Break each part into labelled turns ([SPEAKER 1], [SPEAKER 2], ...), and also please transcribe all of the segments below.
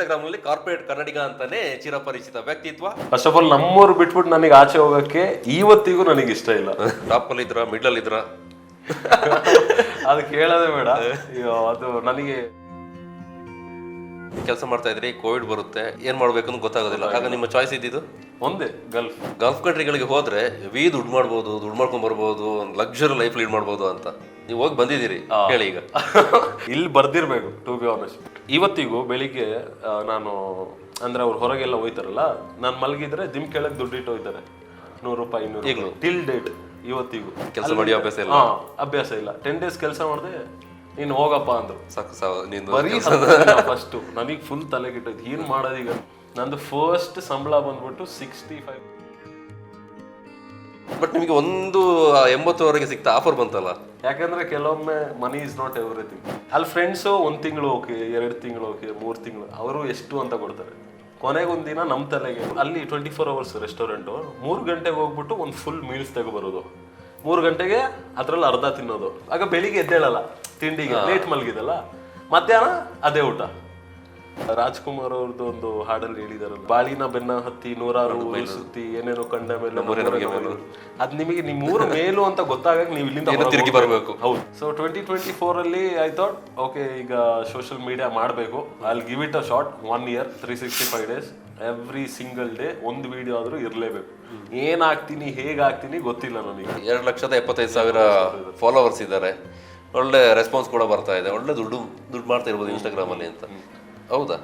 [SPEAKER 1] Instagram ನಲ್ಲಿ corporate ಕನ್ನಡಿಗ ಅಂತಾನೆ ಚಿರಪರಿಚಿತ ವ್ಯಕ್ತಿತ್ವ.
[SPEAKER 2] ಫಸ್ಟ್ ಆಫ್ ಆಲ್ ನಮ್ಮೂರು ಬಿಟ್ಬಿಟ್ಟು ನನಗೆ ಆಚೆ ಹೋಗಕ್ಕೆ ಇವತ್ತಿಗೂ ನನಗೆ ಇಷ್ಟ ಇಲ್ಲ.
[SPEAKER 1] ಟಾಪ್ ಅಲ್ಲಿ ಇದ್ರ, ಮಿಡ್ಲ್ ಅಲ್ಲಿ ಇದ್ರ,
[SPEAKER 2] ಅದು ಕೇಳೋದೇ ಬೇಡ. ಅದು ನನಗೆ
[SPEAKER 1] ಕೆಲಸ ಮಾಡ್ತಾ ಇದ್ರಿ, ಕೋವಿಡ್ ಬರುತ್ತೆ, ಏನ್ ಮಾಡ್ಬೇಕು ಅಂತ ಗೊತ್ತಾಗೋದಿಲ್ಲ. ಆಗ ನಿಮ್ಮ ಚಾಯ್ಸ್ ಇದ್ದಿದ್ದು
[SPEAKER 2] ಒಂದೇ
[SPEAKER 1] ಗಲ್ಫ್ ಕಂಟ್ರಿಗಳಿಗೆ ಹೋದ್ರೆ ದುಡ್ಡು ಮಾಡ್ಬೋದು, ದುಡ್ಡು ಮಾಡ್ಕೊಂಡ್ ಬರ್ಬೋದು, ಒಂದು ಲಕ್ಸುರಿ ಲೈಫ್ ಲೀಡ್ ಮಾಡ್ಬೋದು ಅಂತ. ನೀವು ಹೋಗಿ ಬಂದಿದ್ದೀರಿ, ಹೇಳಿ ಈಗ.
[SPEAKER 2] ಇಲ್ಲಿ ಬರ್ದಿರ್ಬೇಕು ಟು ಬಿ ಆನೆಸ್ಟ್. ಇವತ್ತಿಗೂ ಬೆಳಿಗ್ಗೆ ನಾನು ಅಂದ್ರೆ ಅವ್ರು ಹೊರಗೆಲ್ಲ ಹೋಯ್ತಾರಲ್ಲ, ನಾನು ಮಲಗಿದ್ರೆ ಜಿಮ್ ಕೆಳಗೆ ದುಡ್ಡಿಟ್ಟು ಹೋಯ್ತಾರೆ, ₹100 200 ಟಿಲ್ ಡೇಟ್. ಇವತ್ತಿಗೂ
[SPEAKER 1] ಕೆಲಸ ಮಾಡಿ ಅಭ್ಯಾಸ ಇಲ್ಲ.
[SPEAKER 2] ಅಭ್ಯಾಸ ಇಲ್ಲ. 10 days ಕೆಲಸ ಮಾಡಿದೆ, ನೀನು ಹೋಗಪ್ಪ ಅಂದ್ರು. ಫಸ್ಟ್ ನನಗೆ ಫುಲ್ ತಲೆಗಿಟ್ಟೈತಿ, ಏನ್ ಮಾಡೋದೀಗ. ನಂದು ಫಸ್ಟ್ ಸಂಬಳ ಬಂದ್ಬಿಟ್ಟು 65.
[SPEAKER 1] ಬಟ್ ನಿಮಗೆ 180ವರೆಗೆ ಸಿಗ್ತಾ ಆಫರ್ ಬಂತಲ್ಲ?
[SPEAKER 2] ಯಾಕಂದ್ರೆ ಕೆಲವೊಮ್ಮೆ ಮನಿ ಇಸ್ ನಾಟ್ ಎವ್ರಿಥಿಂಗ್. ಅಲ್ಲಿ ಫ್ರೆಂಡ್ಸ್ 1 ತಿಂಗಳು ಓಕೆ, 2 ತಿಂಗಳು ಓಕೆ, 3 ತಿಂಗಳು ಅವರು ಎಷ್ಟು ಅಂತ ಕೊಡ್ತಾರೆ. ಕೊನೆಗೊಂದಿನ ನಮ್ಮ ತಲೆಗೆ ಅಲ್ಲಿ 24 hours ರೆಸ್ಟೋರೆಂಟು, 3 ಗಂಟೆಗೆ ಹೋಗ್ಬಿಟ್ಟು ಒಂದು ಫುಲ್ ಮೀಲ್ಸ್ ತಗೊಬರೋದು, 3 ಗಂಟೆಗೆ ಅದ್ರಲ್ಲಿ ಅರ್ಧ ತಿನ್ನೋದು. ಆಗ ಬೆಳಿಗ್ಗೆ ಎದ್ದೇಳಲ್ಲ ತಿಂಡಿಗೆ, ಲೇಟ್ ಮಲಗಿದಲ್ಲ, ಮಧ್ಯಾಹ್ನ ಅದೇ ಊಟ. ರಾಜ್ಕುಮಾರ್ ಅವ್ರದ್ದು ಒಂದು ಹಾಡಲ್ಲಿ ಹೇಳಿದಾರಲ್ಲ, ಬಾಳಿನ ಬೆನ್ನ ಹತ್ತಿ 106 ಮೈಲ್ ಸುತ್ತಿ ಏನೇನೋ ಕಂಡ ಮೇಲೆ. ಅದ್ ನಿಮಗೆ ನಿಮ್ ಊರು ಮೇಲು ಅಂತ ಗೊತ್ತಾಗಕ್ಕೆ ನೀವು ಇಲ್ಲಿಂದ
[SPEAKER 1] ತಿರುಗಿ ಬರಬೇಕು.
[SPEAKER 2] ಹೌದು. ಸೊ 2024 ಅಲ್ಲಿ ಐ ಥಾಟ್ ಓಕೆ, ಈಗ ಸೋಷಿಯಲ್ ಮೀಡಿಯಾ ಮಾಡಬೇಕು. ಅಲ್ಲಿ give it a short. 1 year 365 days every single day ಒಂದು ವಿಡಿಯೋ ಆದ್ರೂ ಇರ್ಲೇಬೇಕು. ಏನಾಗ್ತೀನಿ ಹೇಗಾಗ್ತೀನಿ ಗೊತ್ತಿಲ್ಲ ನನಗೆ.
[SPEAKER 1] 2,75,000 ಫಾಲೋವರ್ಸ್ ಇದ್ದಾರೆ, ಒಳ್ಳೆ ರೆಸ್ಪಾನ್ಸ್ ಕೂಡ ಬರ್ತಾ ಇದೆ, ಒಳ್ಳೆ ದುಡ್ಡು ಮಾಡ್ತಾ ಇರ್ಬೋದು ಇನ್ಸ್ಟಾಗ್ರಾಮ್ ಅಲ್ಲಿ ಅಂತ. ಹೌದಾ?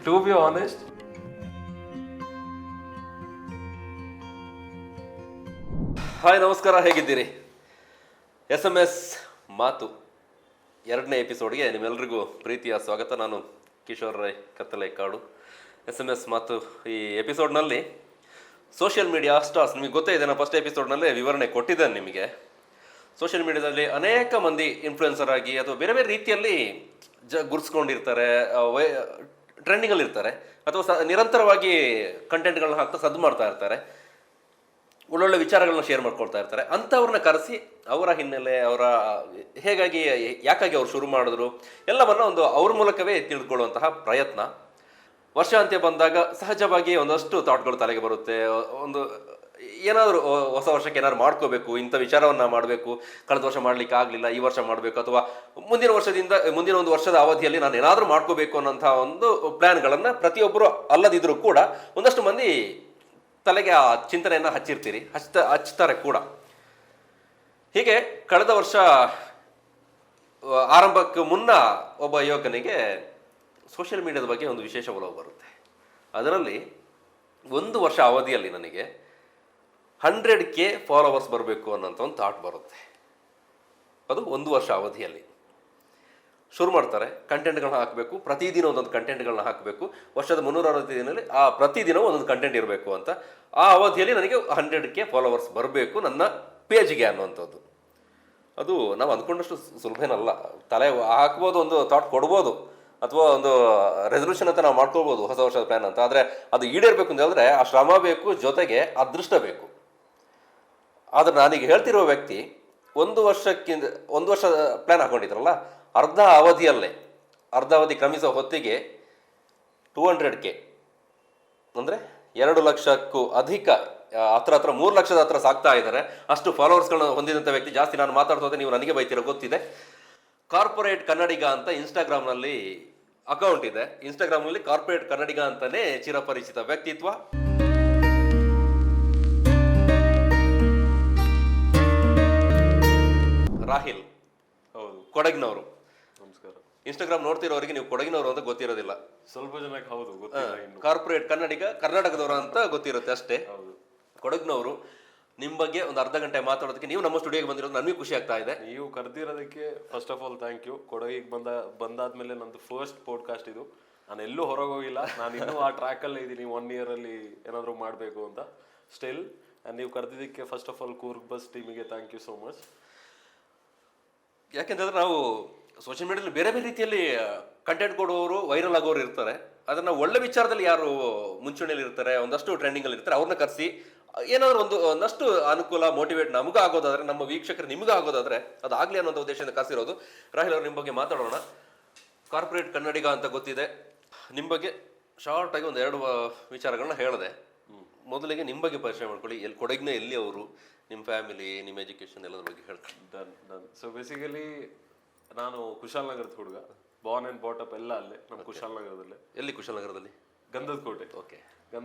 [SPEAKER 2] ಟು ಬಿ ಆನೆಸ್ಟ್,
[SPEAKER 1] ಹಾಯ್ ನಮಸ್ಕಾರ, ಹೇಗಿದ್ದೀರಿ? SMS ಮಾತು 2ನೇ ಎಪಿಸೋಡ್ಗೆ ನಿಮ್ಮೆಲ್ಲರಿಗೂ ಪ್ರೀತಿಯ ಸ್ವಾಗತ. ನಾನು ಕಿಶೋರ್ ರೈ ಕತ್ತಲೆ ಕಾಡು. SMS ಮಾತು ಈ ಎಪಿಸೋಡ್ನಲ್ಲಿ ಸೋಷಿಯಲ್ ಮೀಡಿಯಾ ಸ್ಟಾರ್ಸ್, ನಿಮಗೆ ಗೊತ್ತೇ ಇದೆ, ನಾನು ಫಸ್ಟ್ ಎಪಿಸೋಡ್ನಲ್ಲೇ ವಿವರಣೆ ಕೊಟ್ಟಿದ್ದೇನೆ ನಿಮಗೆ. ಸೋಷಿಯಲ್ ಮೀಡಿಯಾದಲ್ಲಿ ಅನೇಕ ಮಂದಿ ಇನ್ಫ್ಲುಯೆನ್ಸರ್ ಆಗಿ ಅಥವಾ ಬೇರೆ ಬೇರೆ ರೀತಿಯಲ್ಲಿ ಗುರ್ಸ್ಕೊಂಡಿರ್ತಾರೆ, ಟ್ರೆಂಡಿಂಗಲ್ಲಿ ಇರ್ತಾರೆ, ಅಥವಾ ನಿರಂತರವಾಗಿ ಕಂಟೆಂಟ್ಗಳನ್ನ ಹಾಕ್ತಾ ಸದ್ದು ಮಾಡ್ತಾ ಇರ್ತಾರೆ, ಒಳ್ಳೊಳ್ಳೆ ವಿಚಾರಗಳನ್ನ ಶೇರ್ ಮಾಡ್ಕೊಳ್ತಾ ಇರ್ತಾರೆ. ಅಂಥವ್ರನ್ನ ಕರೆಸಿ ಅವರ ಹಿನ್ನೆಲೆ, ಅವರ ಹೇಗಾಗಿ ಯಾಕಾಗಿ ಅವ್ರು ಶುರು ಮಾಡಿದ್ರು ಎಲ್ಲವನ್ನ ಒಂದು ಅವ್ರ ಮೂಲಕವೇ ತಿಳಿದುಕೊಳ್ಳುವಂತಹ ಪ್ರಯತ್ನ. ವರ್ಷಾಂತ್ಯ ಬಂದಾಗ ಸಹಜವಾಗಿ ಒಂದಷ್ಟು ಥಾಟ್ಗಳು ತಲೆಗೆ ಬರುತ್ತೆ. ಒಂದು ಏನಾದರೂ ಹೊಸ ವರ್ಷಕ್ಕೆ ಏನಾದ್ರು ಮಾಡ್ಕೋಬೇಕು, ಇಂಥ ವಿಚಾರವನ್ನು ಮಾಡಬೇಕು, ಕಳೆದ ವರ್ಷ ಮಾಡ್ಲಿಕ್ಕೆ ಆಗಲಿಲ್ಲ, ಈ ವರ್ಷ ಮಾಡಬೇಕು, ಅಥವಾ ಮುಂದಿನ ಒಂದು ವರ್ಷದ ಅವಧಿಯಲ್ಲಿ ನಾನು ಏನಾದರೂ ಮಾಡ್ಕೋಬೇಕು ಅನ್ನೋಂಥ ಒಂದು ಪ್ಲ್ಯಾನ್ಗಳನ್ನು ಪ್ರತಿಯೊಬ್ಬರು ಅಲ್ಲದಿದ್ರೂ ಕೂಡ ಒಂದಷ್ಟು ಮಂದಿ ತಲೆಗೆ ಆ ಚಿಂತನೆಯನ್ನು ಹಚ್ತಾರೆ ಕೂಡ. ಹೀಗೆ ಕಳೆದ ವರ್ಷ ಆರಂಭಕ್ಕೆ ಮುನ್ನ ಒಬ್ಬ ಯುವಕನಿಗೆ ಸೋಷಿಯಲ್ ಮೀಡಿಯಾದ ಬಗ್ಗೆ ಒಂದು ವಿಶೇಷ ಒಲವು ಬರುತ್ತೆ. ಅದರಲ್ಲಿ 1 ವರ್ಷ ಅವಧಿಯಲ್ಲಿ ನನಗೆ 100K ಫಾಲೋವರ್ಸ್ ಬರಬೇಕು ಅನ್ನೋಂಥ ಒಂದು ಥಾಟ್ ಬರುತ್ತೆ. ಅದು 1 ವರ್ಷ ಅವಧಿಯಲ್ಲಿ ಶುರು ಮಾಡ್ತಾರೆ. ಕಂಟೆಂಟ್ಗಳನ್ನ ಹಾಕಬೇಕು, ಪ್ರತಿದಿನ ಒಂದೊಂದು ಕಂಟೆಂಟ್ಗಳನ್ನ ಹಾಕಬೇಕು, ವರ್ಷದ 360 ದಿನದಲ್ಲಿ ಆ ಪ್ರತಿದಿನ ಒಂದೊಂದು ಕಂಟೆಂಟ್ ಇರಬೇಕು ಅಂತ. ಆ ಅವಧಿಯಲ್ಲಿ ನನಗೆ 100K ಫಾಲೋವರ್ಸ್ ಬರಬೇಕು ನನ್ನ ಪೇಜ್ಗೆ ಅನ್ನುವಂಥದ್ದು. ಅದು ನಾವು ಅಂದ್ಕೊಂಡಷ್ಟು ಸುಲಭನಲ್ಲ. ತಲೆ ಹಾಕ್ಬೋದು, ಒಂದು ಥಾಟ್ ಕೊಡ್ಬೋದು, ಅಥವಾ ಒಂದು ರೆಸಲ್ಯೂಷನ್ ಅಂತ ನಾವು ಮಾಡ್ಕೊಳ್ಬೋದು, ಹೊಸ ವರ್ಷದ ಪ್ಲ್ಯಾನ್ ಅಂತ. ಆದರೆ ಅದು ಈಡೇರಬೇಕು ಅಂತ ಹೇಳಿದ್ರೆ ಆ ಶ್ರಮ ಬೇಕು, ಜೊತೆಗೆ ಅದೃಷ್ಟ ಬೇಕು. ಆದರೆ ನಾನೀಗ ಹೇಳ್ತಿರೋ ವ್ಯಕ್ತಿ 1 ವರ್ಷ ಪ್ಲ್ಯಾನ್ ಹಾಕೊಂಡಿದ್ರಲ್ಲ, ಅರ್ಧ ಅವಧಿ ಕ್ರಮಿಸೋ ಹೊತ್ತಿಗೆ 200K ಅಂದರೆ 2 ಲಕ್ಷಕ್ಕೂ ಅಧಿಕ, ಹತ್ರ 3 ಲಕ್ಷದ ಹತ್ರ ಸಾಕ್ತಾ ಇದ್ದಾರೆ. ಅಷ್ಟು ಫಾಲೋವರ್ಸ್ಗಳನ್ನ ಹೊಂದಿದಂಥ ವ್ಯಕ್ತಿ. ಜಾಸ್ತಿ ನಾನು ಮಾತಾಡ್ತೋದೆ ನೀವು ನನಗೆ ಬೈತಿರೋ ಗೊತ್ತಿದೆ. ಕಾರ್ಪೊರೇಟ್ ಕನ್ನಡಿಗ ಅಂತ ಇನ್ಸ್ಟಾಗ್ರಾಮ್ನಲ್ಲಿ ಅಕೌಂಟ್ ಇದೆ. ಇನ್ಸ್ಟಾಗ್ರಾಮ್ನಲ್ಲಿ ಕಾರ್ಪೊರೇಟ್ ಕನ್ನಡಿಗ ಅಂತಾನೆ ಚಿರಪರಿಚಿತ ವ್ಯಕ್ತಿತ್ವ. ರಾಹಿಲ್,
[SPEAKER 2] ಹೌದು,
[SPEAKER 1] ಕೊಡಗಿನವರು.
[SPEAKER 2] ನಮಸ್ಕಾರ.
[SPEAKER 1] ಇನ್ಸ್ಟಾಗ್ರಾಮ್ ನೋಡ್ತಿರೋರಿಗೆ ನೀವು ಕೊಡಗಿನವರು ಅಂತ ಗೊತ್ತಿರೋದಿಲ್ಲ,
[SPEAKER 2] ಸ್ವಲ್ಪ ಜನಕ್ಕೆ. ಹೌದು, ಗೊತ್ತಿಲ್ಲ.
[SPEAKER 1] ಕಾರ್ಪೊರೇಟ್ ಕನ್ನಡಿಗ ಕರ್ನಾಟಕದವರು ಅಂತ ಗೊತ್ತಿರುತ್ತೆ ಅಷ್ಟೇ.
[SPEAKER 2] ಹೌದು,
[SPEAKER 1] ಕೊಡಗಿನವರು. ನಿಮ್ಮ ಬಗ್ಗೆ ಒಂದು ಅರ್ಧ ಗಂಟೆ ಮಾತಾಡೋದಕ್ಕೆ ನೀವು ನಮ್ಮ ಸ್ಟುಡಿಯೋಗೆ ಬಂದಿರೋದು ನನಗೆ ಖುಷಿ ಆಗ್ತಾ ಇದೆ.
[SPEAKER 2] ನೀವು ಕರೆದಿರೋದಕ್ಕೆ first of all thank you. ಕೊಡಗಿಗೆ ಬಂದಾದ್ಮೇಲೆ ನಂದು ಫಸ್ಟ್ ಪಾಡ್ಕಾಸ್ಟ್ ಇದು. ನಾನು ಎಲ್ಲೂ ಹೊರಗೆ ಹೋಗಿಲ್ಲ, ನಾನು ಇನ್ನೂ ಆ ಟ್ರ್ಯಾಕಲ್ಲೇ ಇದ್ದೀನಿ. 1 year ಅಲ್ಲಿ ಏನಾದರೂ ಮಾಡಬೇಕು ಅಂತ ಸ್ಟಿಲ್. ನೀವು ಕರೆದಿದ್ದಕ್ಕೆ first of all Coorg bus ಟೀಮಿಗೆ ಥ್ಯಾಂಕ್ ಯು ಸೋ ಮಚ್.
[SPEAKER 1] ಯಾಕೆಂತಂದ್ರೆ ನಾವು ಸೋಷಿಯಲ್ ಮೀಡಿಯಾದಲ್ಲಿ ಬೇರೆ ಬೇರೆ ರೀತಿಯಲ್ಲಿ ಕಂಟೆಂಟ್ ಕೊಡುವವರು, ವೈರಲ್ ಆಗೋರು ಇರ್ತಾರೆ. ಅದನ್ನು ಒಳ್ಳೆ ವಿಚಾರದಲ್ಲಿ ಯಾರು ಮುಂಚೂಣಿಯಲ್ಲಿ ಇರ್ತಾರೆ, ಒಂದಷ್ಟು ಟ್ರೆಂಡಿಂಗಲ್ಲಿ ಇರ್ತಾರೆ, ಅವ್ರನ್ನ ಕರೆಸಿ ಏನಾದರೂ ಒಂದಷ್ಟು ಅನುಕೂಲ, ಮೋಟಿವೇಟ್ ನಮಗೂ ಆಗೋದಾದ್ರೆ, ನಮ್ಮ ವೀಕ್ಷಕರು ನಿಮಗೂ ಆಗೋದಾದ್ರೆ ಅದಾಗಲಿ ಅನ್ನೋಂಥ ಉದ್ದೇಶದಿಂದ ಕರೆಸಿರೋದು. ರಾಹಿಲ್ ಅವರು, ನಿಮ್ಮ ಬಗ್ಗೆ ಮಾತಾಡೋಣ. ಕಾರ್ಪೊರೇಟ್ ಕನ್ನಡಿಗ ಅಂತ ಗೊತ್ತಿದೆ, ನಿಮ್ಮ ಬಗ್ಗೆ ಶಾರ್ಟಾಗಿ ಒಂದು 2 ವಿಚಾರಗಳನ್ನ ಹೇಳಿದೆ. ಮೊದಲಿಗೆ ನಿಮ್ಮ ಬಗ್ಗೆ ಪರಿಚಯ ಮಾಡ್ಕೊಳ್ಳಿ. ಕೊಡಗಿನ ಎಲ್ಲಿ ಅವರು, ನಿಮ್ಮ ಫ್ಯಾಮಿಲಿ, ನಿಮ್ಮ ಎಜುಕೇಷನ್ ಎಲ್ಲದ್ರ ಬಗ್ಗೆ ಹೇಳ್ಕೊಳ್ಳಿ.
[SPEAKER 2] ಡನ್. ಸೊ ಬೇಸಿಕಲಿ ನಾನು ಕುಶಾಲನಗರದ ಹುಡುಗ, ಬಾರ್ನ್ ಆ್ಯಂಡ್ ಬಾಟಪ್ ಎಲ್ಲ ಅಲ್ಲೇ ನಮ್ಮ ಕುಶಾಲನಗರದಲ್ಲೇ.
[SPEAKER 1] ಎಲ್ಲಿ ಕುಶಾಲನಗರದಲ್ಲಿ?
[SPEAKER 2] ಗಂಧದ ಕೋಟೆ.
[SPEAKER 1] ಓಕೆ.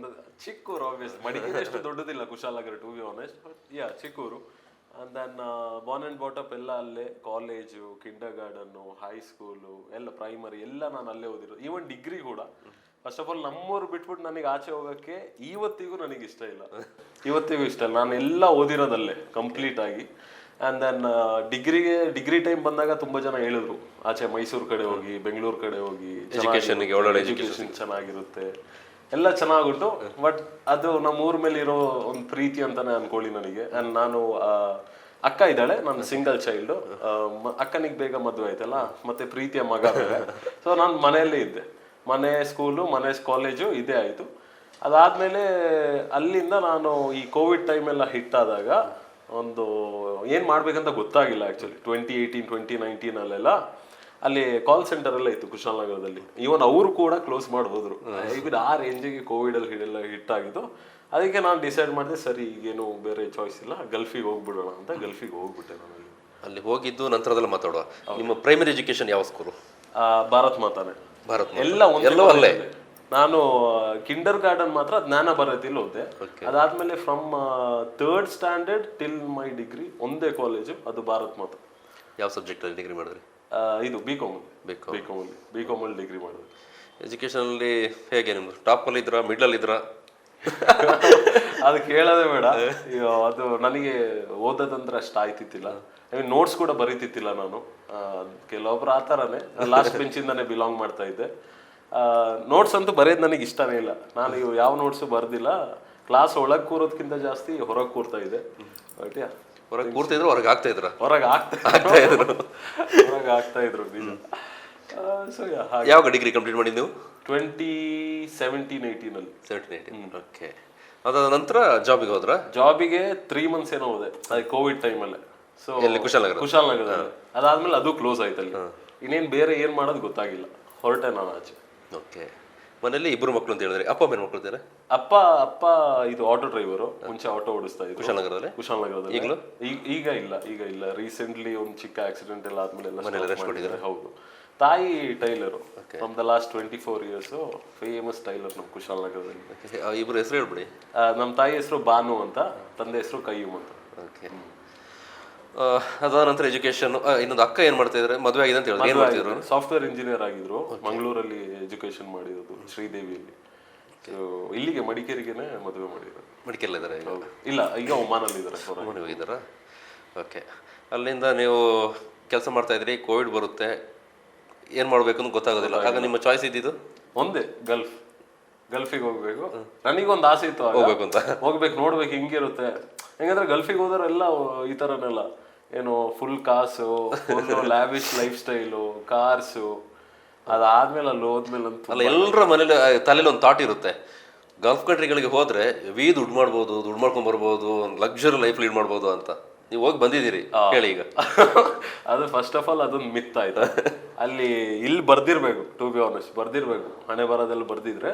[SPEAKER 2] ಚಿಕ್ಕೂರು, ಆಬ್ವಿಯಸ್. ಮಡಿಕೇರಿ ಅಷ್ಟು ದೊಡ್ಡದಿಲ್ಲ Kushalnagar, to be honest. Chikkur. And then born and brought up ಎಲ್ಲ ಅಲ್ಲೇ. ಕಾಲೇಜು, ಕಿಂಡರ್ ಗಾರ್ಡನ್ನು, ಹೈಸ್ಕೂಲು ಎಲ್ಲ, ಪ್ರೈಮರಿ ಎಲ್ಲ ನಾನು ಅಲ್ಲೇ ಓದಿರೋದು. ಈವನ್ ಡಿಗ್ರಿ ಕೂಡ. ಫಸ್ಟ್ ಆಫ್ ಆಲ್ ನಮ್ಮೂರು ಬಿಟ್ಬಿಟ್ಟು ನನಗೆ ಆಚೆ ಹೋಗೋಕ್ಕೆ ಇವತ್ತಿಗೂ ನನಗೆ ಇಷ್ಟ ಇಲ್ಲ. ನಾನು ಎಲ್ಲ ಓದಿರೋದಲ್ಲೇ ಕಂಪ್ಲೀಟ್ ಆಗಿ. ಆ್ಯಂಡ್ ದೆನ್ ಡಿಗ್ರಿ ಟೈಮ್ ಬಂದಾಗ ತುಂಬ ಜನ ಹೇಳಿದ್ರು ಆಚೆ ಮೈಸೂರು ಕಡೆ ಹೋಗಿ, ಬೆಂಗಳೂರು ಕಡೆ ಹೋಗಿ, ಎಜುಕೇಶನ್ ಚೆನ್ನಾಗಿರುತ್ತೆ, ಎಲ್ಲ ಚೆನ್ನಾಗುಂಟು. ಬಟ್ ಅದು ನಮ್ಮ ಊರ ಮೇಲೆ ಇರೋ ಒಂದು ಪ್ರೀತಿ ಅಂತಾನೆ ಅನ್ಕೊಳ್ಳಿ ನನಗೆ. ಆ್ಯಂಡ್ ನಾನು ಅಕ್ಕ ಇದ್ದಾಳೆ, ನಾನು ಸಿಂಗಲ್ ಚೈಲ್ಡು. ಅಕ್ಕನಿಗೆ ಬೇಗ ಮದುವೆ ಆಯ್ತಲ್ಲ, ಮತ್ತೆ ಪ್ರೀತಿಯ ಮಗ ಬೇರೆ. ಸೊ ನಾನು ಮನೆಯಲ್ಲೇ ಇದ್ದೆ. ಮನೆ ಸ್ಕೂಲು, ಮನೆ ಕಾಲೇಜು ಇದೇ ಆಯಿತು. ಅದಾದಮೇಲೆ ಅಲ್ಲಿಂದ ನಾನು ಈ ಕೋವಿಡ್ ಟೈಮೆಲ್ಲ ಹಿಟ್ ಆದಾಗ ಒಂದು ಏನು ಮಾಡ್ಬೇಕಂತ ಗೊತ್ತಾಗಿಲ್ಲ ಆ್ಯಕ್ಚುಲಿ. 2018, 2019 ಅಲ್ಲೆಲ್ಲ ಅಲ್ಲಿ ಕಾಲ್ ಸೆಂಟರ್ ಎಲ್ಲ ಇತ್ತು ಕುಶಾಲನಗರದಲ್ಲಿ. ಈವನ್ ಅವರು ಕೂಡ ಕ್ಲೋಸ್ ಮಾಡಿ ಹೋದ್ರು. ಇವತ್ತು ಆ ರೇಂಜಿಗೆ ಕೋವಿಡಲ್ಲಿ ಹಿಟ್ ಆಗಿದ್ದು. ಅದಕ್ಕೆ ನಾನು ಡಿಸೈಡ್ ಮಾಡಿದೆ, ಸರಿ ಈಗೇನು ಬೇರೆ ಚಾಯ್ಸ್ ಇಲ್ಲ, ಗಲ್ಫಿಗೆ ಹೋಗ್ಬಿಡೋಣ ಅಂತ ಗಲ್ಫಿಗೆ ಹೋಗ್ಬಿಟ್ಟೆ ನಾನು.
[SPEAKER 1] ಅಲ್ಲಿ ಹೋಗಿದ್ದು ನಂತರದಲ್ಲಿ ಮಾತಾಡುವ. ನಿಮ್ಮ ಪ್ರೈಮರಿ ಎಜುಕೇಶನ್ ಯಾವ ಸ್ಕೂಲು?
[SPEAKER 2] ಭಾರತ್ ಮಾತಾನೆ.
[SPEAKER 1] ಎಲ್ಲ ಅಲ್ಲೇ.
[SPEAKER 2] ನಾನು ಕಿಂಡರ್ ಗಾರ್ಡನ್ ಮಾತ್ರ ಜ್ಞಾನ ಭಾರತಿಲಿ ಓದ್ದೆ. ಅದಾದ್ಮೇಲೆ from 3rd standard till my degree ಒಂದೇ ಕಾಲೇಜು, ಅದು ಭಾರತ್ ಮಾತಾ.
[SPEAKER 1] ಯಾವ ಸಬ್ಜೆಕ್ಟ್ ಅಲ್ಲಿ ಡಿಗ್ರಿ ಮಾಡಿದ್ರಿ?
[SPEAKER 2] ಇದು ಬಿಕಾಮ್ ಅಲ್ಲಿ ಡಿಗ್ರಿ ಮಾಡಿದ್ವಿ.
[SPEAKER 1] ಎಜುಕೇಶನ್ ಅಲ್ಲಿ ಹೇಗೆ ನಿಮ್ದು? ಟಾಪ್ ಅಲ್ಲಿ ಇದ್ರ, ಮಿಡ್ಲ್ ಅಲ್ಲಿ ಇದ್ರ?
[SPEAKER 2] ಅದು ಕೇಳೋದೇ ಬೇಡ. ಅದು ನನಗೆ ಓದೋದಂದ್ರೆ ಅಷ್ಟು ಆಯ್ತಿತ್ತಿಲ್ಲ. ನೋಟ್ಸ್ ಕೂಡ ಬರೀತಿತ್ತಿಲ್ಲ ನಾನು. ಕೆಲವೊಬ್ರು ಆ ಥರನೇ ಲಾಸ್ಟ್ ಬೆಂಚಿಂದಾನೆ ಬಿಲಾಂಗ್ ಮಾಡ್ತಾ ಇದ್ದೆ. ನೋಟ್ಸ್ ಅಂತೂ ಬರೆಯೋದು ನನಗೆ ಇಷ್ಟನೇ ಇಲ್ಲ. ನಾನು ಯಾವ ನೋಟ್ಸು ಬರ್ದಿಲ್ಲ. ಕ್ಲಾಸ್ ಒಳಗೆ ಕೂರೋದಕ್ಕಿಂತ ಜಾಸ್ತಿ ಹೊರಗೆ ಕೂರ್ತಾ ಇದ್ದೆ.
[SPEAKER 1] ಹೊರಗೆ ಕೂರ್ತಿದ್ರು, ಹೊರಗೆ ಆಗ್ತಾ ಇದ್ರು.
[SPEAKER 2] ಹೊರಗೆ ಆಗ್ತಾ ಇದ್ರು ನಿಜ. ಸೊ
[SPEAKER 1] ಯಾವಾಗ ಡಿಗ್ರಿ ಕಂಪ್ಲೀಟ್ ಮಾಡಿದ್ದು ನೀವು?
[SPEAKER 2] 2017-18 ಅಲ್ಲಿ.
[SPEAKER 1] 17-18. ಓಕೆ. ಅದಾದ ನಂತರ ಜಾಬಿಗೆ ಹೋದ್ರ?
[SPEAKER 2] ಜಾಬಿಗೆ 3 months ಏನೋ ಹೋದೆ, ಅದು ಕೋವಿಡ್ ಟೈಮಲ್ಲೇ. ಸೊ ಕುಶಾಲನಗರದಲ್ಲಿ. ಅದಾದ್ಮೇಲೆ ಅದು ಕ್ಲೋಸ್ ಆಯ್ತು ಅಲ್ಲಿ. ಇನ್ನೇನು ಬೇರೆ ಏನು ಮಾಡೋದು ಗೊತ್ತಾಗಿಲ್ಲ, ಹೊರಟೆ ನಾನು ಆಚೆ.
[SPEAKER 1] ಓಕೆ. ಮನೇಲಿ 2 ಮಕ್ಕಳು ಅಂತ ಹೇಳಿದ್ರಿ. ಅಪ್ಪ ಅಮ್ಮ ಮಕ್ಕಳು?
[SPEAKER 2] ಅಪ್ಪ ಇದು ಆಟೋ ಡ್ರೈವರು. ಮುಂಚೆ ಆಟೋ ಓಡಿಸ್ತಾ ಇದ್ರು ಕುಶಾಲನಗರದಲ್ಲಿ. ಈಗ ಇಲ್ಲ. ರೀಸೆಂಟ್ಲಿ ಒಂದು ಚಿಕ್ಕ ಆಕ್ಸಿಡೆಂಟ್ ಎಲ್ಲ ಆದ್ಮೇಲೆ. ಹೌದು. ತಾಯಿ tailor. From the last 24 years famous tailor ನಮ್ಮ ಕುಶಾಲನಗರದಲ್ಲಿ.
[SPEAKER 1] ಇಬ್ರು ಹೆಸರು ಹೇಳ್ಬಿಡಿ.
[SPEAKER 2] ನಮ್ಮ ತಾಯಿ ಹೆಸರು ಬಾನು ಅಂತ, ತಂದೆ ಹೆಸರು ಕಯ್ಯೂಮ್ ಅಂತ.
[SPEAKER 1] ಓಕೆ. ಅದಾದ ನಂತರ ಎಜುಕೇಶನ್. ಇನ್ನೊಂದು ಅಕ್ಕ ಏನ್ ಮಾಡ್ತಾ ಇದ್ರೆ? ಮದುವೆ ಆಗಿದೆ ಅಂತ ಹೇಳಿದ್ರು. ಏನ್ ಮಾಡ್ತಿದ್ರು?
[SPEAKER 2] ಸಾಫ್ಟ್ವೇರ್ ಇಂಜಿನಿಯರ್ ಆಗಿದ್ರು. ಮಂಗಳೂರಲ್ಲಿ ಎಜುಕೇಶನ್ ಮಾಡಿರೋದು, ಶ್ರೀದೇವಿಯಲ್ಲಿ. ಇಲ್ಲಿಗೆ ಮಡಿಕೇರಿಗೆನೆ ಮದುವೆ ಮಾಡಿದ್ರು.
[SPEAKER 1] ಮಡಿಕೇರಿ ಇದ್ದಾರೆ?
[SPEAKER 2] ಇಲ್ಲ, ಈಗ ಒಮಾನಲ್ಲಿ ಇದ್ದಾರೆ.
[SPEAKER 1] ಒಮಾನ್ ಹೋಗಿದ್ದಾರಾ? ಓಕೆ. ಅಲ್ಲಿಂದ ನೀವು ಕೆಲಸ ಮಾಡ್ತಾ ಇದ್ರಿ, ಕೋವಿಡ್ ಬರುತ್ತೆ, ಏನ್ ಮಾಡ್ಬೇಕು ಅಂತ ಗೊತ್ತಾಗೋದಿಲ್ಲ. ಆಗ ನಿಮ್ಮ ಚಾಯ್ಸ್ ಇದ್ದಿದ್ದು
[SPEAKER 2] ಒಂದೇ, ಗಲ್ಫಿಗೆ ಹೋಗ್ಬೇಕು. ನನಗೊಂದು ಆಸೆ ಇತ್ತು ಹೋಗ್ಬೇಕು, ನೋಡ್ಬೇಕು ಹಿಂಗಿರುತ್ತೆ. ಹೆಂಗಂದ್ರೆ ಗಲ್ಫಿಗೆ ಹೋದವರೆಲ್ಲ ಈ ಥರನೆಲ್ಲ ಏನು ಫುಲ್ ಕಾಸು, full lavish life style, cars. ಅದಾದ್ಮೇಲೆ ಅಲ್ಲಿ ಹೋದ್ಮೇಲೆ
[SPEAKER 1] ಅಲ್ಲ, ಎಲ್ಲರ ಮನೇಲಿ ತಲೆಯಲ್ಲಿ ಒಂದು ಥಾಟ್ ಇರುತ್ತೆ, ಗಲ್ಫ್ ಕಂಟ್ರಿಗಳಿಗೆ ಹೋದ್ರೆ ದುಡ್ಡು ಮಾಡ್ಬೋದು, ದುಡ್ಡು ಮಾಡ್ಕೊಂಡ್ ಬರ್ಬೋದು, ಒಂದು ಲಕ್ಸುರಿ ಲೈಫ್ ಲೀಡ್ ಮಾಡ್ಬೋದು ಅಂತ. ನೀವು ಹೋಗಿ ಬಂದಿದ್ದೀರಿ ಹೇಳಿ ಈಗ.
[SPEAKER 2] ಅದು ಫಸ್ಟ್ ಆಫ್ ಆಲ್ ಅದೊಂದು ಮಿತ್ ಆಯ್ತಾ. ಇಲ್ಲಿ ಬರ್ದಿರ್ಬೇಕು, ಟು ಬಿ ಆನೆಸ್ಟ್ ಬರ್ದಿರ್ಬೇಕು. ಹಣೆ ಬರೋದೆಲ್ಲ ಬರ್ದಿದ್ರೆ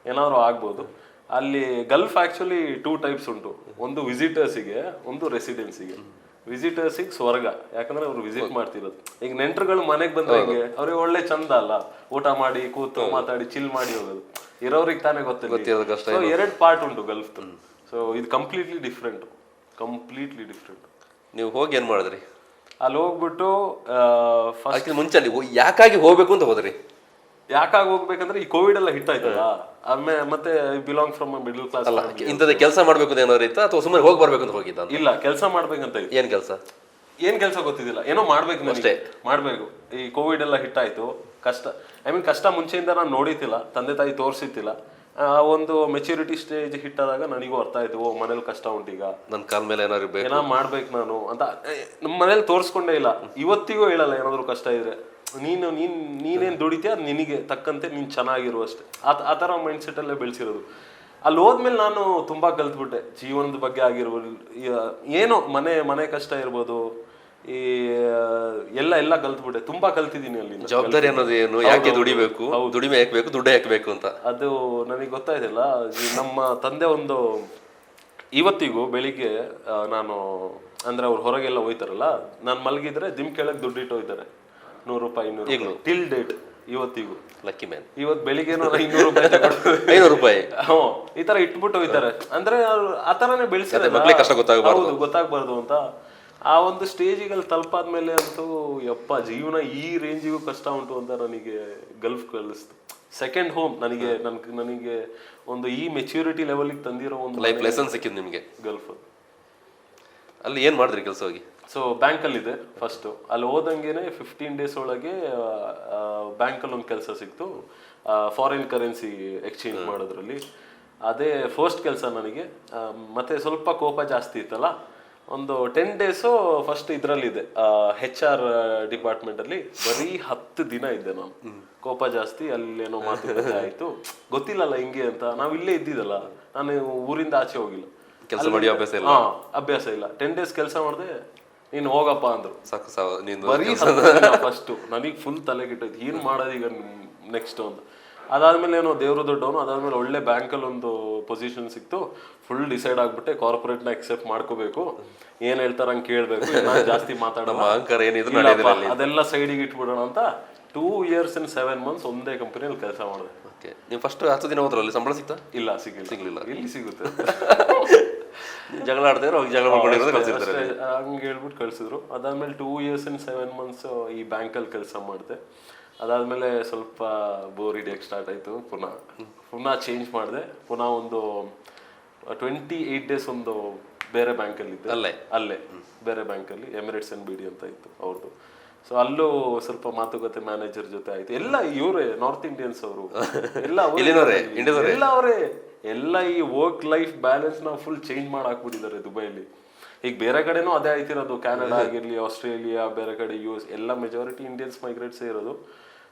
[SPEAKER 2] ಏನಾದ್ರು ಆಗ್ಬೋದು. ಅಲ್ಲಿ ಗಲ್ಫ್ ಆಕ್ಚುಲಿ 2 types ಉಂಟು. ಒಂದು ವಿಸಿಟರ್ಸಿಗೆ, ಒಂದು ರೆಸಿಡೆನ್ಸಿಗೆ. ವಿಸಿಟರ್ಸಿಗೆ ಸ್ವರ್ಗ, ಯಾಕಂದ್ರೆ ಅವ್ರು ವಿಸಿಟ್ ಮಾಡ್ತಿರೋದು. ಈಗ ನೆಂಟರುಗಳು ಮನೆಗೆ ಬಂದ್ರೆ ಅವ್ರಿಗೆ ಒಳ್ಳೆ ಚಂದ ಅಲ್ಲ, ಊಟ ಮಾಡಿ ಕೂತು ಮಾತಾಡಿ ಚಿಲ್ ಮಾಡಿ ಹೋಗೋದು. ಇರೋರಿಗೆ ತಾನೇ ಗೊತ್ತಿಲ್ಲ. 2 ಪಾರ್ಟ್ ಉಂಟು ಗಲ್ಫ್. ಸೊ ಇದು ಕಂಪ್ಲೀಟ್ಲಿ ಡಿಫ್ರೆಂಟ್.
[SPEAKER 1] ನೀವು ಹೋಗಿ ಏನ್ ಮಾಡಿದ್ರಿ?
[SPEAKER 2] ಅಲ್ಲಿ ಹೋಗ್ಬಿಟ್ಟು
[SPEAKER 1] ಫಸ್ಟ್ ಮುಂಚೆ ಅಲ್ಲಿ ಯಾಕಾಗಿ ಹೋಗ್ಬೇಕು ಅಂತ ಹೋದ್ರಿ?
[SPEAKER 2] ಯಾಕಾಗಿ ಹೋಗ್ಬೇಕಂದ್ರೆ ಈ ಕೋವಿಡ್ ಎಲ್ಲ ಹಿಟ್ ಆಯ್ತಲ್ಲ. ಆಮೇಲೆ ಮತ್ತೆ ಬಿಲಾಂಗ್ ಫ್ರಮ್ ಮಿಡಲ್ ಕ್ಲಾಸ್.
[SPEAKER 1] ಅಲ್ಲ, ಇಂಥದ್ದು ಕೆಲಸ ಮಾಡ್ಬೇಕು ಅಂತ ಏನಾದ್ರು ಇತ್ತಾ ಅಥವಾ ಸುಮ್ಮನೆ ಹೋಗಿ ಬರ್ಬೇಕು ಅಂತ ಹೋಗಿದ್ದ?
[SPEAKER 2] ಇಲ್ಲ, ಕೆಲಸ ಮಾಡ್ಬೇಕಂತ. ಏನ್ ಕೆಲಸ ಗೊತ್ತಿದ್ದಿಲ್ಲ, ಏನೋ ಮಾಡ್ಬೇಕು ಅಷ್ಟೇ. ಮಾಡ್ಬೇಕು. ಈ ಕೋವಿಡ್ ಎಲ್ಲ ಹಿಟ್ ಆಯ್ತು, ಕಷ್ಟ ಮುಂಚೆಯಿಂದ ನಾನು ನೋಡಿತಿಲ್ಲ, ತಂದೆ ತಾಯಿ ತೋರಿಸಿತ್ತಿಲ್ಲ. ಒಂದು ಮೆಚುರಿಟಿ ಸ್ಟೇಜ್ ಹಿಟ್ ಆದಾಗ ನನಗೂ ಅರ್ಥ ಆಯ್ತು, ಓ ಮನೇಲಿ ಕಷ್ಟ ಉಂಟೀಗ,
[SPEAKER 1] ನನ್ನ ಕಾಲ ಮೇಲೆ ಏನಾದ್ರು
[SPEAKER 2] ಮಾಡ್ಬೇಕು ನಾನು ಅಂತ. ನಮ್ಮ ಮನೇಲಿ ತೋರಿಸ್ಕೊಂಡೇ ಇಲ್ಲ, ಇವತ್ತಿಗೂ ಹೇಳಲ್ಲ ಏನಾದ್ರು ಕಷ್ಟ ಇದ್ರೆ. ನೀನೇನು ದುಡಿತೀಯ ನಿನಗೆ ತಕ್ಕಂತೆ ನೀನು ಚೆನ್ನಾಗಿರುವಷ್ಟೇ, ಆ ಥರ ಮೈಂಡ್ ಸೆಟ್ಟಲ್ಲೇ ಬೆಳೆಸಿರೋದು. ಅಲ್ಲಿ ಹೋದ್ಮೇಲೆ ನಾನು ತುಂಬ ಕಲ್ತ್ಬಿಟ್ಟೆ ಜೀವನದ ಬಗ್ಗೆ ಆಗಿರ್ಬೋದು. ಏನೋ ಮನೆ ಕಷ್ಟ ಇರ್ಬೋದು, ಈ ಎಲ್ಲ ಕಲ್ತ್ಬಿಟ್ಟೆ, ತುಂಬಾ ಕಲ್ತಿದ್ದೀನಿ ಅಲ್ಲಿ.
[SPEAKER 1] ಜವಾಬ್ದಾರಿ ಅನ್ನೋದು ಏನು, ಯಾಕೆ ದುಡಿಬೇಕು, ದುಡಿಮೆ ಯಾಕೆ ಬೇಕು, ದುಡ್ಡು ಯಾಕೆ ಬೇಕು ಅಂತ
[SPEAKER 2] ಅದು ನನಗೆ ಗೊತ್ತಾಯ್ತಿಲ್ಲ. ನಮ್ಮ ತಂದೆ ಒಂದು ಇವತ್ತಿಗೂ ಬೆಳಿಗ್ಗೆ ನಾನು ಅಂದ್ರೆ ಅವ್ರು ಹೊರಗೆಲ್ಲ ಹೋಯ್ತಾರಲ್ಲ, ನಾನು ಮಲಗಿದ್ರೆ ದಿಮ್ ಕೆಳಗೆ ದುಡ್ಡಿಟ್ಟು ಹೋಯ್ತಾರೆ, 100 ರೂಪಾಯಿ 200 ಟಿಲ್ ಡೇಟ್ ಇವತ್ತಿಗೂ.
[SPEAKER 1] Lucky man.
[SPEAKER 2] ಇವತ್ತು ಬೆಳಿಗ್ಗೆ 200 ರೂಪಾಯಿ
[SPEAKER 1] 500 ರೂಪಾಯಿ
[SPEAKER 2] ಈ ತರ ಇಟ್ಬಿಟ್ಟು ಹೋಯ್ತಾರೆ. ಅಂದ್ರೆ ಆ ತರನೇ ಬೆಳೆಸಿದ್ರೆ
[SPEAKER 1] ಕಷ್ಟ ಗೊತ್ತಾಗಬಾರ್ದು,
[SPEAKER 2] ಗೊತ್ತಾಗ್ಬಾರ್ದು ಅಂತ. ಆ ಒಂದು ಸ್ಟೇಜಿಗೆ ಅಲ್ಲಿ ತಲುಪಾದ್ಮೇಲೆ ಅಂತೂ ಯಪ್ಪ ಜೀವನ ಈ ರೇಂಜಿಗೂ ಕಷ್ಟ ಉಂಟು ಅಂತ ನನಗೆ ಗಲ್ಫ್ ಕಲಿಸ್ತು. ಸೆಕೆಂಡ್ ಹೋಮ್ ನನಗೆ ನನಗೆ ಒಂದು ಈ ಮೆಚ್ಯೂರಿಟಿ ಲೆವೆಲ್ಗೆ ತಂದಿರೋ ಒಂದು
[SPEAKER 1] ಲೈಫ್ ಲೆಸನ್ ಸಿಕ್ಕಿದ್ದು ನಿಮಗೆ
[SPEAKER 2] ಗಲ್ಫ್.
[SPEAKER 1] ಅಲ್ಲಿ ಏನ್ ಮಾಡಿದ್ರಿ ಕೆಲಸ ಹೋಗಿ?
[SPEAKER 2] ಸೊ ಬ್ಯಾಂಕಲ್ಲಿ ಇದೆ ಫಸ್ಟ್. ಅಲ್ಲಿ ಹೋದಂಗೆನೆ 15 days ಒಳಗೆ ಬ್ಯಾಂಕಲ್ಲಿ ಒಂದು ಕೆಲಸ ಸಿಕ್ತು, ಫಾರಿನ್ ಕರೆನ್ಸಿ ಎಕ್ಸ್ಚೇಂಜ್ ಮಾಡೋದ್ರಲ್ಲಿ. ಅದೇ ಫಸ್ಟ್ ಕೆಲಸ ನನಗೆ. ಮತ್ತೆ ಸ್ವಲ್ಪ ಕೋಪ ಜಾಸ್ತಿ ಇತ್ತಲ್ಲ, ಒಂದು 10 days ಫಸ್ಟ್ ಇದರಲ್ಲಿದೆ HR ಡಿಪಾರ್ಟ್ಮೆಂಟಲ್ಲಿ. ಬರೀ 10 ದಿನ ಇದ್ದೆ ನಾನು. ಕೋಪ ಜಾಸ್ತಿ, ಅಲ್ಲೇನೋ ಮಾತುಕತೆ ಆಯ್ತು, ಗೊತ್ತಿಲ್ಲಲ್ಲ ಹಿಂಗೆ ಅಂತ. ನಾವು ಇಲ್ಲೇ ಇದ್ದಿದ್ದಲ್ಲ, ನಾನು ಊರಿಂದ ಆಚೆ ಹೋಗಿಲ್ಲ,
[SPEAKER 1] ಕೆಲಸ ಮಾಡಿ ಅಭ್ಯಾಸ ಇಲ್ಲ.
[SPEAKER 2] ಅಭ್ಯಾಸ ಇಲ್ಲ. 10 days ಕೆಲಸ ಮಾಡಿದೆ, ನೀನು ಹೋಗಪ್ಪ ಅಂದ್ರು. ಬರೀ ಫಸ್ಟ್ ನನಗೆ ಫುಲ್ ತಲೆಗಿಟ್ಟೈತಿ, ಏನ್ ಮಾಡೋದೀಗ ನೆಕ್ಸ್ಟ್ ಅಂತ. ಅದಾದ್ಮೇಲೆ ಏನೋ ದೇವ್ರು ದೊಡ್ಡವನು. ಅದಾದ್ಮೇಲೆ ಒಳ್ಳೆ ಬ್ಯಾಂಕಲ್ಲಿ ಒಂದು ಪೊಸಿಷನ್ ಸಿಕ್ತು. ಫುಲ್ ಡಿಸೈಡ್ ಆಗ್ಬಿಟ್ಟೆ ಕಾರ್ಪೊರೇಟ್ನ ಅಕ್ಸೆಪ್ಟ್ ಮಾಡ್ಕೋಬೇಕು, ಏನ್ ಹೇಳ್ತಾರ ಹಂಗೆ ಕೇಳ್ಬೇಕು, ಜಾಸ್ತಿ ಮಾತಾಡೋಣ, ಅದೆಲ್ಲ ಸೈಡಿಗೆ ಇಟ್ಬಿಡೋಣ ಅಂತ 2 years and 7 months ಒಂದೇ ಕಂಪನಿಯಲ್ಲಿ ಕೆಲಸ ಮಾಡಿದೆ.
[SPEAKER 1] ನೀವು ಫಸ್ಟ್ 10 ದಿನ ಹೋದ್ರಲ್ಲಿ ಸಂಬಳ ಸಿಗ್ತಾ?
[SPEAKER 2] ಇಲ್ಲ, ಸಿಗ್ಲಿಲ್ಲ. ಎಲ್ಲಿ ಸಿಗುತ್ತೆ?
[SPEAKER 1] ಜಗಳ ಆಡ್ತಿದ್ರು, ಜಗಳ ಮಾಡ್ಕೊಂಡಿರೋದು ಕಳ್ಸಿರ್ತಾರೆ,
[SPEAKER 2] ಹಂಗೆ ಹೇಳ್ಬಿಟ್ಟು ಕಳ್ಸಿದ್ರು. ಅದಾದ್ಮೇಲೆ 2 years and 7 months ಈ ಬ್ಯಾಂಕಲ್ಲಿ ಕೆಲಸ ಮಾಡಿದೆ. ಅದಾದ್ಮೇಲೆ ಸ್ವಲ್ಪ ಬೋರ್ ಹಿಡಿಯಕ್ಕೆ ಸ್ಟಾರ್ಟ್ ಆಯ್ತು. ಪುನಃ ಚೇಂಜ್ ಮಾಡಿದೆ. ಪುನಃ ಒಂದು 28 days ಒಂದು ಬೇರೆ ಬ್ಯಾಂಕಲ್ಲಿ ಇದ್ದೆ. ಅಲ್ಲೇ ಬೇರೆ ಬ್ಯಾಂಕಲ್ಲಿ ಎಮಿರೇಟ್ಸ್ NBD ಅಂತ ಇತ್ತು ಅವ್ರದ್ದು. ಸೊ ಅಲ್ಲೂ ಸ್ವಲ್ಪ ಮಾತುಕತೆ ಮ್ಯಾನೇಜರ್ ಜೊತೆ ಆಯ್ತು. ಎಲ್ಲ ಇವರೇ ನಾರ್ತ್ ಇಂಡಿಯನ್ಸ್ ಅವರು, ಎಲ್ಲ ಅವರೇ. ಎಲ್ಲ ಈ ವರ್ಕ್ ಲೈಫ್ ಬ್ಯಾಲೆನ್ಸ್ ನ ಫುಲ್ ಚೇಂಜ್ ಮಾಡಿ ಹಾಕ್ಬಿಟ್ಟಿದ್ದಾರೆ ದುಬೈಲಿ. ಈಗ ಬೇರೆ ಕಡೆನೂ ಅದೇ ಆಯ್ತಿರೋದು, ಕ್ಯಾನಡಾ ಆಗಿರ್ಲಿ, ಆಸ್ಟ್ರೇಲಿಯಾ, ಬೇರೆ ಕಡೆ US, ಎಲ್ಲ ಮೆಜಾರಿಟಿ ಇಂಡಿಯನ್ಸ್ ಮೈಗ್ರೇಟ್ಸ್ ಇರೋದು.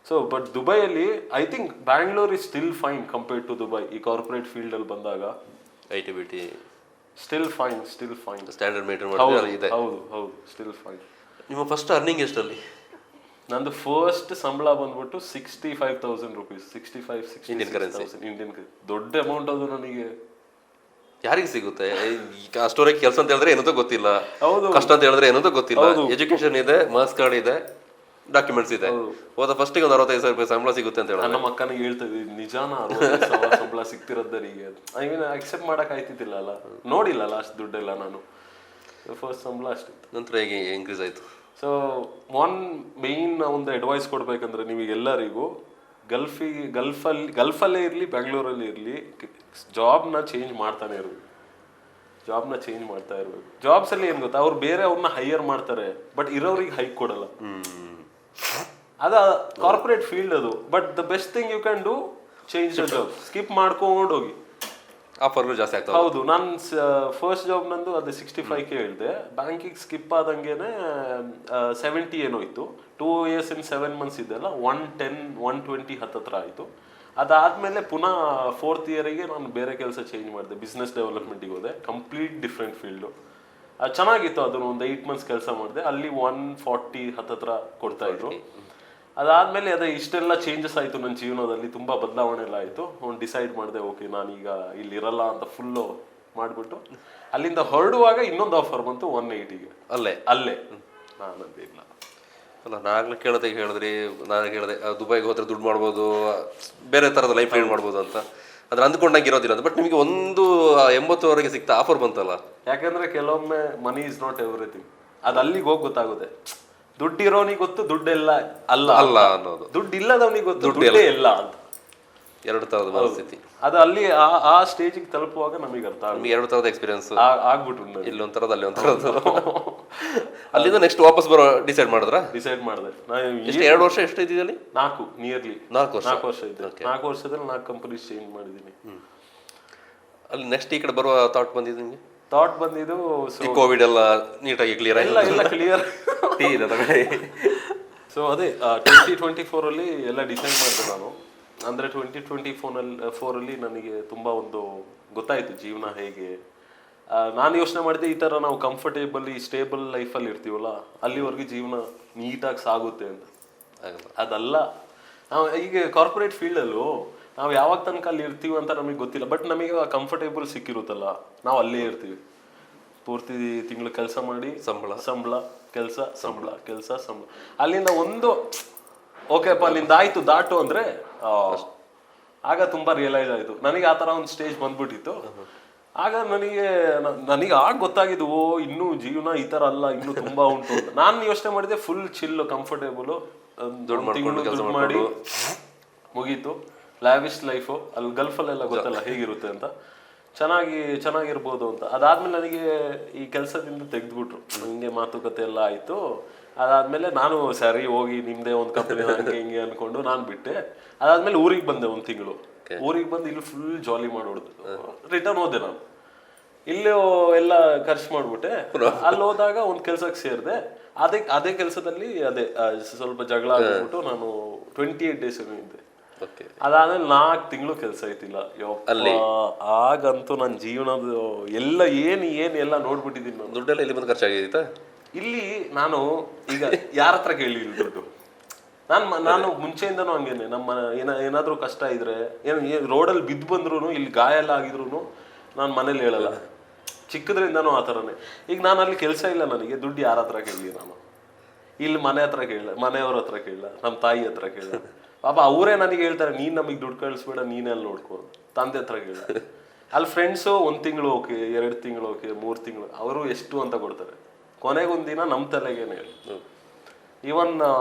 [SPEAKER 2] ಸೊ ಬಟ್ ದುಬೈಯಲ್ಲಿ I think Bangalore is still fine compared to Dubai. ಈ ಕಾರ್ಪೊರೇಟ್ ಫೀಲ್ಡ್ ಅಲ್ಲಿ ಬಂದಾಗ
[SPEAKER 1] IT-BT
[SPEAKER 2] still fine
[SPEAKER 1] standard maintain ಮಾಡ್ತಾರೆ. ಇದೆ,
[SPEAKER 2] ಹೌದು, ಸ್ಟಿಲ್ ಫೈನ್.
[SPEAKER 1] ನಿಮ್ಮ ಫಸ್ಟ್ ಅರ್ನಿಂಗ್ ಎಷ್ಟಲ್ಲಿ?
[SPEAKER 2] ನಂದು ಫಸ್ಟ್ ಸಂಬಳ ಬಂದ್ಬಿಟ್ಟು 65,000 rupees, 65-60
[SPEAKER 1] ಇಂಡಿಯನ್ ಕರೆನ್ಸಿ.
[SPEAKER 2] ದೊಡ್ಡ ಅಮೌಂಟ್ ಅದು ನನಗೆ.
[SPEAKER 1] ಯಾರಿಗೆ ಸಿಗುತ್ತೆ ಅಷ್ಟೋರಿಗೆ? ಕೆಲಸ ಅಂತ ಹೇಳಿದ್ರೆ ಏನಂತ ಗೊತ್ತಿಲ್ಲ,
[SPEAKER 2] ಹೌದು,
[SPEAKER 1] ಕಷ್ಟ ಅಂತ ಹೇಳಿದ್ರೆ ಏನಂತ ಗೊತ್ತಿಲ್ಲ, ಎಜುಕೇಶನ್ ಇದೆ, ಮಾರ್ಕ್ಸ್ ಕಾರ್ಡ್ ಇದೆ, ಡಾಕ್ಯುಮೆಂಟ್ಸ್ ಇದೆ. ಹೋದ ಫಸ್ಟಿಗೆ ಒಂದು 65,000 ರೂಪಾಯಿ ಸಂಬಳ ಸಿಗುತ್ತೆ ಅಂತ ಹೇಳಿ
[SPEAKER 2] ನಮ್ಮ ಅಕ್ಕನಿಗೆ ಹೇಳ್ತಾ ಇದ್ವಿ, ನಿಜಾನ 65,000 ಸಂಬಳ ಸಿಗ್ತಿರೋದರಿಗೆ? ಐ ಮೀನ್ ಅಕ್ಸೆಪ್ಟ್ ಮಾಡಕ್ ಆಯ್ತಿದ್ದಿಲ್ಲ ಅಲ್ಲ, ನೋಡಿಲ್ಲಲ್ಲ ಅಷ್ಟು ದುಡ್ಡೆಲ್ಲ ನಾನು. ಫಸ್ಟ್ ಸಂಬಳ ಅಷ್ಟಿತ್ತು.
[SPEAKER 1] ನಂತರ ಹೇಗೆ ಇನ್ಕ್ರೀಸ್ ಆಯ್ತು?
[SPEAKER 2] ಸೊ ಒನ್ ಮೇನ್ ಒಂದು ಅಡ್ವೈಸ್ ಕೊಡ್ಬೇಕಂದ್ರೆ ನಿಮಗೆಲ್ಲರಿಗೂ, ಗಲ್ಫಲ್ಲೇ ಇರಲಿ ಬೆಂಗಳೂರಲ್ಲಿ ಇರಲಿ, ಜಾಬ್ನ ಚೇಂಜ್ ಮಾಡ್ತಾನೆ ಇರಬೇಕು. ಜಾಬ್ಸ್ ಅಲ್ಲಿ ಏನ್ ಗೊತ್ತಾ, ಅವ್ರು ಬೇರೆ ಅವ್ರನ್ನ ಹೈಯರ್ ಮಾಡ್ತಾರೆ, ಬಟ್ ಇರೋರಿಗೆ ಹೈಕ್ ಕೊಡಲ್ಲ. ಅದ ಕಾರ್ಪೊರೇಟ್ ಫೀಲ್ಡ್ ಅದು. But the best thing you can do, change the job, skip ಮಾಡ್ಕೊಂಡು ಹೋಗಿ.
[SPEAKER 1] ಆಫರ್ಗಳು ಜಾಸ್ತಿ ಆಗ್ತವೆ.
[SPEAKER 2] ಹೌದು, ನಾನು ಫಸ್ಟ್ ಜಾಬ್ ನಂದು ಅದೇ 65K ಹೇಳಿದೆ. ಬ್ಯಾಂಕಿಗೆ ಸ್ಕಿಪ್ ಆದಂಗೆನೆ 70 ಏನೋ ಇತ್ತು. 2 years and 7 months ಇದೆಲ್ಲ 110-120 ಹತ್ತತ್ರ ಆಯಿತು. ಅದಾದ್ಮೇಲೆ ಪುನಃ 4th yearಗೆ ನಾನು ಬೇರೆ ಕೆಲಸ ಚೇಂಜ್ ಮಾಡಿದೆ, ಬಿಸ್ನೆಸ್ ಡೆವಲಪ್ಮೆಂಟಿಗೆ ಹೋದೆ. Complete different field. ಅದು ಚೆನ್ನಾಗಿತ್ತು. ಅದನ್ನು ಒಂದು 8 months ಕೆಲಸ ಮಾಡಿದೆ. ಅಲ್ಲಿ 140 ಹತ್ತತ್ರ ಕೊಡ್ತಾ ಇದ್ರು. ಅದಾದ್ಮೇಲೆ ಇಷ್ಟೆಲ್ಲ ಚೇಂಜಸ್ ಆಯ್ತು ನನ್ನ ಜೀವನದಲ್ಲಿ, ತುಂಬಾ ಬದಲಾವಣೆ ಎಲ್ಲ ಆಯ್ತು. ಒಂದು ಡಿಸೈಡ್ ಮಾಡಿದೆ, ಓಕೆ ನಾನೀಗ ಇಲ್ಲಿ ಇರಲ್ಲ ಅಂತ ಫುಲ್ಲು ಮಾಡಿಬಿಟ್ಟು ಅಲ್ಲಿಂದ ಹೊರಡುವಾಗ ಇನ್ನೊಂದು ಆಫರ್ ಬಂತು 180ಗೆ. ಅಲ್ಲೇ ನಾನಂದಿಲ್ಲ
[SPEAKER 1] ಅಲ್ಲ, ನಾಗ್ಲೂ ಹೇಳಿದ್ರಿ, ನಾನು ಹೇಳಿದೆ ದುಬೈಗೆ ಹೋದ್ರೆ ದುಡ್ಡು ಮಾಡ್ಬೋದು, ಬೇರೆ ಥರದ ಲೈಫ್ ಲೀಡ್ ಮಾಡ್ಬೋದು ಅಂತ. ಅದ್ರ ಅಂದ್ಕೊಂಡಂಗೆ ಇರೋದಿಲ್ಲ ಅಂತ. ಬಟ್ ನಿಮಗೆ 180ವರೆಗೆ ಸಿಕ್ತ ಆಫರ್ ಬಂತಲ್ಲ?
[SPEAKER 2] ಯಾಕಂದ್ರೆ ಕೆಲವೊಮ್ಮೆ ಮನಿ ಇಸ್ ನಾಟ್ ಎವ್ರಿಥಿಂಗ್. ಅದು ಅಲ್ಲಿಗೆ ಹೋಗಿ ಗೊತ್ತಾಗುತ್ತೆ. ದುಡ್ಡಿರೋನಿಗೆ ಗೊತ್ತು ದುಡ್ಡೆಲ್ಲ ಅಲ್ಲ
[SPEAKER 1] ಅನ್ನೋದು,
[SPEAKER 2] ದುಡ್ಡು ಇಲ್ಲದವನಿಗೆ ಗೊತ್ತು ದುಡ್ಡೇ ಇಲ್ಲ ಅಂತ.
[SPEAKER 1] 2 ಥರದ ಪರಿಸ್ಥಿತಿ
[SPEAKER 2] ಅದು ಅಲ್ಲಿ ಆ ಸ್ಟೇಜಿಗೆ ತಲುಪುವಾಗ ನಮಗೆ ಅರ್ಥ ಆಗುತ್ತೆ.
[SPEAKER 1] 2 ಥರದ ಎಕ್ಸ್ಪೀರಿಯನ್ಸ್
[SPEAKER 2] ಆಗ್ಬಿಟ್ಟು
[SPEAKER 1] ಇಲ್ಲೊಂಥರದ್ದು ಅಲ್ಲಿ ಒಂಥರದ್ದು. ಅಲ್ಲಿಂದ ನೆಕ್ಸ್ಟ್ ವಾಪಸ್ ಬರೋ ಡಿಸೈಡ್ ಮಾಡಿದೆ. ಎಷ್ಟು 2 ವರ್ಷ ಎಷ್ಟು ಇದ್ದಿದ್ದಲ್ಲಿ?
[SPEAKER 2] 4 ವರ್ಷ ಇದ್ದೆ. 4 ವರ್ಷದಲ್ಲಿ 4 ಕಂಪನೀಸ್ ಚೇಂಜ್ ಮಾಡಿದ್ದೀನಿ.
[SPEAKER 1] ಅಲ್ಲಿ ನೆಕ್ಸ್ಟ್ ಈ ಕಡೆ ಬರುವ ಥಾಟ್ ಬಂದಿದ್ದು ನಿಮಗೆ?
[SPEAKER 2] ಥಾಟ್ ಬಂದಿದ್ದು
[SPEAKER 1] ಕೋವಿಡ್ ಎಲ್ಲ ನೀಟಾಗಿ ಕ್ಲಿಯರ್
[SPEAKER 2] ಎಲ್ಲ ಕ್ಲಿಯರ್. ಸೊ ಅದೇ 2024 ಅಲ್ಲಿ ಎಲ್ಲ ಡಿಸೈಡ್ ಮಾಡಿದೆ ನಾನು. ಅಂದ್ರೆ 2024 ಅಲ್ಲಿ ನನಗೆ ತುಂಬಾ ಒಂದು ಗೊತ್ತಾಯ್ತು ಜೀವನ ಹೇಗೆ, ನಾನು ಯೋಚನೆ ಮಾಡಿದೆ ಈ ತರ ನಾವು ಕಂಫರ್ಟೇಬಲಿ ಸ್ಟೇಬಲ್ ಲೈಫಲ್ಲಿ ಇರ್ತೀವಲ್ಲ ಅಲ್ಲಿವರೆಗೆ ಜೀವನ ನೀಟಾಗಿ ಸಾಗುತ್ತೆ ಅಂತ.
[SPEAKER 1] ಆಗಲ್ಲ.
[SPEAKER 2] ಅದಲ್ಲ, ನಾವು ಈಗ ಕಾರ್ಪೊರೇಟ್ ಫೀಲ್ಡಲ್ಲೂ ನಾವು ಯಾವಾಗ ತನಕ ಅಲ್ಲಿ ಇರ್ತೀವಿ ಅಂತ ನಮಗೆ ಗೊತ್ತಿಲ್ಲ, ಬಟ್ ನಮಗೆ ಕಂಫರ್ಟೇಬಲ್ ಸಿಕ್ಕಿರುತ್ತಲ್ಲ, ನಾವು ಅಲ್ಲೇ ಇರ್ತೀವಿ. ಪೂರ್ತಿ ತಿಂಗಳು ಕೆಲಸ ಮಾಡಿ ಸಂಬಳ ಕೆಲಸ ಸಂಬಳ ಅಲ್ಲಿಂದ ಒಂದು ಓಕೆಪ್ಪ ನಿಂದಾಯ್ತು ದಾಟು ಅಂದ್ರೆ ಆಗ ತುಂಬಾ ರಿಯಲೈಸ್ ಆಯ್ತು ನನಗೆ. ಆ ತರ ಒಂದು ಸ್ಟೇಜ್ ಬಂದ್ಬಿಟ್ಟಿತ್ತು. ಆಗ ನನಗೆ ಆಗ ಗೊತ್ತಾಗಿದ್ದು, ಓ ಇನ್ನೂ ಜೀವನ ಈ ತರ ಅಲ್ಲ, ಇನ್ನೂ ತುಂಬಾ ಉಂಟು ಅಂತ. ನಾನು ಯೋಚನೆ ಮಾಡಿದೆ ಫುಲ್ ಚಿಲ್ ಕಂಫರ್ಟೇಬಲ್, ತಿಂಗಳು ಮಾಡಿ ಮುಗೀತು. ಲ್ಯಾವಿಶ್ ಲೈಫು ಅಲ್ಲಿ ಗಲ್ಫಲ್ಲೆಲ್ಲ ಗೊತ್ತಲ್ಲ ಹೇಗಿರುತ್ತೆ ಅಂತ, ಚೆನ್ನಾಗಿರ್ಬೋದು ಅಂತ. ಅದಾದ್ಮೇಲೆ ನನಗೆ ಈ ಕೆಲಸದಿಂದ ತೆಗೆದ್ಬಿಟ್ರು. ಹಿಂಗೆ ಮಾತುಕತೆ ಎಲ್ಲ ಆಯ್ತು. ಅದಾದ್ಮೇಲೆ ನಾನು ಸರಿ ಹೋಗಿ ನಿಮ್ದೇ ಒಂದು ಕಂಪನಿ ಹಂಗೆ ಹಿಂಗೆ ಅನ್ಕೊಂಡು ನಾನು ಬಿಟ್ಟೆ. ಅದಾದ್ಮೇಲೆ ಊರಿಗೆ ಬಂದೆ, ಒಂದು ತಿಂಗಳು ಊರಿಗೆ ಬಂದು ಇಲ್ಲಿ ಫುಲ್ ಜಾಲಿ ಮಾಡೋದು. ರಿಟರ್ನ್ ಹೋದೆ ನಾನು, ಇಲ್ಲೇ ಎಲ್ಲ ಖರ್ಚು ಮಾಡ್ಬಿಟ್ಟೆ. ಅಲ್ಲಿ ಹೋದಾಗ ಒಂದು ಕೆಲ್ಸಕ್ಕೆ ಸೇರಿದೆ. ಅದೇ ಕೆಲಸದಲ್ಲಿ ಸ್ವಲ್ಪ ಜಗಳ ಆಗ್ಬಿಟ್ಟು ನಾನು 28 days ಇದ್ದೆ. ಅದಾದ್ಮೇಲೆ 4 ತಿಂಗಳು ಕೆಲಸ ಐತಿಲ್ಲ. ಆಗಂತೂ ನನ್ನ ಜೀವನದ ಎಲ್ಲ ಏನ್ ನೋಡ್ಬಿಟ್ಟಿದ್ದೀನಿ ನಾನು.
[SPEAKER 1] ದುಡ್ಡೆಲ್ಲ ಇಲ್ಲಿ ಬಂದು ಖರ್ಚಾಗಿತ್ತ.
[SPEAKER 2] ಇಲ್ಲಿ ನಾನು ಈಗ ಯಾರ ಹತ್ರ ಕೇಳಿಲ್ಲ ದುಡ್ಡು. ನಾನು ಮುಂಚೆಯಿಂದನೂ ಹಂಗೇನೆ. ನಮ್ಮ ಏನಾದ್ರೂ ಕಷ್ಟ ಇದ್ರೆ ರೋಡಲ್ಲಿ ಬಿದ್ದು ಬಂದ್ರು, ಇಲ್ಲಿ ಗಾಯ ಎಲ್ಲ ಆಗಿದ್ರು ನಾನು ಮನೇಲಿ ಹೇಳಲ್ಲ. ಚಿಕ್ಕದ್ರಿಂದನೂ ಆ ಥರನೇ. ಈಗ ನಾನು ಅಲ್ಲಿ ಕೆಲಸ ಇಲ್ಲ, ನನಗೆ ದುಡ್ಡು ಯಾರ ಹತ್ರ ಕೇಳಲಿ ನಾನು? ಇಲ್ಲಿ ಮನೆ ಹತ್ರ ಕೇಳಲ್ಲ, ಮನೆಯವ್ರ ಹತ್ರ ಕೇಳಲ್ಲ, ನಮ್ಮ ತಾಯಿ ಹತ್ರ ಕೇಳಲ್ಲ. ಪಾಪ ಅವರೇ ನನಗೆ ಹೇಳ್ತಾರೆ, ನೀನ್ ನಮಗೆ ದುಡ್ಡು ಕಳಿಸ್ಬೇಡ, ನೀನೇ ಅಲ್ಲಿ ನೋಡ್ಕೊ. ತಂದೆ ಹತ್ರ ಕೇಳ. ಅಲ್ಲಿ ಫ್ರೆಂಡ್ಸು 1 ತಿಂಗಳು ಓಕೆ, 2 ತಿಂಗಳು ಓಕೆ, 3 ತಿಂಗಳು, ಅವರು ಎಷ್ಟು ಅಂತ ಕೊಡ್ತಾರೆ. ಕೊನೆಗೊಂದಿನ ನಮ್ಮ ತಲೆಗೇನೆ. ಈವನ್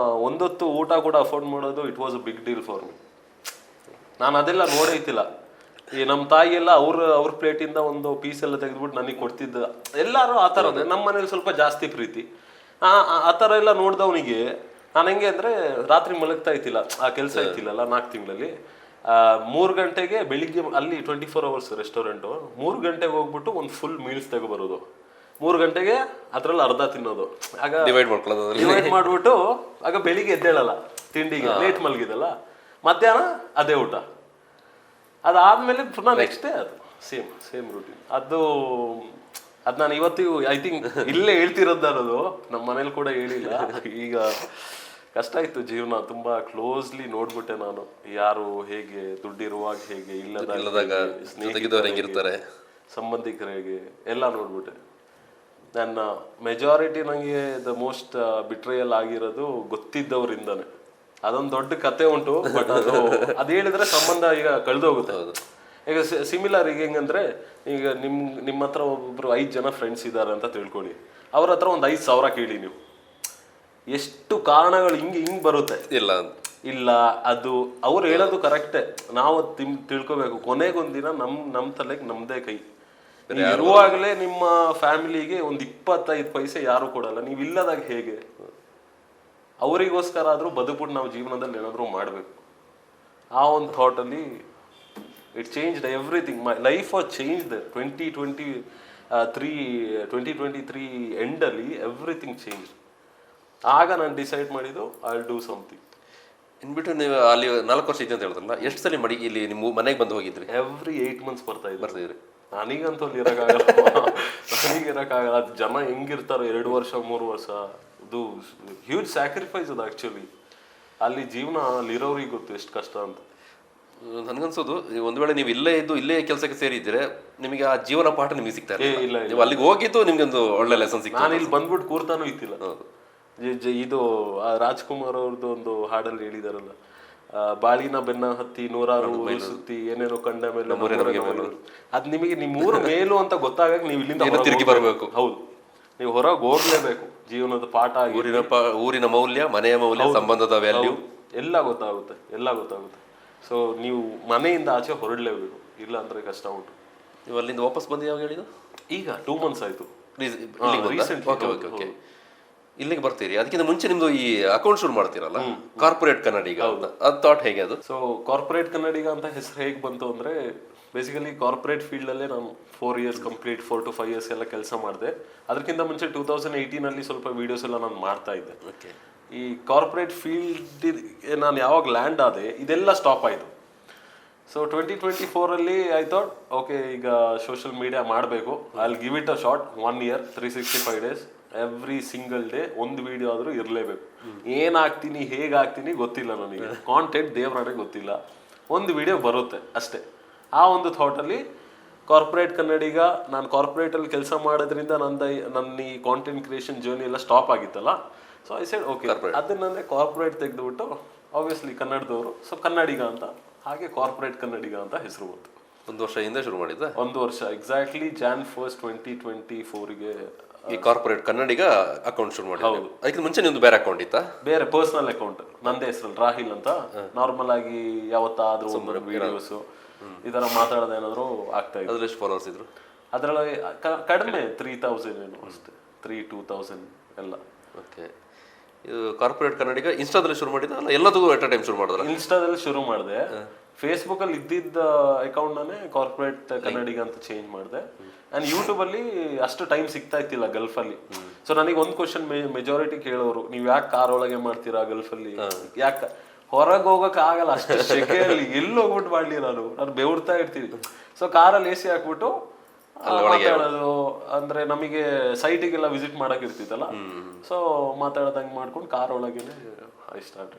[SPEAKER 2] ಒಂದೊತ್ತು ಊಟ ಕೂಡ ಅಫೋರ್ಡ್ ಮಾಡೋದು it was a big deal for me. ನಾನು ಅದೆಲ್ಲ ನೋಡೈತಿಲ್ಲ. ಈ ನಮ್ಮ ತಾಯಿ ಎಲ್ಲ ಅವ್ರ ಪ್ಲೇಟಿಂದ ಒಂದು ಪೀಸ್ ಎಲ್ಲ ತೆಗೆದ್ಬಿಟ್ಟು ನನಗೆ ಕೊಡ್ತಿದ್ದ. ಎಲ್ಲರೂ ಆ ಥರ. ನಮ್ಮ ಮನೇಲಿ ಸ್ವಲ್ಪ ಜಾಸ್ತಿ ಪ್ರೀತಿ. ಆ ಥರ ಎಲ್ಲ ನೋಡ್ದವನಿಗೆ ನಾನು ಹೆಂಗೆ ಅಂದರೆ, ರಾತ್ರಿ ಮಲಗ್ತಾ ಇತ್ತಿಲ್ಲ, ಆ ಕೆಲಸ ಇತ್ತಿಲ್ಲಲ್ಲ 4 ತಿಂಗಳಲ್ಲಿ. 3 ಗಂಟೆಗೆ ಬೆಳಿಗ್ಗೆ ಅಲ್ಲಿ 24 hours ರೆಸ್ಟೋರೆಂಟು. 3 ಗಂಟೆಗೆ ಹೋಗ್ಬಿಟ್ಟು ಒಂದು ಫುಲ್ ಮೀಲ್ಸ್ ತಗೊಬರೋದು. 3 ಗಂಟೆಗೆ ಅದ್ರಲ್ಲಿ ಅರ್ಧ ತಿನ್ನೋದು. ಆಗ ಡಿವೈಡ್ ಮಾಡ್ಬಿಟ್ಟು ಆಗ ಬೆಳಿಗ್ಗೆ ಎದ್ದೇಳಲ್ಲ ತಿಂಡಿಗೆ, ಲೇಟ್ ಮಲಗಿದಲ್ಲ, ಮಧ್ಯಾಹ್ನ ಅದೇ ಊಟ. ಅದಾದ್ಮೇಲೆ ಪುನಃ ನೆಕ್ಸ್ಟ್ ಡೇ ಅದು ಸೇಮ್ ರೂಟೀನ್. ಅದು ನಾನು ಇವತ್ತಿಗೂ ಐ ಥಿಂಕ್ ಇಲ್ಲೇ ಹೇಳ್ತಿರೋದು. ನಮ್ಮ ಮನೇಲಿ ಕೂಡ ಹೇಳಿಲ್ಲ. ಈಗ ಕಷ್ಟ ಇತ್ತು ಜೀವನ, ತುಂಬಾ ಕ್ಲೋಸ್ಲಿ ನೋಡ್ಬಿಟ್ಟೆ ನಾನು. ಯಾರು ಹೇಗೆ, ದುಡ್ಡಿರುವಾಗ ಹೇಗೆ, ಇಲ್ಲದಾಗ ಸ್ನೇಹಿತರು, ಸಂಬಂಧಿಕರು ಹೇಗೆ ಎಲ್ಲ ನೋಡ್ಬಿಟ್ಟೆ. ನನ್ನ ಮೆಜಾರಿಟಿ ನನಗೆ ದ ಮೋಸ್ಟ್ ಬಿಟ್ರೇಯಲ್ ಆಗಿರೋದು ಗೊತ್ತಿದ್ದವರಿಂದಾನೆ. ಅದೊಂದು ದೊಡ್ಡ ಕತೆ ಉಂಟು, ಬಟ್ ಅದು ಹೇಳಿದ್ರೆ ಸಂಬಂಧ ಈಗ ಕಳೆದೋಗುತ್ತೆ. ಈಗ ಸಿಮಿಲರ್ ಈಗ ಹೆಂಗಂದ್ರೆ, ಈಗ ನಿಮ್ಮ ಹತ್ರ ಒಬ್ಬರು 5 ಜನ ಫ್ರೆಂಡ್ಸ್ ಇದ್ದಾರೆ ಅಂತ ತಿಳ್ಕೊಳ್ಳಿ. ಅವ್ರ ಹತ್ರ ಒಂದು 5,000 ಕೇಳಿ, ನೀವು ಎಷ್ಟು ಕಾರಣಗಳು ಹಿಂಗ್ ಬರುತ್ತೆ. ಇಲ್ಲ ಅದು ಅವ್ರು ಹೇಳೋದು ಕರೆಕ್ಟೇ, ನಾವು ತಿಳ್ಕೊಬೇಕು. ಕೊನೆಗೊಂದಿನ ನಮ್ಮ ತಲೆಗೆ ನಮ್ದೇ ಕೈ. ಇರುವಾಗಲೇ ನಿಮ್ಮ ಫ್ಯಾಮಿಲಿಗೆ ಒಂದು 25 ಪೈಸೆ ಯಾರು ಕೊಡಲ್ಲ. ನೀವು ಇಲ್ಲದಾಗ ಹೇಗೆ? ಅವರಿಗೋಸ್ಕರ ಆದ್ರೂ ಬದುಕ್ಬಿಟ್ಟು ನಾವು ಜೀವನದಲ್ಲಿ ಏನಾದ್ರೂ ಮಾಡ್ಬೇಕು. ಆ ಒಂದು ಥಾಟಲ್ಲಿ it changed everything. My life was changed. 2023 ಎಂಡಲ್ಲಿ ಎವ್ರಿಥಿಂಗ್ ಚೇಂಜ್. ಆಗ ನಾನು ಡಿಸೈಡ್ ಮಾಡಿದ್ದು ಐ ವಿಲ್ ಡೂ ಸಮಥಿಂಗ್.
[SPEAKER 1] ಇನ್ಬಿಟ್ಟು ನೀವು ಅಲ್ಲಿ 4 ವರ್ಷ ಇದ್ದೆ ಅಂತ ಹೇಳಿದ್ರಲ್ಲ, ಎಷ್ಟು ಸಲ ಮಾಡಿ ಇಲ್ಲಿ ನಿಮ್ಮ ಮನೆಗೆ ಬಂದು ಹೋಗಿದ್ರಿ?
[SPEAKER 2] Every 8 months ಬರ್ತಿದ್ರಿ. ನನಗಂತೂ ಅಲ್ಲಿ ಇರೋಕ್ಕಾಗಲ್ಲ. ಅದು ಜನ ಹೆಂಗಿರ್ತಾರೋ 2 ವರ್ಷ 3 ವರ್ಷ, ಅದು ಹ್ಯೂಜ್ ಸ್ಯಾಕ್ರಿಫೈಸ್ ಅದು ಆಕ್ಚುಲಿ. ಅಲ್ಲಿ ಜೀವನ ಅಲ್ಲಿರೋರಿಗೆ ಗೊತ್ತು ಎಷ್ಟು ಕಷ್ಟ ಅಂತ.
[SPEAKER 1] ನನ್ಗನ್ಸೋದು, ಒಂದು ವೇಳೆ ನೀವು ಇಲ್ಲೇ ಕೆಲಸಕ್ಕೆ ಸೇರಿದ್ರೆ ನಿಮಗೆ ಆ ಜೀವನ ಪಾಠ ನಿಮಗೆ ಸಿಗ್ತಾ ಇಲ್ಲ. ನೀವು ಅಲ್ಲಿಗೆ ಹೋಗಿದ್ದು ನಿಮ್ಗೆ ಒಂದು ಒಳ್ಳೆ ಲೆಸನ್ ಸಿಗ್ತದೆ.
[SPEAKER 2] ನಾನು ಇಲ್ಲಿ ಬಂದ್ಬಿಟ್ಟು ಕೂರ್ತಾನೂ ಇತ್ತಿಲ್ಲ. ಇದು ರಾಜ್ಕುಮಾರ್ ಅವ್ರದ್ದು ಒಂದು ಹಾಡಲ್ಲಿ ಹೇಳಿದಾರಲ್ಲ, ಬಾಳಿನ ಬೆನ್ನ ಹತ್ತಿ 100 ಊರು ಸುತ್ತಿ ಏನೇನೋ ಕಂಡ ಮೇಲೆ. ಅದ್ ನಿಮಗೆ ನಿಮ್ಮ ಊರು ಮೇಲು ಅಂತ ಗೊತ್ತಾಗ ನೀವು ಇಲ್ಲಿಂದ
[SPEAKER 1] ತಿರುಗಿ ಬರಬೇಕು.
[SPEAKER 2] ಹೌದು, ನೀವು ಹೊರಗೆ ಹೋಗ್ಲೇಬೇಕು. ಜೀವನದ ಪಾಠ,
[SPEAKER 1] ಊರಿನ ಮೌಲ್ಯ, ಮನೆಯ ಮೌಲ್ಯ, ಸಂಬಂಧದ ವ್ಯಾಲ್ಯೂ ಎಲ್ಲ
[SPEAKER 2] ಗೊತ್ತಾಗುತ್ತೆ. ಸೊ ನೀವು ಮನೆಯಿಂದ ಆಚೆ ಹೊರಡ್ಲೇಬೇಕು, ಇಲ್ಲ ಅಂದ್ರೆ ಕಷ್ಟ ಉಂಟು.
[SPEAKER 1] ನೀವು ಅಲ್ಲಿಂದ ವಾಪಸ್ ಬಂದು ಯಾವಾಗ ಹೇಳಿದ್ದು?
[SPEAKER 2] ಈಗ 2 months ಆಯ್ತು.
[SPEAKER 1] ಇಲ್ಲಿಗೆ ಬರ್ತೀರಿ. ಅದಕ್ಕಿಂತ ಮುಂಚೆ ನಿಮ್ದು ಈ ಅಕೌಂಟ್ ಶುರು ಮಾಡ್ತೀರಲ್ಲ, ಕಾರ್ಪೊರೇಟ್ ಕನ್ನಡಿಗ, ಅದು ಥಾಟ್ ಹೇಗೆ? ಅದು
[SPEAKER 2] ಸೊ ಕಾರ್ಪೊರೇಟ್ ಕನ್ನಡಿಗ ಅಂತ ಹೆಸರು ಹೇಗೆ ಬಂತು ಅಂದ್ರೆ, ಬೇಸಿಕಲಿ ಕಾರ್ಪೊರೇಟ್ ಫೀಲ್ಡ್ ಅಲ್ಲೇ ನಾನು 4 years ಕಂಪ್ಲೀಟ್, 4 to 5 years ಎಲ್ಲ ಕೆಲಸ ಮಾಡಿದೆ. ಅದಕ್ಕಿಂತ ಮುಂಚೆ 2018 ಅಲ್ಲಿ ಸ್ವಲ್ಪ ವಿಡಿಯೋಸ್ ಎಲ್ಲ ನಾನು ಮಾಡ್ತಾ ಇದ್ದೆ. ಈ ಕಾರ್ಪೊರೇಟ್ ಫೀಲ್ಡ್ ನಾನು ಯಾವಾಗ ಲ್ಯಾಂಡ್ ಆದೆ ಇದೆಲ್ಲ ಸ್ಟಾಪ್ ಆಯಿತು. ಸೊ 2024 ಐ ಥಾಟ್ ಓಕೆ ಈಗ ಸೋಷಿಯಲ್ ಮೀಡಿಯಾ ಮಾಡಬೇಕು, ಅಲ್ಲಿ give it a short 1 year 365 days every single day ಒಂದು ವಿಡಿಯೋ ಆದರೂ ಇರಲೇಬೇಕು. ಏನಾಗ್ತೀನಿ ಹೇಗಾಗ್ತೀನಿ ಗೊತ್ತಿಲ್ಲ ನನಗೆ, ಕಾಂಟೆಂಟ್ ದೇವರಾಣೆ ಗೊತ್ತಿಲ್ಲ, ಒಂದು ವಿಡಿಯೋ ಬರುತ್ತೆ ಅಷ್ಟೇ. ಆ ಒಂದು ಥಾಟಲ್ಲಿ ಕಾರ್ಪೊರೇಟ್ ಕನ್ನಡಿಗ, ನಾನು ಕಾರ್ಪೊರೇಟಲ್ಲಿ ಕೆಲಸ ಮಾಡೋದ್ರಿಂದ ನನ್ನ ಈ ಕಾಂಟೆಂಟ್ ಕ್ರಿಯೇಷನ್ ಜರ್ನಿ ಎಲ್ಲ ಸ್ಟಾಪ್ ಆಗಿತ್ತಲ್ಲ. ಸೊ ಐ ಸೈಡ್ ಓಕೆ ಅದನ್ನಂದ್ರೆ ಕಾರ್ಪೊರೇಟ್ ತೆಗೆದುಬಿಟ್ಟು ಆಬ್ವಿಯಸ್ಲಿ ಕನ್ನಡದವರು, ಸೊ ಕನ್ನಡಿಗ ಅಂತ, ಹಾಗೆ ಕಾರ್ಪೊರೇಟ್ ಕನ್ನಡಿಗ ಅಂತ ಹೆಸರು ಬಂತು.
[SPEAKER 1] 1 ವರ್ಷ ಹಿಂದೆ ಶುರು ಮಾಡಿದ್ದ?
[SPEAKER 2] 1 ವರ್ಷ ಎಕ್ಸಾಕ್ಟ್ಲಿ Jan 1st 2024ಗೆ
[SPEAKER 1] ಈ ಕಾರ್ಪೊರೇಟ್ ಕನ್ನಡಿಗ ಅಕೌಂಟ್ ಶುರು ಮಾಡಿ. ಹೌದು. ಅದಕ್ಕೆ ಮುಂಚೆ ನಿಮ್ದು ಬೇರೆ ಅಕೌಂಟ್ ಇತ್ತಾ?
[SPEAKER 2] ಬೇರೆ ಪರ್ಸನಲ್ ಅಕೌಂಟ್ ನಂದೇ ಹೆಸರಲ್ಲಿ ರಾಹಿಲ್ ಅಂತ. ನಾರ್ಮಲ್ ಆಗಿ ಯಾವತ್ತಾದ್ರೂ ಒಂದು ವಿಡಿಯೋಸ್ ಈ ತರ ಮಾತಾಡೋದೇನಾದ್ರು ಆಗ್ತಾ ಇದೆ.
[SPEAKER 1] ಅದ್ರಲ್ಲಿ ಎಷ್ಟು ಫಾಲೋವರ್ಸ್ ಇದ್ರು?
[SPEAKER 2] ಅದರಲ್ಲಿ ಕಡಿಮೆ 3000 ಏನು ಅಷ್ಟೇ, 3-2000 ಎಲ್ಲ.
[SPEAKER 1] ಓಕೆ. ಇದು ಕಾರ್ಪೊರೇಟ್ ಕನ್ನಡಿಗ ಇನ್ಸ್ಟಾದಲ್ಲಿ ಶುರು ಮಾಡಿದ ಅಲ್ಲ ಎಲ್ಲದಕ್ಕೂ ಎಟ್ ಅ ಟೈಮ್ ಶುರು ಮಾಡಿದ್ರ?
[SPEAKER 2] ಇನ್ಸ್ಟಾದಲ್ಲಿ ಶುರು ಮಾಡಿದೆ. ಫೇಸ್ಬುಕ್ ಅಲ್ಲಿ ಇದ್ದಿದ್ದ ಅಕೌಂಟ್ ನಾನೇ ಕಾರ್ಪೊರೇಟ್ ಕನ್ನಡಿಗ ಅಂತ ಚೇಂಜ್ ಮಾಡಿದೆ. ಅಂಡ್ ಯೂಟ್ಯೂಬ್ ಅಲ್ಲಿ ಅಷ್ಟು ಟೈಮ್ ಸಿಗ್ತಾ ಇತ್ತಿಲ್ಲ ಗಲ್ಫ್ ಅಲ್ಲಿ. ಸೊ ನನಗೆ ಒಂದು ಕ್ವಶನ್ ಮೆಜಾರಿಟಿ ಕೇಳೋರು, ನೀವ್ ಯಾಕೆ ಕಾರ್ ಒಳಗೆ ಮಾಡ್ತೀರಾ ಗಲ್ಫ್ ಅಲ್ಲಿ, ಯಾಕೆ ಹೊರಗೆ ಹೋಗಕ್ ಆಗಲ್ಲ ಅಷ್ಟು ಶೆಕೆಯಲ್ಲಿ, ಎಲ್ಲಿ ಹೋಗ್ಬಿಟ್ಟು ಮಾಡ್ಲಿ, ನಾನು ಬೆವರ್ತಾ ಇರ್ತೀನಿ. ಸೊ ಕಾರಲ್ಲಿ AC ಹಾಕ್ಬಿಟ್ಟು ಮಾತಾಡೋದು, ಅಂದ್ರೆ ನಮಗೆ ಸೈಟಿಗೆಲ್ಲ ವಿಸಿಟ್ ಮಾಡಕ್ ಇರ್ತಿತ್ತಲ್ಲ, ಸೊ ಮಾತಾಡೋದಂಗೆ ಮಾಡ್ಕೊಂಡು ಕಾರ್ ಒಳಗೇನೆ ಐ ಸ್ಟಾರ್ಟ್.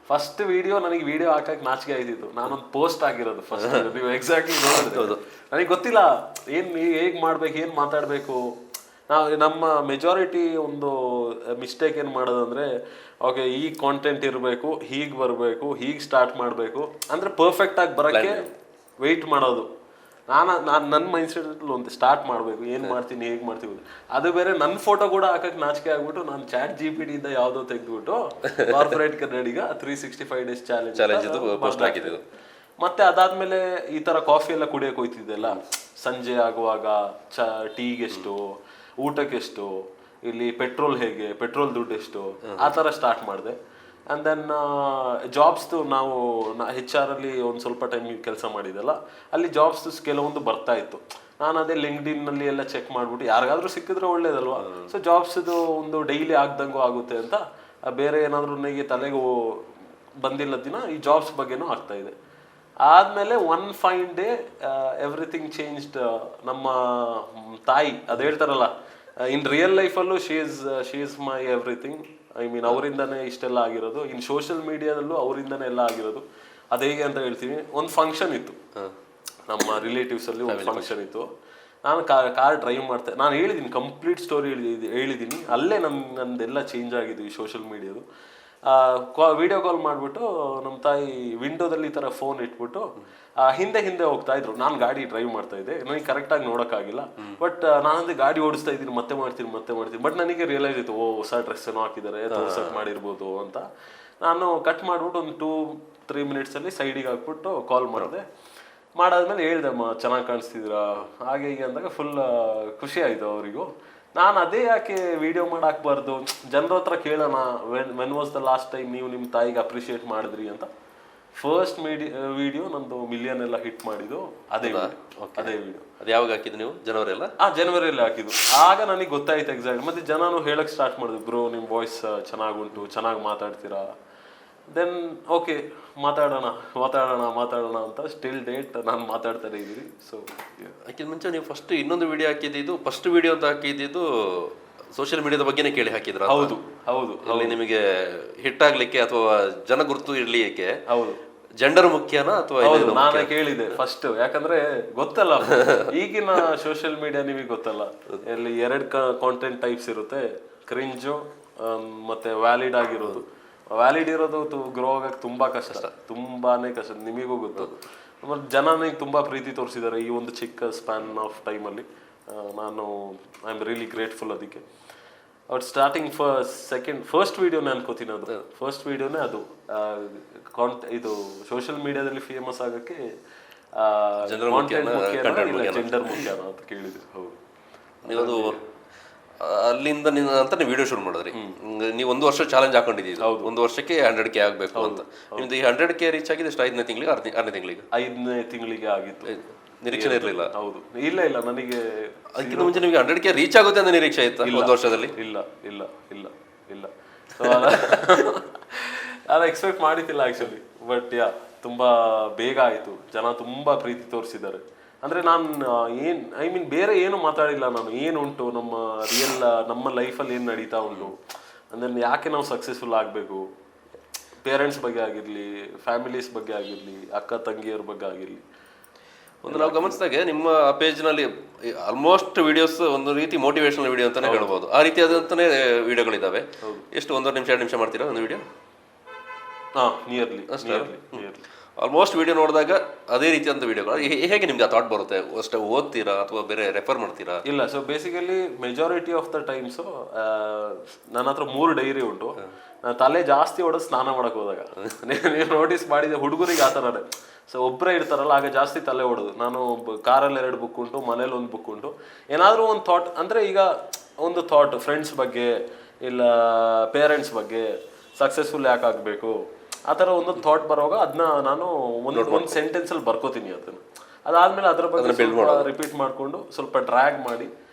[SPEAKER 2] ಫಸ್ಟ್ ವಿಡಿಯೋ ನನಗೆ ವಿಡಿಯೋ ಹಾಕಕ್ ನಾಚಿಕೆ ಆಯ್ತಿತ್ತು. ನಾನೊಂದು ಪೋಸ್ಟ್ ಆಗಿರೋದು ಫಸ್ಟ್. ನೀವು ಎಕ್ಸಾಕ್ಟ್ಲಿ ನೋಡಿದ್ರೆ ನನಗೆ ಗೊತ್ತಿಲ್ಲ ಹೇಗ್ ಮಾಡ್ಬೇಕು, ಏನ್ ಮಾತಾಡ್ಬೇಕು. ನಮ್ಮ ಮೆಜಾರಿಟಿ ಒಂದು ಮಿಸ್ಟೇಕ್ ಏನ್ ಮಾಡೋದಂದ್ರೆ, ಓಕೆ ಈ ಕಾಂಟೆಂಟ್ ಇರಬೇಕು, ಹೀಗ್ ಬರಬೇಕು, ಹೀಗ್ ಸ್ಟಾರ್ಟ್ ಮಾಡಬೇಕು ಅಂದ್ರೆ ಪರ್ಫೆಕ್ಟ್ ಆಗಿ ಬರಕ್ಕೆ ವೆಯ್ಟ್ ಮಾಡೋದು. ನನ್ನ ಮೈಂಡ್ ಸೆಟ್ ಒಂದು ಸ್ಟಾರ್ಟ್ ಮಾಡಬೇಕು, ಏನ್ ಮಾಡ್ತೀನಿ ಹೇಗ್ ಮಾಡ್ತೀವಿ ಅದು ಬೇರೆ. ನನ್ನ ಫೋಟೋ ಕೂಡ ಹಾಕಕ್ ನಾಚಿಕೆ ಆಗ್ಬಿಟ್ಟು ನಾನು ChatGPT ಇಂದ ಯಾವ್ದೋ ತೆಗೆದ್ಬಿಟ್ಟು ಕಾರ್ಪೊರೇಟ್ ಕನ್ನಡಿಗ 365 days ಚಾಲೆಂಜ್. ಮತ್ತೆ ಅದಾದ್ಮೇಲೆ ಈ ತರ ಕಾಫಿ ಎಲ್ಲ ಕುಡಿಯಕ್ ಹೋಯ್ತಿದ್ದೆಲ್ಲ, ಸಂಜೆ ಆಗುವಾಗ ಟೀಗೆಷ್ಟು, ಊಟಕ್ಕೆಷ್ಟು, ಇಲ್ಲಿ ಪೆಟ್ರೋಲ್ ಹೇಗೆ, ಪೆಟ್ರೋಲ್ ದುಡ್ಡು ಎಷ್ಟು, ಆ ತರ ಸ್ಟಾರ್ಟ್ ಮಾಡಿದೆ. ಅಂಡ್ ದೆನ್ ಜಾಬ್ಸ್ದು ನಾವು HR ಅಲ್ಲಿ ಒಂದು ಸ್ವಲ್ಪ ಟೈಮ್ ಕೆಲಸ ಮಾಡಿದೆಲ್ಲ, ಅಲ್ಲಿ ಜಾಬ್ಸ್ ಕೆಲವೊಂದು ಬರ್ತಾ ಇತ್ತು. ನಾನು ಅದೇ ಲಿಂಕ್ಡ್ಇನ್ ನಲ್ಲಿ ಎಲ್ಲ ಚೆಕ್ ಮಾಡ್ಬಿಟ್ಟು ಯಾರಿಗಾದ್ರೂ ಸಿಕ್ಕಿದ್ರೆ ಒಳ್ಳೇದಲ್ವಾ. ಸೊ ಜಾಬ್ಸ್ದು ಒಂದು ಡೈಲಿ ಆಗ್ದಂಗೂ ಆಗುತ್ತೆ ಅಂತ, ಬೇರೆ ಏನಾದ್ರು ನನಗೆ ತಲೆಗೆ ಬಂದಿಲ್ಲ ದಿನ ಈ ಜಾಬ್ಸ್ ಬಗ್ಗೆನೂ ಆಗ್ತಾ ಇದೆ. ಆದ್ಮೇಲೆ 1 fine day ಎವ್ರಿಥಿಂಗ್ ಚೇಂಜ್ಡ್. ನಮ್ಮ ತಾಯಿ ಅದು ಹೇಳ್ತಾರಲ್ಲ, ಇನ್ ರಿಯಲ್ ಲೈಫಲ್ಲೂ she is my everything. I mean ಅವರಿಂದನೇ ಇಷ್ಟೆಲ್ಲ ಆಗಿರೋದು, ಇನ್ ಸೋಷಿಯಲ್ ಮೀಡಿಯಾದಲ್ಲೂ ಅವರಿಂದನೇ ಎಲ್ಲ ಆಗಿರೋದು. ಅದು ಹೇಗೆ ಅಂತ ಹೇಳ್ತೀನಿ, ಒಂದು ಫಂಕ್ಷನ್ ಇತ್ತು ನಮ್ಮ ರಿಲೇಟಿವ್ಸ್ ಅಲ್ಲಿ, ಒಂದು ಫಂಕ್ಷನ್ ಇತ್ತು. ನಾನು ಕಾರ್ ಡ್ರೈವ್ ಮಾಡ್ತೆ, ನಾನು ಹೇಳಿದ್ದೀನಿ ಕಂಪ್ಲೀಟ್ ಸ್ಟೋರಿ ಹೇಳಿದ್ದೀನಿ. ಅಲ್ಲೇ ನಂದೆಲ್ಲ ಚೇಂಜ್ ಆಗಿದ್ದು ಈ ಸೋಷಿಯಲ್ ಮೀಡಿಯಾದು. ವಿಡಿಯೋ ಕಾಲ್ ಮಾಡಿಬಿಟ್ಟು ನಮ್ಮ ತಾಯಿ ವಿಂಡೋದಲ್ಲಿ ಈ ಥರ ಫೋನ್ ಇಟ್ಬಿಟ್ಟು ಹಿಂದೆ ಹೋಗ್ತಾ ಇದ್ರು. ನಾನು ಗಾಡಿ ಡ್ರೈವ್ ಮಾಡ್ತಾ ಇದ್ದೆ, ನನಗೆ ಕರೆಕ್ಟಾಗಿ ನೋಡೋಕ್ಕಾಗಿಲ್ಲ. ಬಟ್ ನಾನಂದ್ರೆ ಗಾಡಿ ಓಡಿಸ್ತಾ ಇದ್ದೀನಿ, ಮತ್ತೆ ಮಾಡ್ತೀನಿ. ಬಟ್ ನನಗೆ ರಿಯಲೈಸ್ ಆಯಿತು, ಹೊಸ ಡ್ರೆಸ್ ಏನೋ ಹಾಕಿದ್ದಾರೆ, ತೋರ್ಸಕ್ಕೆ ಮಾಡಿರ್ಬೋದು ಅಂತ. ನಾನು ಕಟ್ ಮಾಡ್ಬಿಟ್ಟು ಒಂದು 2-3 minutesಲ್ಲಿ ಸೈಡಿಗೆ ಹಾಕ್ಬಿಟ್ಟು ಕಾಲ್ ಮಾಡಿದೆ. ಮಾಡಾದ್ಮೇಲೆ ಹೇಳ್ದಮ್ಮ ಚೆನ್ನಾಗಿ ಕಾಣಿಸ್ತಿದ್ದೀರಾ ಹಾಗೆ ಹೀಗೆ ಅಂದಾಗ ಫುಲ್ ಖುಷಿ ಆಯಿತು ಅವರಿಗೂ. ನಾನು ಅದೇ ಯಾಕೆ ವಿಡಿಯೋ ಮಾಡಾಕ್ಬಾರ್ದು, ಜನರ ಹತ್ರ ಕೇಳೋಣ, when was the last time ನೀವು ನಿಮ್ಮ ತಾಯಿಗೆ ಅಪ್ರಿಷಿಯೇಟ್ ಮಾಡಿದ್ರಿ ಅಂತ. ಫಸ್ಟ್ ವಿಡಿಯೋ ನಂದು ಮಿಲಿಯನ್ ಎಲ್ಲ ಹಿಟ್ ಮಾಡಿದ್ದು ಅದೇ ವಿಡಿಯೋ.
[SPEAKER 1] ಅದು ಯಾವಾಗ ಹಾಕಿದ್ದು ನೀವು? ಜನವರಿ ಅಲ್ಲ?
[SPEAKER 2] ಜನವರಿಯಲ್ಲಿ ಹಾಕಿದ್ದು. ಆಗ ನನಗೆ ಗೊತ್ತಾಯ್ತು ಎಕ್ಸಾಕ್ಟ್. ಮತ್ತೆ ಜನನು ಹೇಳಕ್ ಸ್ಟಾರ್ಟ್ ಮಾಡಿದ್ರು, ಬ್ರೋ ನಿಮ್ಮ ವಾಯ್ಸ್ ಚೆನ್ನಾಗುಂಟು, ಚೆನ್ನಾಗಿ ಮಾತಾಡ್ತೀರಾ. ದೆನ್ ಓಕೆ ಮಾತಾಡೋಣ ಅಂತ ಸ್ಟಿಲ್ ಡೇಟ್ ನಾನು ಮಾತಾಡ್ತಾನೆ ಇದ್ದೀವಿ. ಸೊ
[SPEAKER 1] ಅದಕ್ಕಿಂತ ಮುಂಚೆ ನೀವು ಇನ್ನೊಂದು ವಿಡಿಯೋ ಹಾಕಿದ್ದು, ಫಸ್ಟ್ ವಿಡಿಯೋ ಅಂತ ಹಾಕಿದ್ದು ಸೋಷಿಯಲ್ ಮೀಡಿಯಾದ ಬಗ್ಗೆನೇ ಕೇಳಿ ಹಾಕಿದ್ರ?
[SPEAKER 2] ಹೌದು.
[SPEAKER 1] ಅಲ್ಲಿ ನಿಮಗೆ ಹಿಟ್ ಆಗ್ಲಿಕ್ಕೆ ಅಥವಾ ಜನ ಗುರುತು ಇರ್ಲಿಕ್ಕೆ
[SPEAKER 2] ಹೌದು
[SPEAKER 1] ಜೆಂಡರ್ ಮುಖ್ಯನಾ ಅಥವಾ?
[SPEAKER 2] ನಾನೇ ಕೇಳಿದೆ ಫಸ್ಟ್, ಯಾಕಂದ್ರೆ ಗೊತ್ತಲ್ಲ ಈಗಿನ ಸೋಷಿಯಲ್ ಮೀಡಿಯಾ ನಿಮಗೆ ಗೊತ್ತಲ್ಲ, ಇಲ್ಲಿ 2 ಕಾಂಟೆಂಟ್ ಟೈಪ್ಸ್ ಇರುತ್ತೆ, ಕ್ರಿಂಜು ಮತ್ತೆ ವ್ಯಾಲಿಡ್ ಆಗಿರೋದು. ವ್ಯಾಲಿಡ್ ಇರೋದು ಗ್ರೋ ಆಗಕ್ಕೆ ತುಂಬಾನೇ ಕಷ್ಟ, ನಿಮಗೂ ಗೊತ್ತು. ಮತ್ತೆ ಜನ ನನಗೆ ತುಂಬಾ ಪ್ರೀತಿ ತೋರಿಸಿದ್ದಾರೆ ಈ ಒಂದು ಚಿಕ್ಕ ಸ್ಪ್ಯಾನ್ ಆಫ್ ಟೈಮಲ್ಲಿ. ನಾನು ಐ ಆಮ್ ರಿಯಲಿ ಗ್ರೇಟ್ಫುಲ್ ಅದಕ್ಕೆ. ಅವ್ರು ಸ್ಟಾರ್ಟಿಂಗ್ ಫಸ್ಟ್ ವಿಡಿಯೋನೇ ಅನ್ಕೋತೀನಿ, ಅದು ಫಸ್ಟ್ ವಿಡಿಯೋನೇ ಅದು. ಇದು ಸೋಷಿಯಲ್ ಮೀಡಿಯಾದಲ್ಲಿ ಫೇಮಸ್ ಆಗಕ್ಕೆ ಜೆಂಡರ್ ಮುಖ್ಯನಾ ಅಂತ ಕೇಳಿದ್ರು. ಹೌದು.
[SPEAKER 1] ನೀವು ಅಲ್ಲಿಂದ ಅಂತ ನೀವು ವಿಡಿಯೋ ಶುರು ಮಾಡಿದ್ರಿ. ನೀವು 1 ವರ್ಷ ಚಾಲೆಂಜ್ ಹಾಕೊಂಡಿದ್ದೀರಿ, 1 ವರ್ಷಕ್ಕೆ 100K ಆಗಬೇಕು ಅಂತ. ನಿಮ್ದು ಈ 100K ರೀಚ್ ಆಗಿದೆ ಎಷ್ಟು? 5ನೇ ತಿಂಗಳಿಗೆ
[SPEAKER 2] 6ನೇ ತಿಂಗಳಿಗೆ ಆಗಿತ್ತು.
[SPEAKER 1] ನಿರೀಕ್ಷೆ ಇರಲಿಲ್ಲ?
[SPEAKER 2] ಹೌದು. ಇಲ್ಲ ನನಗೆ
[SPEAKER 1] ಅದಕ್ಕಿಂತ ಮುಂಚೆ ನಿಮಗೆ 100K ರೀಚ್ ಆಗುತ್ತೆ ಅಂತ ನಿರೀಕ್ಷೆ ಆಯ್ತಾ 1 ವರ್ಷದಲ್ಲಿ?
[SPEAKER 2] ಇಲ್ಲ ನಾನು ಎಕ್ಸ್ಪೆಕ್ಟ್ ಮಾಡಿದ್ದಿಲ್ಲ ಆಕ್ಚುಲಿ. ಬಟ್ ತುಂಬಾ ಬೇಗ ಆಯ್ತು, ಜನ ತುಂಬಾ ಪ್ರೀತಿ ತೋರಿಸಿದ್ದಾರೆ. ಅಂದ್ರೆ ನಾನು ಬೇರೆ ಏನು ಮಾತಾಡಿಲ್ಲ ನಾನು. ಏನುಂಟು ನಮ್ಮ ರಿಯಲ್ ನಮ್ಮ ಲೈಫಲ್ಲಿ ಏನು ನಡೀತಾ ಉಂಟು, ಅಂದ್ರೆ ಯಾಕೆ ನಾವು ಸಕ್ಸಸ್ಫುಲ್ ಆಗಬೇಕು, ಪೇರೆಂಟ್ಸ್ ಬಗ್ಗೆ ಆಗಿರ್ಲಿ, ಫ್ಯಾಮಿಲೀಸ್ ಬಗ್ಗೆ ಆಗಿರ್ಲಿ, ಅಕ್ಕ ತಂಗಿಯರ ಬಗ್ಗೆ ಆಗಿರ್ಲಿ.
[SPEAKER 1] ಒಂದು ನಾವು ಗಮನಿಸಿದಾಗೆ ನಿಮ್ಮ ಪೇಜ್ನಲ್ಲಿ ಆಲ್ಮೋಸ್ಟ್ ವಿಡಿಯೋಸ್ ಒಂದು ರೀತಿ ಮೋಟಿವೇಶನಲ್ ವಿಡಿಯೋ ಅಂತಾನೆ ಹೇಳ್ಬೋದು. ಆ ರೀತಿಯಾದಂತಾನೆ ವಿಡಿಯೋಗಳಿದ್ದಾವೆ. ಎಷ್ಟು 1.5 ನಿಮಿಷ 2 ನಿಮಿಷ ಮಾಡ್ತೀರಾ ಒಂದು ವಿಡಿಯೋ?
[SPEAKER 2] ನಿಯರ್ಲಿ
[SPEAKER 1] ಆಲ್ಮೋಸ್ಟ್ ವಿಡಿಯೋ ನೋಡಿದಾಗ ಅದೇ ರೀತಿಯಾದ ವಿಡಿಯೋಗಳು. ಹೇಗೆ ನಿಮ್ಗೆ ಆ ಥಾಟ್ ಬರುತ್ತೆ? ಅಷ್ಟೇ ಓದ್ತೀರಾ ಅಥವಾ ಬೇರೆ ರೆಫರ್ ಮಾಡ್ತೀರಾ?
[SPEAKER 2] ಇಲ್ಲ, so basically majority of the times ನನ್ನ ಹತ್ರ 3 ಡೈರಿ ಉಂಟು. ನಾನು ತಲೆ ಜಾಸ್ತಿ ಹೊಡೆದು ಸ್ನಾನ ಮಾಡಕ್ ಹೋದಾಗ ನೀವು ನೋಟಿಸ್ ಮಾಡಿದೆ ಹುಡುಗರಿಗೆ ಆ ಥರನೇ. ಸೊ ಒಬ್ಬರೇ ಇರ್ತಾರಲ್ಲ, ಆಗ ಜಾಸ್ತಿ ತಲೆ ಹೊಡೋದು. ನಾನು ಕಾರಲ್ಲಿ 2 ಬುಕ್ ಉಂಟು, ಮನೇಲಿ 1 ಬುಕ್ ಉಂಟು. ಏನಾದರೂ ಒಂದು ಥಾಟ್ ಅಂದರೆ ಈಗ ಒಂದು ಥಾಟ್ ಫ್ರೆಂಡ್ಸ್ ಬಗ್ಗೆ ಇಲ್ಲ ಪೇರೆಂಟ್ಸ್ ಬಗ್ಗೆ, ಸಕ್ಸಸ್ಫುಲ್ ಯಾಕೆ ಆಗಬೇಕು, ಆ ಥರ ಒಂದೊಂದು ಥಾಟ್ ಬರುವಾಗ ಅದನ್ನ ನಾನು ಒಂದು ಸೆಂಟೆನ್ಸಲ್ಲಿ ಬರ್ಕೋತೀನಿ. ಅದನ್ನು ಅದಾದ್ಮೇಲೆ ಅದ್ರ ಬಗ್ಗೆ ರಿಪೀಟ್ ಮಾಡಿಕೊಂಡು ಸ್ವಲ್ಪ ಡ್ರ್ಯಾಗ್ ಮಾಡಿ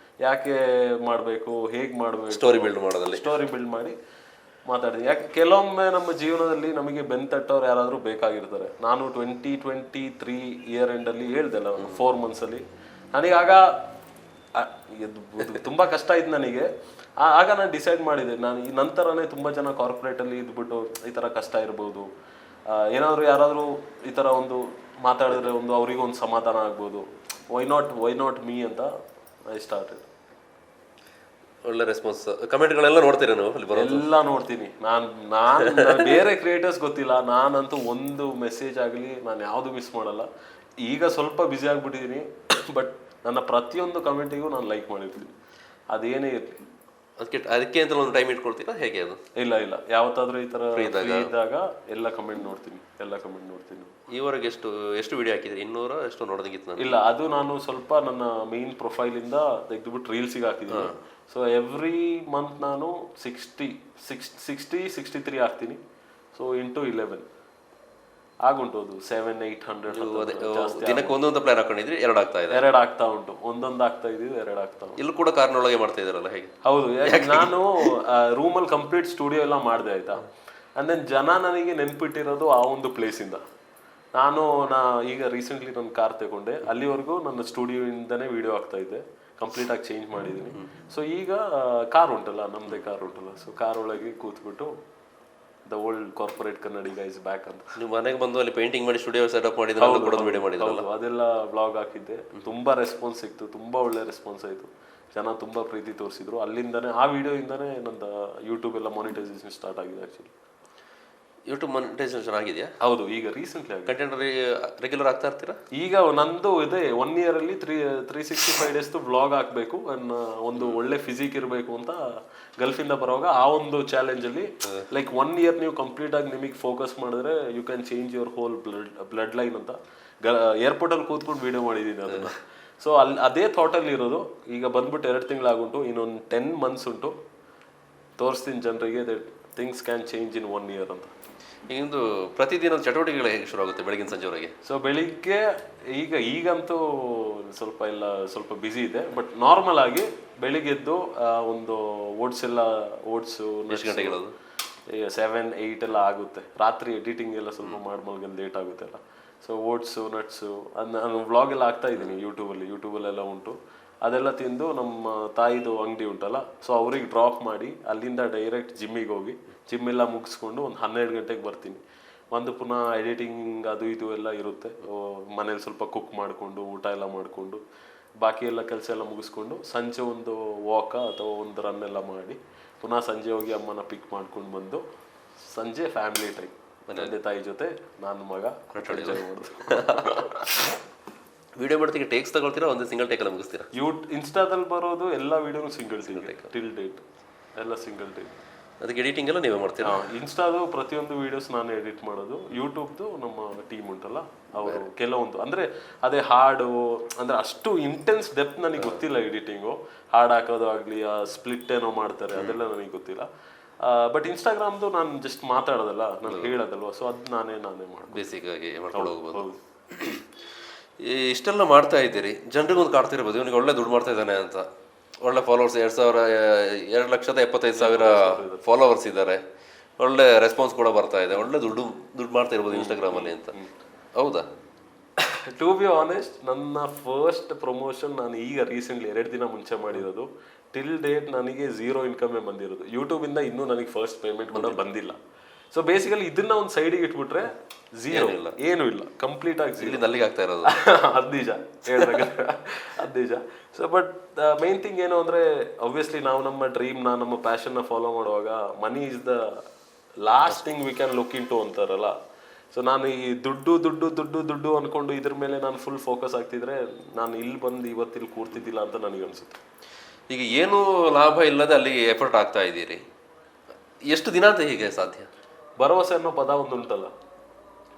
[SPEAKER 2] ಯಾಕೆ ಮಾಡಬೇಕು, ಹೇಗೆ ಮಾಡಬೇಕು,
[SPEAKER 1] ಸ್ಟೋರಿ ಬಿಲ್ಡ್ ಮಾಡಿ
[SPEAKER 2] ಮಾತಾಡ್ತೀನಿ. ಯಾಕೆ ಕೆಲವೊಮ್ಮೆ ನಮ್ಮ ಜೀವನದಲ್ಲಿ ನಮಗೆ ಬೆಂತಟ್ಟವ್ರು ಯಾರಾದರೂ ಬೇಕಾಗಿರ್ತಾರೆ. ನಾನು 2023 ಇಯರ್ ಎಂಡಲ್ಲಿ ಹೇಳ್ದೆಲ್ಲ 4 ಮಂತ್ಸಲ್ಲಿ ನನಗಾಗ ತುಂಬ ಕಷ್ಟ ಇತ್ತು ನನಗೆ. ಆಗ ನಾನು ಡಿಸೈಡ್ ಮಾಡಿದೆ, ನಾನು ಈ ನಂತರನೇ ತುಂಬ ಜನ ಕಾರ್ಪೊರೇಟಲ್ಲಿ ಇದ್ಬಿಟ್ಟು ಈ ಥರ ಕಷ್ಟ ಇರ್ಬೋದು, ಯಾರಾದರೂ ಈ ಥರ ಒಂದು ಮಾತಾಡಿದ್ರೆ ಅವರಿಗೂ ಒಂದು ಸಮಾಧಾನ ಆಗ್ಬೋದು, ವೈ ನಾಟ್ ಮೀ ಅಂತ ಐ ಸ್ಟಾರ್ಟೆಡ್.
[SPEAKER 1] ಒಳ್ಳೆ ರೆಸ್ಪಾನ್ಸ್, ಕಮೆಂಟ್ಗಳೆಲ್ಲ ನೋಡ್ತೀರಾ ನೀವು?
[SPEAKER 2] ಎಲ್ಲ ನೋಡ್ತೀನಿ ನಾನು ಬೇರೆ ಕ್ರಿಯೇಟರ್ಸ್ ಗೊತ್ತಿಲ್ಲ, ನಾನಂತೂ ಒಂದು ಮೆಸೇಜ್ ಆಗಲಿ ನಾನು ಯಾವುದು ಮಿಸ್ ಮಾಡಲ್ಲ. ಈಗ ಸ್ವಲ್ಪ ಬ್ಯುಸಿ ಆಗಿಬಿಟ್ಟಿದ್ದೀನಿ, ಬಟ್ ನನ್ನ ಪ್ರತಿಯೊಂದು ಕಮೆಂಟಿಗೂ ನಾನು ಲೈಕ್ ಮಾಡಿರ್ತೀನಿ, ಅದೇನೇ ಇರಲಿ.
[SPEAKER 1] ಅದಕ್ಕೆ ಅಂತ ಒಂದು ಟೈಮ್ ಇಟ್ಕೊಳ್ತೀರಾ ಹೇಗೆ ಅದು?
[SPEAKER 2] ಇಲ್ಲ, ಯಾವತ್ತಾದ್ರೂ ಈ ಥರ ಇದ್ದಾಗ ಎಲ್ಲ ಕಮೆಂಟ್ ನೋಡ್ತೀನಿ.
[SPEAKER 1] ಈವರೆಗೆ ಎಷ್ಟು ವಿಡಿಯೋ ಹಾಕಿದ್ರಿ? 200 ಎಷ್ಟು ನೋಡೋದಂಗಿತ್ತು ನಾನು?
[SPEAKER 2] ಇಲ್ಲ, ಅದು ನಾನು ಸ್ವಲ್ಪ ನನ್ನ ಮೇನ್ ಪ್ರೊಫೈಲಿಂದ ತೆಗೆದುಬಿಟ್ಟು ರೀಲ್ಸಿಗೆ ಹಾಕಿದ್ದೀನಿ. ಸೊ ಎವ್ರಿ ಮಂತ್ ನಾನು 63 ಹಾಕ್ತೀನಿ. ಸೊ ಇಂಟು 11 ಆಗುಂಟು, ಅದು 700-800
[SPEAKER 1] ದಿನಕ್ಕೆ ಒಂದೊಂದು ಪ್ಲಾನ್ ಹಾಕೊಂಡಿದ್ರಿ? 2 ಆಗ್ತಾ ಇದೆ?
[SPEAKER 2] 2 ಆಗ್ತಾ ಉಂಟು, ಒಂದೊಂದು ಆಗ್ತಾ ಇದೀವಿ, 2 ಆಗ್ತಾ ಉಂಟು.
[SPEAKER 1] ಇಲ್ಲೂ ಕೂಡ ಕಾರ್ನೊಳಗೆ ಮಾಡ್ತಾ ಇದಾರಲ್ಲ ಹೇಗೆ?
[SPEAKER 2] ಹೌದು, ನಾನು ರೂಮಲ್ಲಿ ಕಂಪ್ಲೀಟ್ ಸ್ಟುಡಿಯೋ ಎಲ್ಲ ಮಾಡಿದೆ ಆಯ್ತಾ. ಅಂಡ್ ದೆನ್ ಜನ ನನಗೆ ನೆನ್ಪಿಟ್ಟಿರೋದು ಆ ಒಂದು ಪ್ಲೇಸಿಂದ. ಈಗ ರೀಸೆಂಟ್ಲಿ ನನ್ನ ಕಾರ್ ತಗೊಂಡೆ, ಅಲ್ಲಿವರೆಗೂ ನನ್ನ ಸ್ಟುಡಿಯೋಯಿಂದನೇ ವಿಡಿಯೋ ಆಗ್ತಾ ಇದ್ದೆ, ಕಂಪ್ಲೀಟ್ ಆಗಿ ಚೇಂಜ್ ಮಾಡಿದ್ದೀನಿ. ಸೊ ಈಗ ಕಾರ್ ಉಂಟಲ್ಲ, ನಮ್ಮದೇ ಕಾರ್ ಉಂಟಲ್ಲ, ಸೊ ಕಾರ್ ಒಳಗೆ ಕೂತ್ಬಿಟ್ಟು the old corporate Kannadiga is back ಅಂತ.
[SPEAKER 1] ನೀವು ಮನೆಗೆ ಬಂದು ಅಲ್ಲಿ ಪೇಂಟಿಂಗ್ ಮಾಡಿ ಸ್ಟುಡಿಯೋ ಸೆಟಪ್ ಮಾಡಿದ್ರೆ ವಿಡಿಯೋ ಮಾಡಿದ್ರಲ್ಲ,
[SPEAKER 2] ಅದೆಲ್ಲ ಬ್ಲಾಗ್ ಹಾಕಿದ್ದೆ. ತುಂಬಾ ರೆಸ್ಪಾನ್ಸ್ ಸಿಕ್ತು, ತುಂಬಾ ಒಳ್ಳೆ ರೆಸ್ಪಾನ್ಸ್ ಆಯಿತು, ಜನ ತುಂಬಾ ಪ್ರೀತಿ ತೋರಿಸಿದ್ರು. ಅಲ್ಲಿಂದನೇ ಆ ವಿಡಿಯೋಯಿಂದನೇ ನಂದು ಯೂಟ್ಯೂಬ್ ಎಲ್ಲ ಮಾನಿಟೈಸೇಷನ್ ಸ್ಟಾರ್ಟ್ ಆಗಿದೆ. ಆ್ಯಕ್ಚುಲಿ
[SPEAKER 1] ಯೂಟ್ಯೂಬ್ ಮಾನಿಟೈಸೇಷನ್ ಆಗಿದೆಯಾ?
[SPEAKER 2] ಹೌದು, ಈಗ ರೀಸೆಂಟ್ಲಿ
[SPEAKER 1] ಕಂಟೆಂಟ್ ರೆಗ್ಯುಲರ್ ಆಗ್ತಾ ಇರ್ತೀರಾ?
[SPEAKER 2] ಈಗ ನಂದು ಇದೆ 1 ಇಯರಲ್ಲಿ 365 ಡೇಸ್ದು ವ್ಲಾಗ್ ಹಾಕಬೇಕು, ಒಂದು ಒಳ್ಳೆ ಫಿಸಿಕ್ ಇರಬೇಕು ಅಂತ ಗಲ್ಫಿಂದ ಬರುವಾಗ ಆ ಒಂದು ಚಾಲೆಂಜಲ್ಲಿ ಲೈಕ್ 1 ಇಯರ್ ನೀವು ಕಂಪ್ಲೀಟ್ ಆಗಿ ನಿಮಗೆ ಫೋಕಸ್ ಮಾಡಿದ್ರೆ you can change your whole bloodline ಅಂತ ಏರ್ಪೋರ್ಟಲ್ಲಿ ಕೂತ್ಕೊಂಡು ವಿಡಿಯೋ ಮಾಡಿದ್ದೀನಿ ಅದನ್ನು. ಸೊ ಅದೇ ಥಾಟಲ್ಲಿ ಇರೋದು. ಈಗ ಬಂದ್ಬಿಟ್ಟು 2 ತಿಂಗಳಾಗುಂಟು, ಇನ್ನೊಂದು 10 ಮಂತ್ಸ್ ಉಂಟು. ತೋರಿಸ್ತೀನಿ ಜನರಿಗೆ that things can change in 1 year ಅಂತ.
[SPEAKER 1] ಈಗಿಂದು ಪ್ರತಿದಿನ ಚಟುವಟಿಕೆಗಳು ಹೇಗೆ ಶುರು ಆಗುತ್ತೆ ಬೆಳಗಿನ ಸಂಜೆವರೆಗೆ?
[SPEAKER 2] ಸೊ ಬೆಳಿಗ್ಗೆ ಈಗಂತೂ ಸ್ವಲ್ಪ ಬ್ಯುಸಿ ಇದೆ, ಬಟ್ ನಾರ್ಮಲ್ ಆಗಿ ಬೆಳಿಗ್ಗೆದ್ದು ಒಂದು ಓಟ್ಸು
[SPEAKER 1] ಎಷ್ಟು ಗಂಟೆಗಳದು?
[SPEAKER 2] 7-8 ಎಲ್ಲ ಆಗುತ್ತೆ. ರಾತ್ರಿ ಎಡಿಟಿಂಗ್ ಎಲ್ಲ ಸ್ವಲ್ಪ ಮಲ್ಗಲ್ಲಿ ಲೇಟ್ ಆಗುತ್ತೆ ಅಲ್ಲ. ಸೊ ಓಟ್ಸು ನಟ್ಸು ಅದನ್ನ ನಾನು ವ್ಲಾಗ್ ಎಲ್ಲ ಹಾಕ್ತಾ ಇದ್ದೀನಿ ಯೂಟ್ಯೂಬಲ್ಲೆಲ್ಲ ಉಂಟು. ಅದೆಲ್ಲ ತಿಂದು ನಮ್ಮ ತಾಯಿದು ಅಂಗಡಿ ಉಂಟಲ್ಲ, ಸೊ ಅವ್ರಿಗೆ ಡ್ರಾಪ್ ಮಾಡಿ ಅಲ್ಲಿಂದ ಡೈರೆಕ್ಟ್ ಜಿಮ್ಮಿಗೆ ಹೋಗಿ ಜಿಮ್ ಎಲ್ಲ ಮುಗಿಸ್ಕೊಂಡು ಒಂದು 12 ಗಂಟೆಗೆ ಬರ್ತೀನಿ. ಪುನಃ ಎಡಿಟಿಂಗ್ ಅದು ಇದು ಎಲ್ಲ ಇರುತ್ತೆ. ಮನೇಲಿ ಸ್ವಲ್ಪ ಕುಕ್ ಮಾಡಿಕೊಂಡು ಊಟ ಎಲ್ಲ ಮಾಡಿಕೊಂಡು ಬಾಕಿ ಎಲ್ಲ ಕೆಲಸ ಎಲ್ಲ ಮುಗಿಸ್ಕೊಂಡು ಸಂಜೆ ಒಂದು ವಾಕ್ ಅಥವಾ ಒಂದು ರನ್ ಎಲ್ಲ ಮಾಡಿ ಪುನಃ ಸಂಜೆ ಹೋಗಿ ಅಮ್ಮನ ಪಿಕ್ ಮಾಡ್ಕೊಂಡು ಬಂದು ಸಂಜೆ ಫ್ಯಾಮಿಲಿ ಟೈಮ್ ತಂದೆ ತಾಯಿ ಜೊತೆ ನಾನು ಮಗ ಎಂಜಾಯ್ ಮಾಡೋದು.
[SPEAKER 1] ವಿಡಿಯೋ ಮಾಡ್ತೀವಿ ಟೇಕ್ಸ್ ತಗೊಳ್ತೀರಾ ಒಂದು ಸಿಂಗಲ್ ಟೇಕ್ ಎಲ್ಲ ಮುಗಿಸ್ತೀರಾ?
[SPEAKER 2] ಇನ್ಸ್ಟಾದಲ್ಲಿ ಬರೋದು ಎಲ್ಲ ವಿಡಿಯೋನು ಸಿಂಗಲ್ ಟೇಕ್ ಟಿಲ್ ಡೇಟ್ ಎಲ್ಲ ಸಿಂಗಲ್ ಟೇಕ್.
[SPEAKER 1] ಅದಕ್ಕೆ ಎಡಿಟಿಂಗ್ ಎಲ್ಲ ನೀವೇ ಮಾಡ್ತೀರಾ?
[SPEAKER 2] ಇನ್ಸ್ಟಾದು ಪ್ರತಿಯೊಂದು ವಿಡಿಯೋಸ್ ನಾನು ಎಡಿಟ್ ಮಾಡೋದು. ಯೂಟ್ಯೂಬ್ದು ನಮ್ಮ ಟೀಮ್ ಉಂಟಲ್ಲ ಅವರು ಕೆಲವೊಂದು ಅಂದರೆ ಅದೇ ಹಾಡು ಅಂದರೆ ಅಷ್ಟು ಇಂಟೆನ್ಸ್ ಡೆಪ್ತ್ ನನಗೆ ಗೊತ್ತಿಲ್ಲ. ಎಡಿಟಿಂಗು ಹಾಡು ಹಾಕೋದು ಆಗಲಿ ಸ್ಪ್ಲಿಟ್ ಏನೋ ಮಾಡ್ತಾರೆ ಅದೆಲ್ಲ ನನಗೆ ಗೊತ್ತಿಲ್ಲ. ಬಟ್ ಇನ್ಸ್ಟಾಗ್ರಾಮ್ದು ನಾನು ಜಸ್ಟ್ ಮಾತಾಡೋದಲ್ಲ, ನಾನು ಹೇಳೋದಲ್ವ, ಸೊ ಅದು ನಾನೇ ಮಾಡೋದು
[SPEAKER 1] ಬೇಸಿಕ್ ಆಗಿ ಮಾಡ್ಕೊಂಡು ಹೋಗ್ಬೋದು. ಇಷ್ಟೆಲ್ಲ ಮಾಡ್ತಾ ಇದ್ದೀರಿ, ಜನರಿಗೊಂದು ಕಾಡ್ತಿರ್ಬೋದು ಇವನಿಗೆ ಒಳ್ಳೆ ದುಡ್ಡು ಮಾಡ್ತಾ ಇದ್ದಾನೆ ಅಂತ. ಒಳ್ಳೆ ಫಾಲೋವರ್ಸ್ 2,75,000 ಫಾಲೋವರ್ಸ್ ಇದ್ದಾರೆ. ಒಳ್ಳೆ ರೆಸ್ಪಾನ್ಸ್ ಕೂಡ ಬರ್ತಾ ಇದೆ, ಒಳ್ಳೆ ದುಡ್ಡು ಮಾಡ್ತಾ ಇರ್ಬೋದು ಇನ್ಸ್ಟಾಗ್ರಾಮಲ್ಲಿ ಅಂತ. ಹೌದಾ?
[SPEAKER 2] ಟು ಬಿ ಆನೆಸ್ಟ್, ನನ್ನ ಫಸ್ಟ್ ಪ್ರಮೋಷನ್ ನಾನು ಈಗ ರೀಸೆಂಟ್ಲಿ 2 ದಿನ ಮುಂಚೆ ಮಾಡಿರೋದು. ಟಿಲ್ ಡೇಟ್ ನನಗೆ 0 ಇನ್ಕಮೇ ಬಂದಿರೋದು. ಯೂಟ್ಯೂಬಿಂದ ಇನ್ನೂ ನನಗೆ ಫಸ್ಟ್ ಪೇಮೆಂಟ್ ಕೂಡ ಬಂದಿಲ್ಲ. ಸೊ ಬೇಸಿಕಲಿ ಇದನ್ನ ಒಂದು ಸೈಡಿಗೆ ಇಟ್ಬಿಟ್ರೆ ಝೀರೋ ಇಲ್ಲ, ಏನೂ ಇಲ್ಲ, ಕಂಪ್ಲೀಟ್ ಆಗಿ
[SPEAKER 1] ಇಲ್ಲಿ ನಲ್ಲಿಗೆ ಆಗ್ತಾ ಇರೋದು.
[SPEAKER 2] ಅದು ನಿಜ ಹೇಳ್ಬೇಕಾದ್ರೆ, ಅದು ನಿಜ. ಸೊ ಬಟ್ ಮೈನ್ ಥಿಂಗ್ ಏನು ಅಂದರೆ, ಆಬ್ವಿಯಸ್ಲಿ ನಾವು ನಮ್ಮ ಡ್ರೀಮ್ನ, ನಮ್ಮ ಪ್ಯಾಷನ್ನ ಫಾಲೋ ಮಾಡುವಾಗ money is the last thing we can look into ಅಂತಾರಲ್ಲ. ಸೊ ನಾನು ಈ ದುಡ್ಡು ಅನ್ಕೊಂಡು ಇದ್ರ ಮೇಲೆ ನಾನು ಫುಲ್ ಫೋಕಸ್ ಆಗ್ತಿದ್ರೆ ನಾನು ಇಲ್ಲಿ ಬಂದು ಇವತ್ತಿಲ್ಲಿ ಕೂರ್ತಿದ್ದಿಲ್ಲ ಅಂತ ನನಗೆ ಅನ್ಸುತ್ತೆ.
[SPEAKER 1] ಈಗ ಏನು ಲಾಭ ಇಲ್ಲದೆ ಅಲ್ಲಿ ಎಫರ್ಟ್ ಆಗ್ತಾ ಇದ್ದೀರಿ, ಎಷ್ಟು ದಿನ ಅಂತ ಹೀಗೆ ಸಾಧ್ಯ?
[SPEAKER 2] ಭರವಸೆ ಅನ್ನೋ ಪದ ಒಂದು ಉಂಟಲ್ಲ,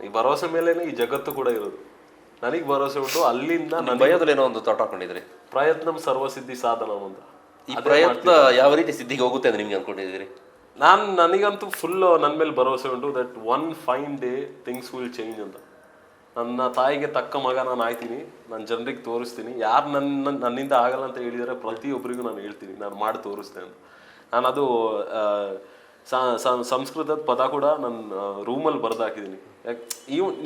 [SPEAKER 2] ಈ ಭರವಸೆ ಮೇಲೇನೆ ಈ ಜಗತ್ತು ಕೂಡ ಇರೋದು. ನನಗೆ ಭರವಸೆ ಉಂಟು, ಅಲ್ಲಿಂದ
[SPEAKER 1] ನನ್ನ ಭಯದಲ್ಲಿ ಏನೋ ಒಂದು ಥಾಟ್ ಹಾಕೊಂಡಿದ್ರಿ,
[SPEAKER 2] ಪ್ರಯತ್ನಂ ಸರ್ವಸಿದ್ಧಿ ಸಾಧನ ಅಂತ.
[SPEAKER 1] ಈ ಪ್ರಯತ್ನ ಯಾವ ರೀತಿ ಸಿದ್ಧಿಗೆ ಹೋಗುತ್ತೆ ಅಂತ ನಿಮ್ಗೆ ಅನ್ಕೊಂಡಿದ್ದೀರಿ?
[SPEAKER 2] ನನಗಂತೂ ಫುಲ್ ನನ್ನ ಮೇಲೆ ಭರವಸೆ ಉಂಟು that one fine day things will change ಅಂತ. ನನ್ನ ತಾಯಿಗೆ ತಕ್ಕ ಮಗ ನಾನು ಆಯ್ತೀನಿ, ನಾನು ಜನರಿಗೆ ತೋರಿಸ್ತೀನಿ. ಯಾರು ನನ್ನಿಂದ ಆಗಲ್ಲ ಅಂತ ಹೇಳಿದರೆ ಪ್ರತಿಯೊಬ್ಬರಿಗೂ ನಾನು ಹೇಳ್ತೀನಿ ನಾನು ಮಾಡಿ ತೋರಿಸ್ತೇನೆ ಅಂತ. ನಾನು ಅದು ಸಂಸ್ಕೃತದ ಪದ ಕೂಡ ನನ್ನ ರೂಮಲ್ಲಿ ಬರೆದಾಕಿದ್ದೀನಿ.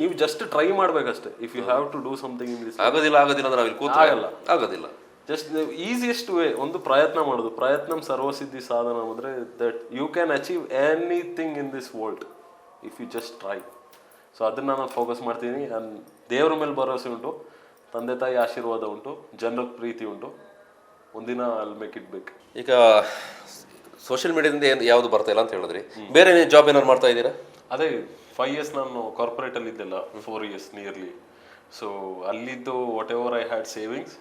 [SPEAKER 2] ನೀವು ಜಸ್ಟ್ ಟ್ರೈ ಮಾಡ್ಬೇಕಷ್ಟೇ. If you have to do something in this.
[SPEAKER 1] ಆಗೋದಿಲ್ಲ ಅಂದ್ರೆ ನಾವಿಲ್ಲಿ ಕೂತು ಆಗೋದಿಲ್ಲ.
[SPEAKER 2] ಜಸ್ಟ್ ಈಸಿಯೆಸ್ಟ್ ವೇ ಒಂದು ಪ್ರಯತ್ನ ಮಾಡೋದು. ಪ್ರಯತ್ನಂ ಸರ್ವಸಿದ್ಧಿ ಸಾಧನ ಅಂದರೆ that you can achieve anything in this world if you just try. So ಅದನ್ನು ನಾನು ಫೋಕಸ್ ಮಾಡ್ತೀನಿ. ನಾನು ದೇವ್ರ ಮೇಲೆ ಭರವಸೆ ಉಂಟು, ತಂದೆ ತಾಯಿ ಆಶೀರ್ವಾದ ಉಂಟು, ಜನರ ಪ್ರೀತಿ ಉಂಟು. ಒಂದಿನ ಅಲ್ಲಿ ಮೇಕ್ ಇಟ್ ಬೇಕು.
[SPEAKER 1] ಈಗ ಸೋಷಿಯಲ್ ಮೀಡಿಯಾದಿಂದ ಯಾವುದು ಬರ್ತಾ ಇಲ್ಲ ಅಂತ ಹೇಳಿದ್ರಿ, ಬೇರೆ ಜಾಬ್ ಏನಾದ್ರು ಮಾಡ್ತಾ ಇದ್ದೀರಾ?
[SPEAKER 2] ಅದೇ 5 years ನಾನು ಕಾರ್ಪೊರೇಟಲ್ಲಿ ಇದ್ದೆಲ್ಲ, 4 years ನಿಯರ್ಲಿ. ಸೊ ಅಲ್ಲಿದ್ದು what ever I had savings,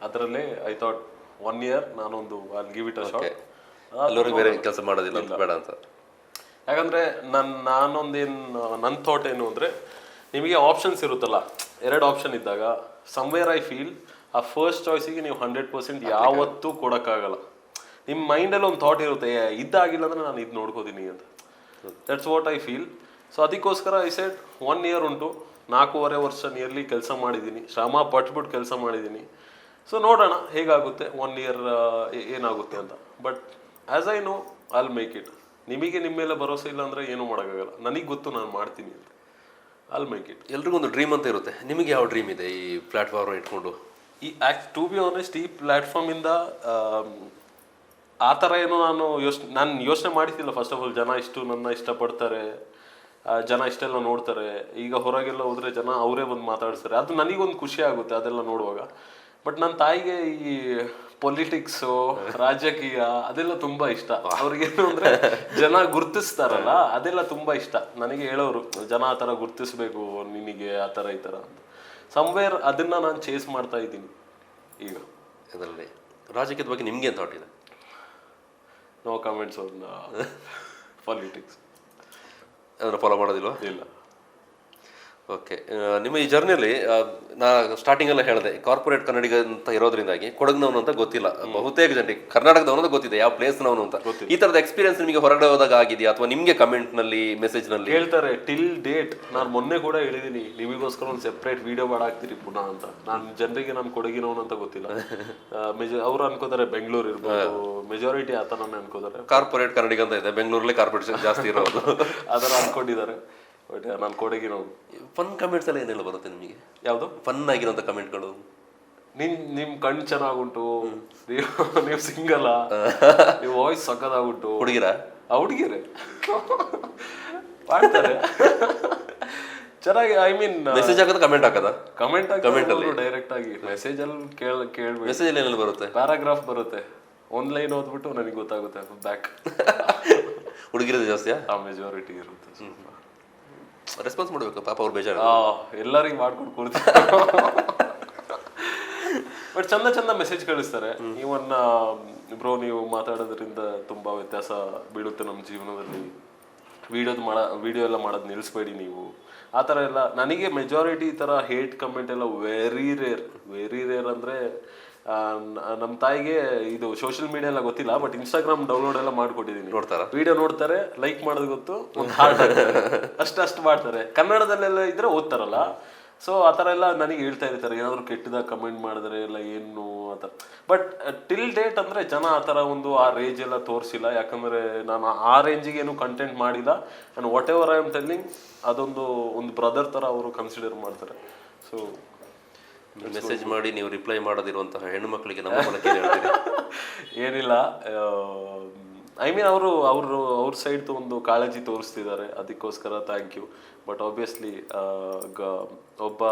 [SPEAKER 2] ಅದರಲ್ಲೇ ಐ ಥಾಟ್ 1 year ನಾನೊಂದು I'll give it a shot.
[SPEAKER 1] ಅಲ್ಲಿವರೆಗೆ ಬೇರೆ ಕೆಲಸ ಮಾಡೋದಿಲ್ಲ ಬೇಡ ಅಂತ.
[SPEAKER 2] ಯಾಕಂದರೆ ನನ್ನ ಥಾಟ್ ಏನು ಅಂದರೆ, ನಿಮಗೆ ಆಪ್ಷನ್ಸ್ ಇರುತ್ತಲ್ಲ, 2 ಆಪ್ಷನ್ ಇದ್ದಾಗ ಸಮ್ವೇರ್ ಐ ಫೀಲ್ ಆ ಫಸ್ಟ್ ಚಾಯ್ಸಿಗೆ ನೀವು 100% ಯಾವತ್ತೂ ಕೊಡೋಕ್ಕಾಗಲ್ಲ. ನಿಮ್ಮ ಮೈಂಡಲ್ಲಿ ಒಂದು ಥಾಟ್ ಇರುತ್ತೆ, ಇದ್ದಾಗಿಲ್ಲ ಅಂದರೆ ನಾನು ಇದು ನೋಡ್ಕೋತೀನಿ ಅಂತ. That's what I feel. So ಅದಕ್ಕೋಸ್ಕರ ಐ ಸೆಡ್ 1 year ಉಂಟು, 4.5 ವರ್ಷ ನಿಯರ್ಲಿ ಕೆಲಸ ಮಾಡಿದ್ದೀನಿ, ಶ್ರಮ ಪಟ್ಬಿಟ್ಟು ಕೆಲಸ ಮಾಡಿದ್ದೀನಿ. ಸೊ ನೋಡೋಣ ಹೇಗಾಗುತ್ತೆ, 1 year ಏನಾಗುತ್ತೆ ಅಂತ. But as I know I'll make it. ನಿಮಗೆ ನಿಮ್ಮ ಮೇಲೆ ಭರವಸೆ ಇಲ್ಲ ಅಂದರೆ ಏನೂ ಮಾಡೋಕ್ಕಾಗಲ್ಲ. ನನಗೆ ಗೊತ್ತು ನಾನು ಮಾಡ್ತೀನಿ ಅಂತ. I'll make it.
[SPEAKER 1] ಎಲ್ರಿಗೂ ಒಂದು ಡ್ರೀಮ್ ಅಂತ ಇರುತ್ತೆ. ನಿಮಗೆ ಯಾವ ಡ್ರೀಮ್ ಇದೆ ಈ ಪ್ಲಾಟ್ಫಾರ್ಮ್ ಇಟ್ಕೊಂಡು?
[SPEAKER 2] ಟು ಬಿ ಆನೆಸ್ಟ್, ಈ ಪ್ಲ್ಯಾಟ್ಫಾರ್ಮಿಂದ ಆ ಥರ ಏನು ನಾನು ಯೋಚನೆ ಮಾಡ್ತಿಲ್ಲ. ಫಸ್ಟ್ ಆಫ್ ಆಲ್ ಜನ ನನ್ನ ಇಷ್ಟಪಡ್ತಾರೆ, ಜನ ಇಷ್ಟೆಲ್ಲ ನೋಡ್ತಾರೆ. ಈಗ ಹೊರಗೆಲ್ಲ ಹೋದರೆ ಜನ ಅವರೇ ಬಂದು ಮಾತಾಡ್ತಾರೆ, ಅದು ನನಗೊಂದು ಖುಷಿ ಆಗುತ್ತೆ ಅದೆಲ್ಲ ನೋಡುವಾಗ. ಬಟ್ ನನ್ನ ತಾಯಿಗೆ ಈ ಪೊಲಿಟಿಕ್ಸು, ರಾಜಕೀಯ ಅದೆಲ್ಲ ತುಂಬ ಇಷ್ಟ. ಅವ್ರಿಗೇನು ಅಂದರೆ ಜನ ಗುರ್ತಿಸ್ತಾರಲ್ಲ, ಅದೆಲ್ಲ ತುಂಬ ಇಷ್ಟ. ನನಗೆ ಹೇಳೋರು, ಜನ ಆ ಥರ ಗುರ್ತಿಸ್ಬೇಕು ನಿನಗೆ, ಆ ಥರ ಈ ಥರ ಅಂತ. ಸಮ್ವೇರ್ ಅದನ್ನು ನಾನು ಚೇಸ್ ಮಾಡ್ತಾ ಇದ್ದೀನಿ ಈಗ.
[SPEAKER 1] ಇದರಲ್ಲಿ ರಾಜಕೀಯದ ಬಗ್ಗೆ ನಿಮಗೆ ಅಂತ ಥಾಟ್ ಇದೆ?
[SPEAKER 2] No comments on politics.
[SPEAKER 1] ಅದನ್ನು ಫಾಲೋ ಮಾಡೋದಿಲ್ವಾ?
[SPEAKER 2] ಇಲ್ಲ.
[SPEAKER 1] ಓಕೆ. ನಿಮ್ಮ ಈ ಜರ್ನಿಯಲ್ಲಿ ನಾ ಸ್ಟಾರ್ಟಿಂಗಲ್ಲ ಹೇಳಿದೆ, ಕಾರ್ಪೊರೇಟ್ ಕನ್ನಡಿಗ ಅಂತ ಇರೋದ್ರಿಂದಾಗಿ ಕೊಡಗ್ನವನು ಅಂತ ಗೊತ್ತಿಲ್ಲ ಬಹುತೇಕ ಜನರಿಗೆ. ಕರ್ನಾಟಕದವನು ಅಂತ ಗೊತ್ತಿದೆ, ಯಾವ ಪ್ಲೇಸ್ನವನು ಅಂತ. ಈ ಥರದ ಎಕ್ಸ್ಪೀರಿಯನ್ಸ್ ನಿಮಗೆ ಹೊರಗಡೆ ಹೋದಾಗ ಆಗಿದೆಯಾ, ಅಥವಾ ನಿಮಗೆ ಕಮೆಂಟ್ನಲ್ಲಿ ಮೆಸೇಜ್ನಲ್ಲಿ
[SPEAKER 2] ಹೇಳ್ತಾರೆ? ಟಿಲ್ ಡೇಟ್ ನಾನು ಮೊನ್ನೆ ಕೂಡ ಹೇಳಿದ್ದೀನಿ, ನಿಮಗೋಸ್ಕರ ಒಂದು ಸೆಪ್ರೇಟ್ ವಿಡಿಯೋ ಮಾಡಾಕ್ತೀರಿ ಪುನಃ ಅಂತ. ನಾನು ಜನರಿಗೆ ನಾನು ಕೊಡಗಿನವನು ಅಂತ ಗೊತ್ತಿಲ್ಲ. ಅವ್ರು ಅನ್ಕೋತಾರೆ ಬೆಂಗಳೂರು ಇರ್ಬೋದು, ಮೆಜಾರಿಟಿ ಆ ಥರನೇ ಅನ್ಕೋತಾರೆ.
[SPEAKER 1] ಕಾರ್ಪೊರೇಟ್ ಕನ್ನಡಿಗ ಅಂತ ಇದೆ, ಬೆಂಗಳೂರಲ್ಲಿ ಕಾರ್ಪೊರೇಟ್ ಜಾಸ್ತಿ ಇರೋದು
[SPEAKER 2] ಆ ಥರ ಅನ್ಕೊಂಡಿದ್ದಾರೆ. ಬಟ್ ನಾನು ಕೊಡಗಿನವನು.
[SPEAKER 1] ಫನ್ ಕಮೆಂಟ್ಸ್ ಎಲ್ಲ ಏನೆಲ್ಲ ಬರುತ್ತೆ ನಿಮಗೆ?
[SPEAKER 2] ಯಾವುದು
[SPEAKER 1] ಫನ್ ಆಗಿರೋಂಥ ಕಮೆಂಟ್ಗಳು?
[SPEAKER 2] ನಿಮ್ ಕಣ್ಣು ಚೆನ್ನಾಗುಂಟು, ನೀವು ಸಿಂಗಲ್ಲ, ನೀವು ವಾಯ್ಸ್ ಸಕ್ಕದಾಗುಂಟು.
[SPEAKER 1] ಹುಡುಗಿರ
[SPEAKER 2] ಹುಡುಗಿರೇ ಮಾಡ್ತಾರೆ ಚೆನ್ನಾಗಿ. ಐ ಮೀನ್
[SPEAKER 1] ಮೆಸೇಜ್ ಹಾಕೋದು, ಕಮೆಂಟ್ ಹಾಕೋದ?
[SPEAKER 2] ಕಮೆಂಟ್ ಅಲ್ಲಿ ಡೈರೆಕ್ಟ್ ಆಗಿ ಮೆಸೇಜ್ ಅಲ್ಲಿ ಕೇಳ್ಬೇಕು.
[SPEAKER 1] ಮೆಸೇಜ್ ಅಲ್ಲಿ ಏನೆಲ್ಲ ಬರುತ್ತೆ?
[SPEAKER 2] ಪ್ಯಾರಾಗ್ರಾಫ್ ಬರುತ್ತೆ, ಒಂದು ಲೈನ್ ಓದ್ಬಿಟ್ಟು ನನಗೆ ಗೊತ್ತಾಗುತ್ತೆ ಬ್ಯಾಕ್.
[SPEAKER 1] ಹುಡುಗಿರೋದು ಜಾಸ್ತಿಯಾ?
[SPEAKER 2] ಮೆಜಾರಿಟಿ ಇರುತ್ತೆ.
[SPEAKER 1] ರೆಸ್ಪಾನ್ಸ್ ಮಾಡ್ಬೇಕು ಪಾಪ, ಅವ್ರು ಬೇಜಾರು.
[SPEAKER 2] ಎಲ್ಲರಿಗೂ ಮಾಡ್ಕೊಂಡು ಕೊಡ್ತಾರೆ. ಬಟ್ ಚಂದ ಮೆಸೇಜ್ ಕಳಿಸ್ತಾರೆ. ಇವನ್ನ ಬ್ರೋ, ನೀವು ಮಾತಾಡೋದ್ರಿಂದ ತುಂಬಾ ವ್ಯತ್ಯಾಸ ಬೀಳುತ್ತೆ ನಮ್ಮ ಜೀವನದಲ್ಲಿ, ವಿಡಿಯೋ ಎಲ್ಲ ಮಾಡೋದು ನಿಲ್ಲಿಸ್ಬೇಡಿ ನೀವು, ಆ ಥರ ಎಲ್ಲ. ನನಗೆ ಮೆಜಾರಿಟಿ ಈ ಥರ ಹೇಟ್ ಕಮೆಂಟ್ ಎಲ್ಲ ವೆರಿ ರೇರ್ ಅಂದರೆ, ನಮ್ಮ ತಾಯಿಗೆ ಇದು ಸೋಷಿಯಲ್ ಮೀಡಿಯಾ ಎಲ್ಲ ಗೊತ್ತಿಲ್ಲ, ಬಟ್ ಇನ್ಸ್ಟಾಗ್ರಾಮ್ ಡೌನ್ಲೋಡ್ ಎಲ್ಲ ಮಾಡ್ಕೊಟ್ಟಿದ್ದೀನಿ. ವಿಡಿಯೋ ನೋಡ್ತಾರೆ, ಲೈಕ್ ಮಾಡೋದು ಗೊತ್ತು, ಒಂದು ಹಾರ್ಟ್ ಅಷ್ಟು ಮಾಡ್ತಾರೆ. ಕನ್ನಡದಲ್ಲೆಲ್ಲ ಇದ್ರೆ ಓದ್ತಾರಲ್ಲ, ಸೊ ಆ ಥರ ಎಲ್ಲ ನನಗೆ ಹೇಳ್ತಾ ಇರ್ತಾರೆ. ಏನಾದರೂ ಕೆಟ್ಟದಾಗ ಕಮೆಂಟ್ ಮಾಡಿದ್ರೆ ಎಲ್ಲ ಏನು ಆ ಥರ. ಬಟ್ ಟಿಲ್ ಡೇಟ್ ಅಂದರೆ ಜನ ಆ ಥರ ಒಂದು ಆ ರೇಂಜ್ ಎಲ್ಲ ತೋರಿಸಿಲ್ಲ, ಯಾಕಂದರೆ ನಾನು ಆ ರೇಂಜಿಗೆ ಏನು ಕಂಟೆಂಟ್ ಮಾಡಿಲ್ಲ. And what ever I am telling ಒಂದು ಬ್ರದರ್ ಥರ ಅವರು ಕನ್ಸಿಡರ್ ಮಾಡ್ತಾರೆ. ಸೊ
[SPEAKER 1] ಮೆಸೇಜ್ ಮಾಡಿ ನೀವು ರಿಪ್ಲೈ ಮಾಡದಿರುವಂತಹ ಹೆಣ್ಣು ಮಕ್ಕಳಿಗೆ ನಮ್ಮ ಮೂಲಕ ಏನ್ ಹೇಳ್ತೀರಿ?
[SPEAKER 2] ಏನಿಲ್ಲ, ಐ ಮೀನ್ ಅವ್ರ ಸೈಡ್ ಒಂದು ಕಾಳಜಿ ತೋರಿಸ್ತಿದ್ದಾರೆ, ಅದಕ್ಕೋಸ್ಕರ ಥ್ಯಾಂಕ್ ಯು. ಬಟ್ ಆಬ್ವಿಯಸ್ಲಿ ಒಬ್ಬ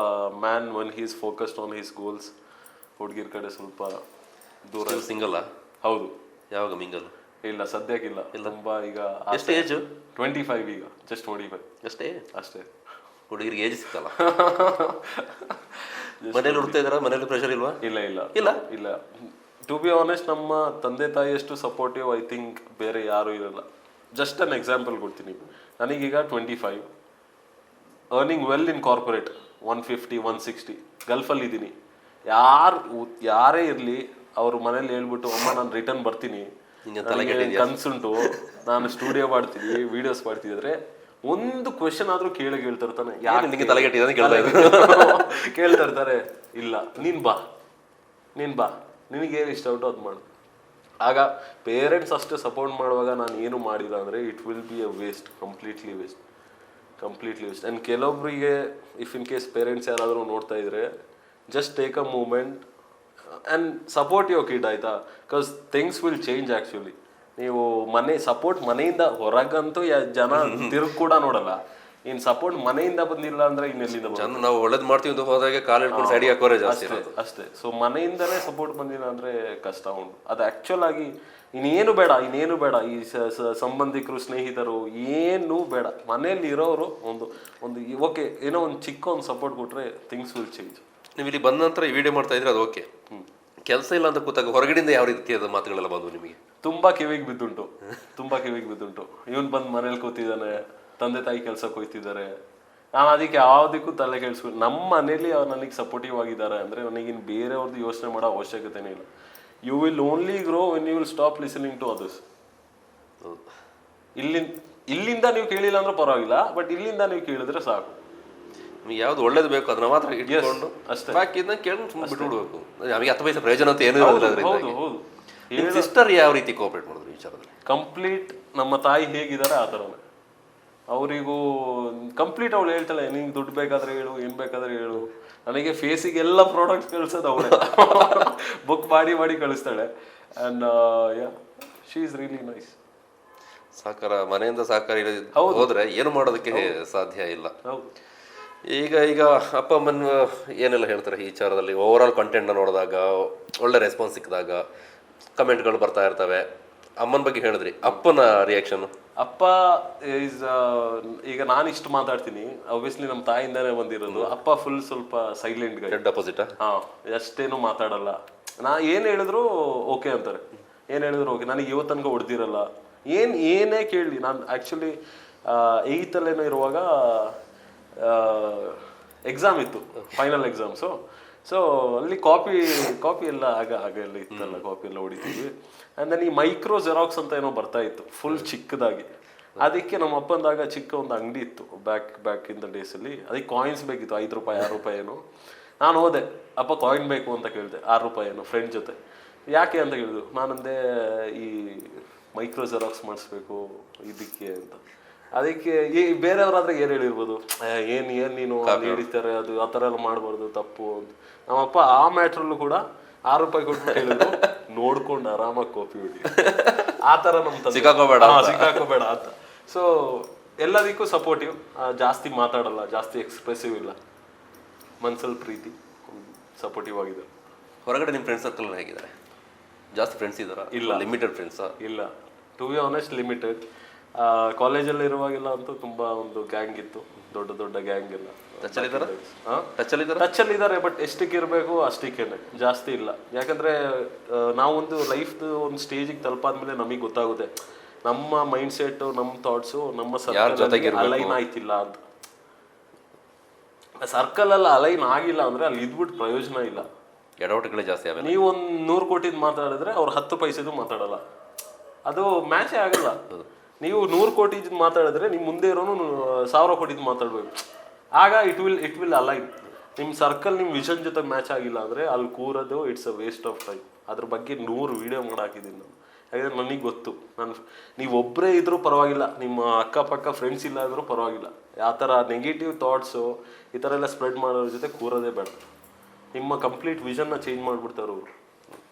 [SPEAKER 2] man when he's focused on his goals, ಹುಡುಗಿರ ಕಡೆ ಸ್ವಲ್ಪ ದೂರ.
[SPEAKER 1] ಸಿಂಗಲ್?
[SPEAKER 2] ಹೌದು.
[SPEAKER 1] ಯಾವಾಗ ಮಿಂಗಲ್?
[SPEAKER 2] ಇಲ್ಲ, ಸದ್ಯಕ್ಕಿಲ್ಲ. ತುಂಬಾ ಈಗ
[SPEAKER 1] ಎಷ್ಟು ಏಜ್?
[SPEAKER 2] 25 ಈಗ, ಜಸ್ಟ್ 25 ಅಷ್ಟೇ.
[SPEAKER 1] ಹುಡುಗಿರಿಗೆ ಏಜ್ ಸಿಗ್ತಲ್ಲ. ಮನೇಲಿ ಹುಡ್ತಾ ಇದಾರ? ಮನೇಲಿ ಪ್ರೆಷರ್ ಇಲ್ವಾ?
[SPEAKER 2] ಇಲ್ಲ. ಟು ಬಿ ಆನೆಸ್ಟ್, ನಮ್ಮ ತಂದೆ ತಾಯಿಯಷ್ಟು ಸಪೋರ್ಟಿವ್ ಐ ಥಿಂಕ್ ಬೇರೆ ಯಾರು ಇರಲ್ಲ. ಜಸ್ಟ್ ಅನ್ ಎಕ್ಸಾಂಪಲ್ ಕೊಡ್ತೀನಿ. ನನಗೀಗ 25, ಅರ್ನಿಂಗ್ ವೆಲ್ ಇನ್ ಕಾರ್ಪೊರೇಟ್, 150, 160, ಗಲ್ಫಲ್ಲಿ ಇದ್ದೀನಿ. ಯಾರೇ ಇರಲಿ, ಅವ್ರ ಮನೇಲಿ ಹೇಳ್ಬಿಟ್ಟು ಅಮ್ಮ ನಾನು ರಿಟರ್ನ್ ಬರ್ತೀನಿ, ಕನ್ಸುಂಟು, ನಾನು ಸ್ಟುಡಿಯೋ ಮಾಡ್ತೀನಿ, ವಿಡಿಯೋಸ್ ಮಾಡ್ತಿದ್ರೆ ಒಂದು ಕ್ವೆಶನ್ ಆದ್ರೂ ಕೇಳ್ತಿರ್ತಾನೆ.
[SPEAKER 1] ಯಾಕೆ ತಲೆಗೆಟ್ಟಿದ್ದಾನೆ
[SPEAKER 2] ಕೇಳ್ತಿರ್ತಾರೆ. ಇಲ್ಲ, ನೀನ್ ಬಾ ನಿನಗೆ ಏನು ಇಷ್ಟ ಉಂಟು ಅದು ಮಾಡು. ಆಗ ಪೇರೆಂಟ್ಸ್ ಅಷ್ಟೇ ಸಪೋರ್ಟ್ ಮಾಡುವಾಗ ನಾನು ಏನು ಮಾಡಿಲ್ಲ ಅಂದರೆ it will be a waste, completely waste. And ಕೆಲವೊಬ್ಬರಿಗೆ ಇಫ್ ಇನ್ ಕೇಸ್ ಪೇರೆಂಟ್ಸ್ ಯಾರಾದರೂ ನೋಡ್ತಾ ಇದ್ರೆ, just take a moment and support your kid, ಆಯ್ತಾ? Because things will change actually. ನೀವು ಸಪೋರ್ಟ್ ಮನೆಯಿಂದ ಹೊರಗಂತೂ ಜನ ತಿರುಗಿ ಕೂಡ ನೋಡಲ್ಲ. ಇನ್ ಸಪೋರ್ಟ್ ಮನೆಯಿಂದ ಬಂದಿಲ್ಲ ಅಂದ್ರೆ ಇನ್ನೆಲ್ಲಿಂದ
[SPEAKER 1] ನಾವು ಒಳ್ಳೇದು ಮಾಡ್ತೀವಿ ಅಂತ ಹೋದಾಗ ಕಾಲ್ ಹಿಡ್ಕೊಂಡು ಸೈಡ್ ಹಾಕೋರೆ ಜಾಸ್ತಿ
[SPEAKER 2] ಅಷ್ಟೇ. ಸೊ ಮನೆಯಿಂದಲೇ ಸಪೋರ್ಟ್ ಬಂದಿಲ್ಲ ಅಂದ್ರೆ ಕಷ್ಟ ಉಂಟು. ಅದು ಆಕ್ಚುಲ್ ಆಗಿ ಇನ್ನೇನು ಬೇಡ, ಈ ಸಂಬಂಧಿಕರು, ಸ್ನೇಹಿತರು ಏನು ಬೇಡ, ಮನೆಯಲ್ಲಿ ಇರೋರು ಒಂದು ಓಕೆ ಏನೋ ಒಂದು ಚಿಕ್ಕ ಒಂದು ಸಪೋರ್ಟ್ ಕೊಟ್ರೆ ಥಿಂಗ್ಸ್ ವಿಲ್ ಚೇಂಜ್.
[SPEAKER 1] ನೀವು ಇಲ್ಲಿ ಬಂದ ನಂತರ ಈ ವಿಡಿಯೋ ಮಾಡ್ತಾ ಇದ್ರೆ ಅದು ಓಕೆ. ಕೆಲಸ ಇಲ್ಲ ಅಂತ ಕೂತಾಗ ಹೊರಗಡೆಯಿಂದ ಯಾವ ರೀತಿಯಾದ ಮಾತುಗಳೆಲ್ಲ ಬಂದು ನಿಮಗೆ?
[SPEAKER 2] ತುಂಬಾ ಕಿವಿಗೆ ಬಿದ್ದುಂಟು. ಇವನ್ ಬಂದು ಮನೇಲಿ ಕೂತಿದ್ದಾನೆ, ತಂದೆ ತಾಯಿ ಕೆಲ್ಸಕ್ಕೆ ಹೋಗ್ತಿದ್ದಾರೆ, ನಾನು ಅದಕ್ಕೆ ಯಾವುದಕ್ಕೂ ತಲೆ ಕೆಡಿಸ್ಕೊಂಡು ನಮ್ಮ ಮನೇಲಿ ಅವ್ರು ನನಗೆ ಸಪೋರ್ಟಿವ್ ಆಗಿದ್ದಾರೆ ಅಂದರೆ ನನಗಿನ್ ಬೇರೆಯವ್ರದ್ದು ಯೋಚನೆ ಮಾಡೋ ಅವಶ್ಯಕತೆನೇ ಇಲ್ಲ. You will only grow when you will stop listening to others. ಇಲ್ಲಿಂದ ನೀವು ಕೇಳಿಲ್ಲ ಅಂದ್ರೆ ಪರವಾಗಿಲ್ಲ, ಬಟ್ ಇಲ್ಲಿಂದ ನೀವು ಕೇಳಿದ್ರೆ ಸಾಕು.
[SPEAKER 1] ನಿಮ್ಗೆ ಯಾವ್ದು ಒಳ್ಳೇದು ಬೇಕು ಅದನ್ನ ಮಾತ್ರ ಇಟ್ಕೊಂಡು ಅಷ್ಟೇ, ಬಾಕಿ ಇದನ್ನ ಕೇಳಿ ಸುಮ್ಮನೆ ಬಿಟ್ಬಿಡ್ಬೇಕು. ನಮಗೆ 10 ಪೈಸೆ ಪ್ರಯೋಜನ ಅಂತ ಏನೂ ಇರೋದಿಲ್ಲ.
[SPEAKER 2] ಹೌದು.
[SPEAKER 1] ಸಿಸ್ಟರ್ ಯಾವ ರೀತಿ ಕೋಆಪರೇಟ್ ಮಾಡಿದ್ರು ಈ ವಿಚಾರದಲ್ಲಿ?
[SPEAKER 2] ಕಂಪ್ಲೀಟ್ ನಮ್ಮ ತಾಯಿ ಹೇಗಿದ್ದಾರೆ ಆ ಥರನೇ ಅವರಿಗೂ ಕಂಪ್ಲೀಟ್. ಅವಳು ಹೇಳ್ತಾಳೆ, ನಿಂಗೆ ದುಡ್ಡು ಬೇಕಾದ್ರೆ ಹೇಳು, ಏನ್ ಬೇಕಾದ್ರೆ ಹೇಳು. ನನಗೆ ಫೇಸಿಗೆ ಎಲ್ಲ ಪ್ರಾಡಕ್ಟ್ ಕಳಿಸೋದು ಅವಳೇ, ಬುಕ್ ಮಾಡಿ ಕಳಿಸ್ತಾಳೆ. And she is really nice.
[SPEAKER 1] ಸಹಕಾರ, ಮನೆಯಿಂದ ಸಹಕಾರ ಹೋದ್ರೆ ಏನು ಮಾಡೋದಕ್ಕೆ ಸಾಧ್ಯ ಇಲ್ಲ. ಈಗ ಅಪ್ಪ ಅಮ್ಮನ ಏನೆಲ್ಲ ಹೇಳ್ತಾರೆ ಈ ವಿಚಾರದಲ್ಲಿ? ಓವರ್ ಆಲ್ ಕಂಟೆಂಟ್ ನೋಡಿದಾಗ ಒಳ್ಳೆ ರೆಸ್ಪಾನ್ಸ್ ಸಿಕ್ಕಿದಾಗ ಕಮೆಂಟ್ಗಳು ಬರ್ತಾ ಇರ್ತವೆ. ಅಮ್ಮನ ಬಗ್ಗೆ ಹೇಳಿದ್ರಿ, ಅಪ್ಪನ ರಿಯಾಕ್ಷನ್?
[SPEAKER 2] ಅಪ್ಪ ಈಸ್ ಈಗ ನಾನು ಇಷ್ಟು ಮಾತಾಡ್ತೀನಿ, ಆಬ್ವಿಯಸ್ಲಿ ನಮ್ಮ ತಾಯಿಂದಾನೇ ಬಂದಿರೋದು. ಅಪ್ಪ ಫುಲ್ ಸ್ವಲ್ಪ ಸೈಲೆಂಟ್ ಗೈ,
[SPEAKER 1] ಡೆಡ್ ಅಪೋಸಿಟ್.
[SPEAKER 2] ಅಷ್ಟೇನು ಮಾತಾಡಲ್ಲ. ನಾ ಏನು ಹೇಳಿದ್ರು ಓಕೆ ಅಂತಾರೆ, ಓಕೆ. ನನಗೆ ಇವತ್ತನಕ ಹೊಡೆದಿರಲ್ಲ, ಏನೇ ಕೇಳಲಿ. ನಾನು ಆ್ಯಕ್ಚುಲಿ 8th ಅಲ್ಲೇನೋ ಇರುವಾಗ ಎಕ್ಸಾಮ್ ಇತ್ತು, ಫೈನಲ್ ಎಕ್ಸಾಮ್ಸು. ಸೊ ಅಲ್ಲಿ ಕಾಪಿ ಎಲ್ಲ ಆಗೆಲ್ಲ ಇತ್ತಲ್ಲ, ಕಾಪಿ ಎಲ್ಲ ಹೊಡಿತೀವಿ. ಆ್ಯಂಡ್ ದೆನ್ ಈ ಮೈಕ್ರೋ ಜೆರಾಕ್ಸ್ ಅಂತ ಏನೋ ಬರ್ತಾ ಇತ್ತು, ಫುಲ್ ಚಿಕ್ಕದಾಗಿ. ಅದಕ್ಕೆ ನಮ್ಮ ಅಪ್ಪಂದಾಗ ಚಿಕ್ಕ ಒಂದು ಅಂಗಡಿ ಇತ್ತು ಬ್ಯಾಕ್ ಇನ್ ದ ಡೇಸಲ್ಲಿ. ಅದಕ್ಕೆ ಕಾಯಿನ್ಸ್ ಬೇಕಿತ್ತು, 5 ರೂಪಾಯಿ 6 ರೂಪಾಯಿ ಏನೋ. ನಾನು ಹೋದೆ, ಅಪ್ಪ ಕಾಯಿನ್ ಬೇಕು ಅಂತ ಕೇಳಿದೆ, 6 ರೂಪಾಯಿ ಏನೋ, ಫ್ರೆಂಡ್ ಜೊತೆ. ಯಾಕೆ ಅಂತ ಕೇಳಿದ್ರು. ನಾನಂದೆ, ಈ ಮೈಕ್ರೋ ಜೆರಾಕ್ಸ್ ಮಾಡಿಸ್ಬೇಕು ಇದಕ್ಕೆ ಅಂತ. ಅದಕ್ಕೆ ಬೇರೆಯವ್ರಾದ್ರೆ ಏನು ಹೇಳಿರ್ಬೋದು, ಏನು ನೀನು ಹಿಡಿತಾರೆ, ಅದು ಆ ಥರ ಎಲ್ಲ ಮಾಡಬಾರ್ದು, ತಪ್ಪು ಅಂತ. ನಮ್ಮಪ್ಪ ಆ ಮ್ಯಾಟ್ರಲ್ಲೂ ಕೂಡ 6 ರೂಪಾಯಿ ಕೊಟ್ಟು ಹೇಳಿದ್ರು, ನೋಡ್ಕೊಂಡು ಆರಾಮಾಗಿ ಕಾಪಿ ಹೊಡಿ, ಆ ಥರ ನಮ್ಮ ಸಿಕ್ಕಾಕೋಬೇಡ ಅಂತ. ಸೊ ಎಲ್ಲದಕ್ಕೂ ಸಪೋರ್ಟಿವ್, ಜಾಸ್ತಿ ಮಾತಾಡಲ್ಲ, ಜಾಸ್ತಿ ಎಕ್ಸ್ಪ್ರೆಸಿವ್ ಇಲ್ಲ, ಮನ್ಸಲ್ಲಿ ಪ್ರೀತಿ, ಸಪೋರ್ಟಿವ್ ಆಗಿದೆ.
[SPEAKER 1] ಹೊರಗಡೆ ನಿಮ್ಮ ಫ್ರೆಂಡ್ ಸರ್ಕಲ್ ಹೇಗಿದ್ದಾರೆ? ಜಾಸ್ತಿ ಫ್ರೆಂಡ್ಸ್ ಇದ್ದಾರಾ?
[SPEAKER 2] ಇಲ್ಲ,
[SPEAKER 1] ಲಿಮಿಟೆಡ್ ಫ್ರೆಂಡ್ಸಾ?
[SPEAKER 2] ಇಲ್ಲ, ಟು ಬಿ ಆನೆಸ್ಟ್ ಲಿಮಿಟೆಡ್. ಕಾಲೇಜಲ್ಲಿ ಇರುವಾಗೆಲ್ಲ ಅಂತೂ ತುಂಬಾ ಒಂದು ಗ್ಯಾಂಗ್ ಇತ್ತು, ದೊಡ್ಡ ಗ್ಯಾಂಗ್ ಎಲ್ಲ. ಟಚಲ್ಲಿದ್ದಾರೆ, ಬಟ್ ಎಷ್ಟಕ್ಕೆ ಇರಬೇಕು ಅಷ್ಟಕ್ಕೇನೆ, ಜಾಸ್ತಿ ಇಲ್ಲ. ಯಾಕಂದ್ರೆ ನಾವೊಂದು ಲೈಫ್ದು ಒಂದು ಸ್ಟೇಜಿಗೆ ತಲುಪಾದ್ಮೇಲೆ ನಮಗೆ ಗೊತ್ತಾಗುತ್ತೆ ನಮ್ಮ ಮೈಂಡ್ ಸೆಟ್, ನಮ್ಮ ಥಾಟ್ಸು, ನಮ್ಮ ಸರ್ಕಲ್ ಅಲೈನ್ ಆಯ್ತಿಲ್ಲ ಅಂತ. ಸರ್ಕಲ್ ಎಲ್ಲ ಅಲೈನ್ ಆಗಿಲ್ಲ ಅಂದ್ರೆ ಅಲ್ಲಿ ಇದ್ಬಿಟ್ಟು ಪ್ರಯೋಜನ ಇಲ್ಲ,
[SPEAKER 1] ಎಡವಟುಗಳೇ ಜಾಸ್ತಿ.
[SPEAKER 2] ನೀವು ಒಂದು 100 ಕೋಟಿದ್ ಮಾತಾಡಿದ್ರೆ ಅವ್ರು 10 ಪೈಸೆದು ಮಾತಾಡಲ್ಲ, ಅದು ಮ್ಯಾಚೇ ಆಗಲ್ಲ. ನೀವು 100 ಕೋಟಿ ಮಾತಾಡಿದ್ರೆ ನಿಮ್ ಮುಂದೆ ಇರೋನು 1000 ಕೋಟಿದ್ ಮಾತಾಡ್ಬೇಕು, ಆಗ ಇಟ್ ವಿಲ್ ಅಲೈನ್. ನಿಮ್ಮ ಸರ್ಕಲ್ ನಿಮ್ಮ ವಿಷನ್ ಜೊತೆ ಮ್ಯಾಚ್ ಆಗಿಲ್ಲ ಅಂದರೆ ಅಲ್ಲಿ ಕೂರೋದು it's a waste of time. ಅದ್ರ ಬಗ್ಗೆ 100 ವೀಡಿಯೋ ಮಾಡಾಕಿದ್ದೀನಿ ನಾನು. ಯಾಕಂದರೆ ನನಗೆ ಗೊತ್ತು, ನೀವು ಒಬ್ಬರೇ ಇದ್ರೂ ಪರವಾಗಿಲ್ಲ, ನಿಮ್ಮ ಅಕ್ಕಪಕ್ಕ ಫ್ರೆಂಡ್ಸ್ ಇಲ್ಲ ಅಂದರೂ ಪರವಾಗಿಲ್ಲ, ಆ ಥರ ನೆಗೆಟಿವ್ ಥಾಟ್ಸು ಈ ಥರ ಎಲ್ಲ ಸ್ಪ್ರೆಡ್ ಮಾಡೋರ ಜೊತೆ ಕೂರೋದೇ ಬೇಡ. ನಿಮ್ಮ ಕಂಪ್ಲೀಟ್ ವಿಷನ್ನ ಚೇಂಜ್ ಮಾಡಿಬಿಡ್ತಾರೆ ಅವರು.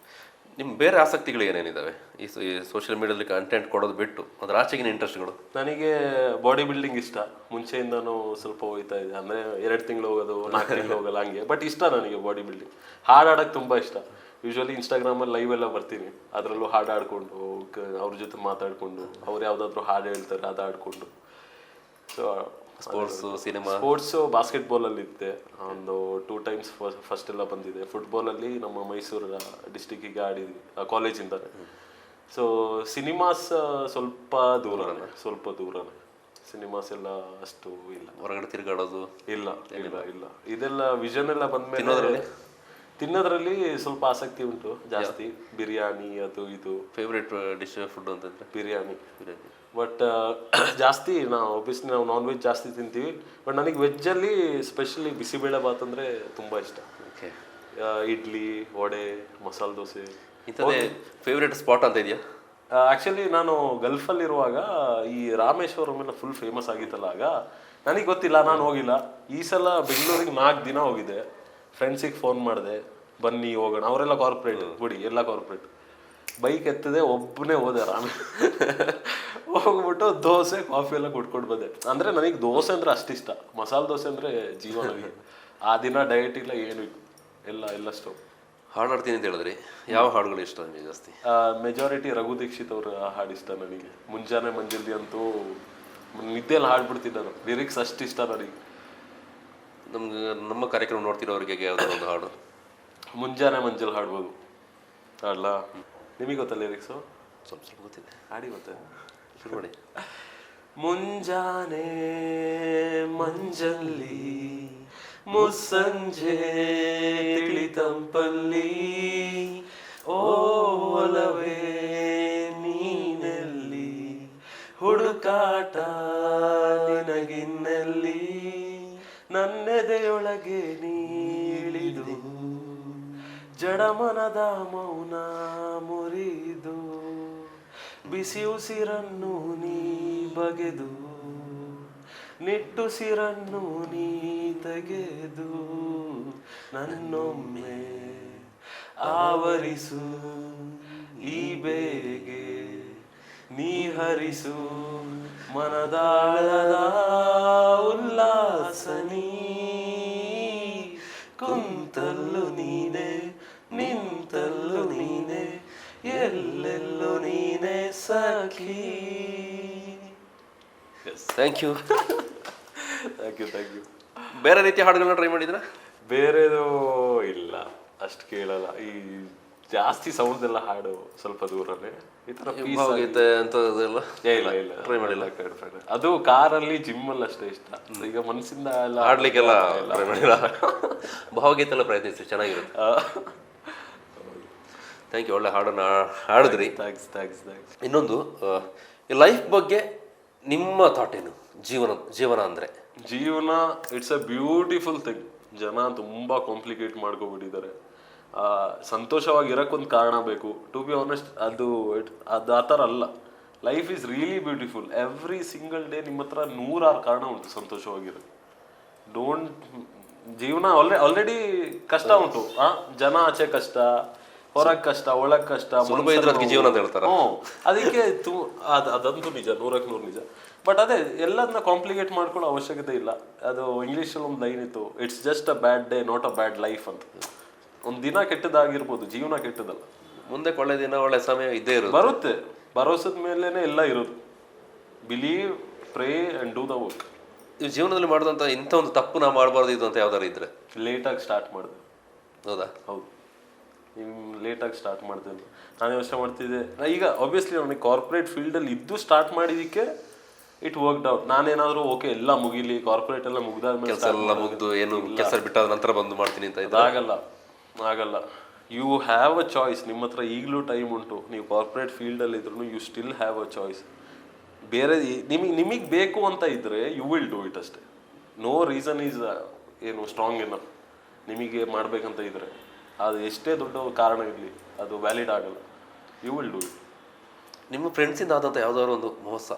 [SPEAKER 1] ನಿಮ್ಮ ಬೇರೆ ಆಸಕ್ತಿಗಳು ಏನೇನಿದ್ದಾವೆ ಈ ಸೋಷಿಯಲ್ ಮೀಡಿಯಾದಲ್ಲಿ ಕಂಟೆಂಟ್ ಕೊಡೋದು ಬಿಟ್ಟು ಅದ್ರ ಆಚೆಗಿನ ಇಂಟ್ರೆಸ್ಟ್ಗಳು?
[SPEAKER 2] ನನಗೆ ಬಾಡಿ ಬಿಲ್ಡಿಂಗ್ ಇಷ್ಟ, ಮುಂಚೆಯಿಂದನೂ ಸ್ವಲ್ಪ ಹೋಗ್ತಾ ಇದೆ. ಅಂದರೆ 2 ತಿಂಗಳು ಹೋಗೋದು, 4 ತಿಂಗಳು ಹೋಗಲ್ಲ ಹಂಗೆ. ಬಟ್ ಇಷ್ಟ ನನಗೆ ಬಾಡಿ ಬಿಲ್ಡಿಂಗ್. ಹಾಡು ಆಡೋಕ್ಕೆ ತುಂಬ ಇಷ್ಟ. ಯೂಶ್ವಲಿ ಇನ್ಸ್ಟಾಗ್ರಾಮಲ್ಲಿ ಲೈವ್ ಎಲ್ಲ ಬರ್ತೀನಿ, ಅದರಲ್ಲೂ ಹಾಡು ಆಡಿಕೊಂಡು ಅವ್ರ ಜೊತೆ ಮಾತಾಡಿಕೊಂಡು, ಅವ್ರು ಯಾವುದಾದ್ರೂ ಹಾಡು ಹೇಳ್ತಾರೆ ಅದು ಆಡಿಕೊಂಡು. So
[SPEAKER 1] sports, cinema.
[SPEAKER 2] ಸ್ಪೋರ್ಟ್ಸು ಬಾಸ್ಕೆಟ್ಬಾಲಲ್ಲಿ ಇದ್ದೆ ಒಂದು 2 ಟೈಮ್ಸ್ ಫಸ್ಟ್ ಎಲ್ಲ ಬಂದಿದೆ. ಫುಟ್ಬಾಲಲ್ಲಿ ನಮ್ಮ ಮೈಸೂರು ಡಿಸ್ಟಿಕ್ಕಿಗೆ ಆಡಿದ್ವಿ ಕಾಲೇಜಿಂದ. ಸೊ ಸಿನಿಮಾಸ್ ಸ್ವಲ್ಪ ದೂರನೇ. ಸಿನಿಮಾಸ್ ಎಲ್ಲ ಅಷ್ಟು ಇಲ್ಲ.
[SPEAKER 1] ಹೊರಗಡೆ ತಿರುಗಾಡೋದು
[SPEAKER 2] ಇಲ್ಲ. ಇದೆಲ್ಲ ವಿಷನ್ ಎಲ್ಲ ಬಂದ್ಮೇಲೆ ತಿನ್ನೋದ್ರಲ್ಲಿ ಸ್ವಲ್ಪ ಆಸಕ್ತಿ ಉಂಟು ಜಾಸ್ತಿ. ಬಿರಿಯಾನಿ ಅದು ಇದು.
[SPEAKER 1] ಫೇವ್ರೇಟ್ ಡಿಶ್ ಫುಡ್ ಅಂತಂದ್ರೆ
[SPEAKER 2] ಬಿರಿಯಾನಿ. ಬಟ್ ಜಾಸ್ತಿ ಒಬ್ವಿಯಸ್ಲಿ ನಾವು ನಾನ್ ವೆಜ್ ಜಾಸ್ತಿ ತಿಂತೀವಿ. ಬಟ್ ನನಗೆ ವೆಜ್ಜಲ್ಲಿ ಸ್ಪೆಷಲಿ ಬಿಸಿಬೇಳೆ ಬಾತ್ ಅಂದರೆ ತುಂಬ ಇಷ್ಟ. ಇಡ್ಲಿ, ವಡೆ, ಮಸಾಲೆ ದೋಸೆ.
[SPEAKER 1] ಇಂಥದ್ದೇ ಫೇವ್ರೇಟ್ ಸ್ಪಾಟ್ ಅಂತ ಇದೆಯಾ?
[SPEAKER 2] ಆ್ಯಕ್ಚುಲಿ ನಾನು ಗಲ್ಫಲ್ಲಿರುವಾಗ ಈ ರಾಮೇಶ್ವರಂ ಎಲ್ಲ ಫುಲ್ ಫೇಮಸ್ ಆಗಿತ್ತಲ್ಲ, ಆಗ ನನಗೆ ಗೊತ್ತಿಲ್ಲ, ನಾನು ಹೋಗಿಲ್ಲ. ಈ ಸಲ ಬೆಂಗಳೂರಿಗೆ 4 ದಿನ ಹೋಗಿದ್ದೆ. ಫ್ರೆಂಡ್ಸಿಗೆ ಫೋನ್ ಮಾಡಿದೆ, ಬನ್ನಿ ಹೋಗೋಣ. ಅವರೆಲ್ಲ ಕಾರ್ಪೊರೇಟ್ ಬಿಡಿ, ಎಲ್ಲ ಕಾರ್ಪೊರೇಟ್. ಬೈಕ್ ಎತ್ತದೆ, ಒಬ್ಬನೇ ಹೋದೆ ಹೋಗ್ಬಿಟ್ಟು ದೋಸೆ ಕಾಫಿ ಎಲ್ಲ ಕುಡ್ಕೊಂಡು ಬಂದೆ. ಅಂದರೆ ನನಗೆ ದೋಸೆ ಅಂದರೆ ಅಷ್ಟಿಷ್ಟ, ಮಸಾಲೆ ದೋಸೆ ಅಂದರೆ ಜೀವ ನನಗೆ. ಆ ದಿನ ಡಯಟ್ ಇಲ್ಲ, ಏನು ಎಲ್ಲ ಸ್ಟವ್.
[SPEAKER 1] ಹಾಡು ಆಡ್ತೀನಿ ಅಂತ ಹೇಳಿದ್ರಿ, ಯಾವ ಹಾಡುಗಳು ಇಷ್ಟ ನಿಮಗೆ ಜಾಸ್ತಿ?
[SPEAKER 2] ಮೆಜಾರಿಟಿ ರಘು ದೀಕ್ಷಿತ್ ಅವರ ಹಾಡು ಇಷ್ಟ ನನಗೆ. ಮುಂಜಾನೆ ಮಂಜಲ್ಲಿ ಅಂತೂ ನಿದ್ದೆಯಲ್ಲಿ ಹಾಡ್ಬಿಡ್ತೀನಿ ನಾನು. ಲಿರಿಕ್ಸ್ ಅಷ್ಟು ಇಷ್ಟ ನನಗೆ.
[SPEAKER 1] ನಮ್ಮ ಕಾರ್ಯಕ್ರಮ ನೋಡ್ತಿರೋರಿಗೆ ಯಾವ್ದಾದ್ರು ಒಂದು ಹಾಡು?
[SPEAKER 2] ಮುಂಜಾನೆ ಮಂಜಲ್ಲಿ ಹಾಡ್ಬೋದು. ಹಾಡ್ಲ ನಿಮಗೆ ಗೊತ್ತಾ ಲಿರಿಕ್ಸು?
[SPEAKER 1] ಸ್ವಲ್ಪ ಗೊತ್ತಿದೆ,
[SPEAKER 2] ಹಾಡಿ ಗೊತ್ತೆ.
[SPEAKER 1] ಶುರು ಮಾಡಿ.
[SPEAKER 2] ಮುಂಜಾನೆ ಮಂಜಲ್ಲಿ ಮುಸ್ಸಂಜೆ ತಿಳಿತಂಪಲ್ಲಿ ಓಲವೇ ನೀನೆಲ್ಲಿ ಹುಡುಕಾಟ ನಿನಗಿನ್ನೆಲ್ಲಿ ನನ್ನೆದೆಯೊಳಗೆ ನೀಳಿದು ಜಡಮನದ ಮೌನ ಮುರಿದು ಬಿಸಿ ಉಸಿರನ್ನು ನೀ ಬಗೆದು ನಿಟ್ಟುಸಿರನ್ನು ನೀ ತೆಗೆದು ನನ್ನೊಮ್ಮೆ ಆವರಿಸು ಈ ಬೇಗೆ ನೀ ಹರಿಸು ಮನದಾಳದ ಉಲ್ಲಾಸ ನೀ ಕುಂತಲ್ಲು ನೀನೆ ನಿಂತಲ್ಲು ನೀನೆ ಎಲ್ಲೆಲ್ಲೂ ನೀನೆ ಸಖಿ.
[SPEAKER 1] Thank you.
[SPEAKER 2] Thank you.
[SPEAKER 1] ಬೇರೆ ರೀತಿಯ ಹಾಡುಗಳನ್ನ ಟ್ರೈ ಮಾಡಿದ್ರ?
[SPEAKER 2] ಬೇರೆದು ಇಲ್ಲ, ಅಷ್ಟು ಕೇಳಲ್ಲ. ಈ ಜಾಸ್ತಿ ಸೌಂಡ್ ಎಲ್ಲ ಹಾಡು ಸ್ವಲ್ಪ ದೂರನೇ. ಈ ತರ
[SPEAKER 1] ಭಾವಗೀತೆ ಅಂತದೆಲ್ಲ
[SPEAKER 2] ಇಲ್ಲ ಟ್ರೈ ಮಾಡಿಲ್ಲ. ಅದು ಕಾರಲ್ಲಿ, ಜಿಮ್ಮಲ್ಲಿ ಅಷ್ಟೇ ಇಷ್ಟ. ಈಗ ಮನಸ್ಸಿಂದ ಎಲ್ಲ
[SPEAKER 1] ಹಾಡ್ಲಿಕ್ಕೆಲ್ಲ ಟ್ರೈ ಮಾಡಿಲ್ಲ. ಭಾವಗೀತೆ ಎಲ್ಲ ಪ್ರಯತ್ನಿಸಿ, ಚೆನ್ನಾಗಿರುತ್ತೆ. Thank you. ಒಳ್ಳೆ ಹಾಡನ್ನ ಹಾಡಿದ್ರಿ.
[SPEAKER 2] ಥ್ಯಾಂಕ್ಸ್.
[SPEAKER 1] ಇನ್ನೊಂದು, ಈ ಲೈಫ್ ಬಗ್ಗೆ ನಿಮ್ಮ ಥಾಟ್ ಏನು? ಜೀವನ ಅಂದರೆ
[SPEAKER 2] ಜೀವನ ಇಟ್ಸ್ ಅ ಬ್ಯೂಟಿಫುಲ್ ಥಿಂಗ್. ಜನ ತುಂಬ ಕಾಂಪ್ಲಿಕೇಟ್ ಮಾಡ್ಕೊಬಿಟ್ಟಿದ್ದಾರೆ. ಸಂತೋಷವಾಗಿರೋಕ್ಕೊಂದು ಕಾರಣ ಬೇಕು. ಟು ಬಿ ಆನೆಸ್ಟ್, ಅದು ಆ ಥರ ಅಲ್ಲ. Life is really beautiful. Every single day ನಿಮ್ಮ ಹತ್ರ 106 ಕಾರಣ ಉಂಟು ಸಂತೋಷವಾಗಿರೋದು. ಜೀವನ ಆಲ್ರೆಡಿ ಕಷ್ಟ ಉಂಟು. ಜನ ಆಚೆ ಕಷ್ಟ, ಹೊರಗೆ ಕಷ್ಟ, ಒಳಗೆ ಕಷ್ಟ,
[SPEAKER 1] ಜೀವನ ಅಂತ ಹೇಳ್ತಾರೆ.
[SPEAKER 2] ಅದಕ್ಕೆ ಅದಂತೂ ನಿಜ, 100ಕ್ಕೆ 100 ನಿಜ. ಬಟ್ ಅದೇ ಎಲ್ಲದನ್ನ ಕಾಂಪ್ಲಿಕೇಟ್ ಮಾಡ್ಕೊಳ್ಳೋ ಅವಶ್ಯಕತೆ ಇಲ್ಲ. ಅದು ಇಂಗ್ಲೀಷಲ್ಲಿ ಒಂದು ಲೈನ್ ಇತ್ತು, it's just a bad day not a bad life ಅಂತ. ಒಂದು ದಿನ ಕೆಟ್ಟದಾಗಿರ್ಬೋದು, ಜೀವನ ಕೆಟ್ಟದಲ್ಲ.
[SPEAKER 1] ಮುಂದೆ ಒಳ್ಳೆ ದಿನ, ಒಳ್ಳೆ ಸಮಯ ಇದ್ದೇ ಇರುತ್ತೆ,
[SPEAKER 2] ಬರುತ್ತೆ. ಭರೋಸದ ಮೇಲೇನೆ ಎಲ್ಲ ಇರೋದು. Believe, pray and do the work.
[SPEAKER 1] ನೀವು ಜೀವನದಲ್ಲಿ ಮಾಡಿದಂಥ ಇಂಥ ಒಂದು ತಪ್ಪು ನಾವು ಮಾಡಬಾರ್ದು ಇದು ಅಂತ ಯಾವ್ದಾರು ಇದ್ರೆ?
[SPEAKER 2] ಲೇಟಾಗಿ ಸ್ಟಾರ್ಟ್ ಮಾಡಿದೆ.
[SPEAKER 1] ಹೌದಾ?
[SPEAKER 2] ಹೌದು, ಲೇಟಾಗಿ ಸ್ಟಾರ್ಟ್ ಮಾಡ್ತೇನೆ. ನಾನು ಯೋಚನೆ ಮಾಡ್ತಿದ್ದೆ, ಈಗ ಆಬ್ವಿಯಸ್ಲಿ ನನಗೆ ಕಾರ್ಪೊರೇಟ್ ಫೀಲ್ಡಲ್ಲಿ ಇದ್ದು ಸ್ಟಾರ್ಟ್ ಮಾಡಿದ್ದಕ್ಕೆ ಇಟ್ ವರ್ಕ್ಡ್ ಔಟ್. ನಾನೇನಾದರೂ ಓಕೆ ಎಲ್ಲ ಮುಗಿಲಿ, ಕಾರ್ಪೊರೇಟ್ ಎಲ್ಲ ಮುಗ್ದಾದ್ಮೇಲೆ
[SPEAKER 1] ಕೆಲಸ ಎಲ್ಲ ಮುಗ್ದು ಏನು ಕೆಲಸ ಬಿಟ್ಟಾದ ನಂತರ ಬಂದು ಮಾಡ್ತೀನಿ ಅಂತ ಇದೆ.
[SPEAKER 2] ಆಗಲ್ಲ. You have a choice. ನಿಮ್ಮ ಹತ್ರ ಈಗಲೂ ಟೈಮ್ ಉಂಟು. ನೀವು ಕಾರ್ಪೊರೇಟ್ ಫೀಲ್ಡಲ್ಲಿ ಇದ್ರೂ you still have a choice. ಬೇರೆ ನಿಮಗೆ ಬೇಕು ಅಂತ ಇದ್ದರೆ ಯು ವಿಲ್ ಡೂ ಇಟ್ ಅಷ್ಟೇ. ನೋ ರೀಸನ್ ಈಸ್ ಏನು ಸ್ಟ್ರಾಂಗ್ ಎನಫ್. ನಿಮಗೆ ಮಾಡ್ಬೇಕಂತ ಇದ್ರೆ ಅದು ಎಷ್ಟೇ ದೊಡ್ಡ ಕಾರಣ ಇರಲಿ ಅದು ವ್ಯಾಲಿಡ್ ಆಗಲ್ಲ. You will do it.
[SPEAKER 1] ನಿಮ್ಮ ಫ್ರೆಂಡ್ಸಿಂದ ಆದಂಥ ಯಾವುದಾದ್ರು ಒಂದು ಮೋಸ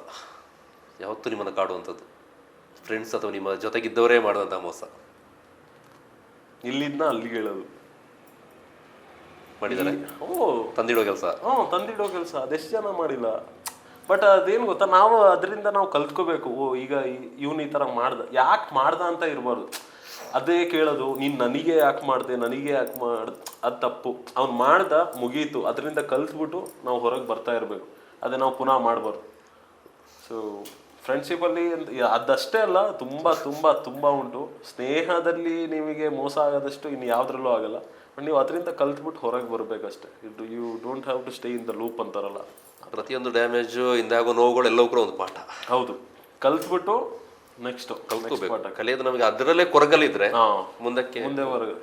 [SPEAKER 1] ಯಾವತ್ತೂ ನಿಮ್ಮನ್ನು ಕಾಡುವಂಥದ್ದು, ಫ್ರೆಂಡ್ಸ್ ಅಥವಾ ನಿಮ್ಮ ಜೊತೆಗಿದ್ದವರೇ ಮಾಡಿದಂಥ ಮೋಸ
[SPEAKER 2] ಇಲ್ಲಿಂದ ಅಲ್ಲಿಗೆ ಹೇಳೋದು
[SPEAKER 1] ಮಾಡಿದ್ದಾರೆ?
[SPEAKER 2] ಓ
[SPEAKER 1] ತಂದಿಡೋ ಕೆಲಸ.
[SPEAKER 2] ತಂದಿಡೋ ಕೆಲಸ ಅದೆಷ್ಟು ಜನ ಮಾಡಿಲ್ಲ. ಬಟ್ ಅದೇನು ಗೊತ್ತಾ, ನಾವು ಅದರಿಂದ ನಾವು ಕಲ್ತ್ಕೋಬೇಕು. ಓ ಈಗ ಇವನು ಈ ಥರ ಮಾಡ್ದ, ಯಾಕೆ ಮಾಡ್ದ ಅಂತ ಇರಬಾರ್ದು. ಅದೇ ಕೇಳೋದು, ನೀನು ನನಗೆ ಯಾಕೆ ಮಾಡಿದೆ, ನನಗೆ ಯಾಕೆ ಮಾಡ್ದೆ, ಅದು ತಪ್ಪು. ಅವ್ನು ಮಾಡ್ದ, ಮುಗೀತು. ಅದರಿಂದ ಕಲ್ತ್ಬಿಟ್ಟು ನಾವು ಹೊರಗೆ ಬರ್ತಾ ಇರಬೇಕು. ಅದೇ ನಾವು ಪುನಃ ಮಾಡಬಾರ್ದು. ಸೊ ಫ್ರೆಂಡ್ಶಿಪ್ಪಲ್ಲಿ ಅದಷ್ಟೇ ಅಲ್ಲ, ತುಂಬ ತುಂಬ ತುಂಬ ಉಂಟು. ಸ್ನೇಹದಲ್ಲಿ ನಿಮಗೆ ಮೋಸ ಆಗೋದಷ್ಟು ಇನ್ನು ಯಾವುದ್ರಲ್ಲೂ ಆಗಲ್ಲ. ಬಟ್ ನೀವು ಅದರಿಂದ ಕಲ್ತ್ಬಿಟ್ಟು ಹೊರಗೆ ಬರಬೇಕಷ್ಟೇ. You don't have to stay in the loop ಅಂತಾರಲ್ಲ.
[SPEAKER 1] ಪ್ರತಿಯೊಂದು ಡ್ಯಾಮೇಜು ಇಂದಾಗೋ ನೋವುಗಳು ಎಲ್ಲವೂ ಕೂಡ ಒಂದು ಪಾಠ.
[SPEAKER 2] ಹೌದು, ಕಲ್ತ್ಬಿಟ್ಟು ನೆಕ್ಸ್ಟ್
[SPEAKER 1] ಕಲ್ತ್ಕೋಬೇಕು. ಕಲಿಯೋದು ನಮಗೆ ಅದರಲ್ಲೇ ಕೊರಗಲಿದ್ರೆ ಮುಂದಕ್ಕೆ
[SPEAKER 2] ಹೊರಗೆ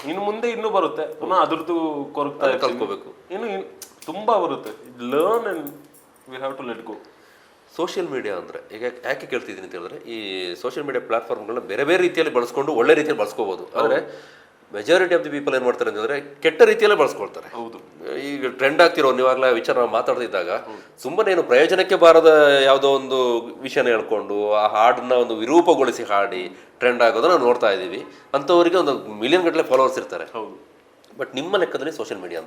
[SPEAKER 2] ಇನ್ನು ಬರುತ್ತೆ. ಪುನಃ ಅದ್ರದ್ದು ಕೊರಗ್ತಾ
[SPEAKER 1] ಕಲ್ತ್ಕೋಬೇಕು.
[SPEAKER 2] ಇನ್ನು ತುಂಬಾ ಬರುತ್ತೆ. Learn and we have to let go.
[SPEAKER 1] Social media ಅಂದರೆ ಈಗ ಯಾಕೆ ಕೇಳ್ತಿದ್ದೀನಿ ಅಂತ ಹೇಳಿದ್ರೆ, ಈ ಸೋಷಿಯಲ್ ಮೀಡಿಯಾ ಪ್ಲಾಟ್ಫಾರ್ಮ್ಗಳನ್ನ ಬೇರೆ ಬೇರೆ ರೀತಿಯಲ್ಲಿ ಬಳಸ್ಕೊಂಡು ಒಳ್ಳೆ ರೀತಿಯಲ್ಲಿ ಬಳಸ್ಕೋಬೋದು. ಆದರೆ ಮೆಜಾರಿಟಿ ಆಫ್ ದಿ ಪೀಪಲ್ ಏನು ಮಾಡ್ತಾರೆ ಅಂತಂದರೆ ಕೆಟ್ಟ ರೀತಿಯಲ್ಲೇ ಬಳಸ್ಕೊಳ್ತಾರೆ.
[SPEAKER 2] ಹೌದು,
[SPEAKER 1] ಈಗ ಟ್ರೆಂಡ್ ಆಗ್ತಿರೋ ನೀವಾಗಲೇ ವಿಚಾರ ಮಾತಾಡ್ತಿದ್ದಾಗ ಸುಮ್ಮನೆ ಏನು ಪ್ರಯೋಜನಕ್ಕೆ ಬಾರದ ಯಾವುದೋ ಒಂದು ವಿಷಯನ ಹೇಳ್ಕೊಂಡು ಆ ಹಾಡನ್ನ ಒಂದು ವಿರೂಪಗೊಳಿಸಿ ಹಾಡಿ ಟ್ರೆಂಡ್ ಆಗೋದನ್ನ ನಾವು ನೋಡ್ತಾ ಇದ್ದೀವಿ. ಅಂಥವರಿಗೆ ಒಂದು ಮಿಲಿಯನ್ ಗಟ್ಟಲೆ ಫಾಲೋವರ್ಸ್ ಇರ್ತಾರೆ.
[SPEAKER 2] ಹೌದು.
[SPEAKER 1] ಬಟ್ ನಿಮ್ಮ ಲೆಕ್ಕದಲ್ಲಿ ಸೋಷಿಯಲ್ ಮೀಡಿಯಾ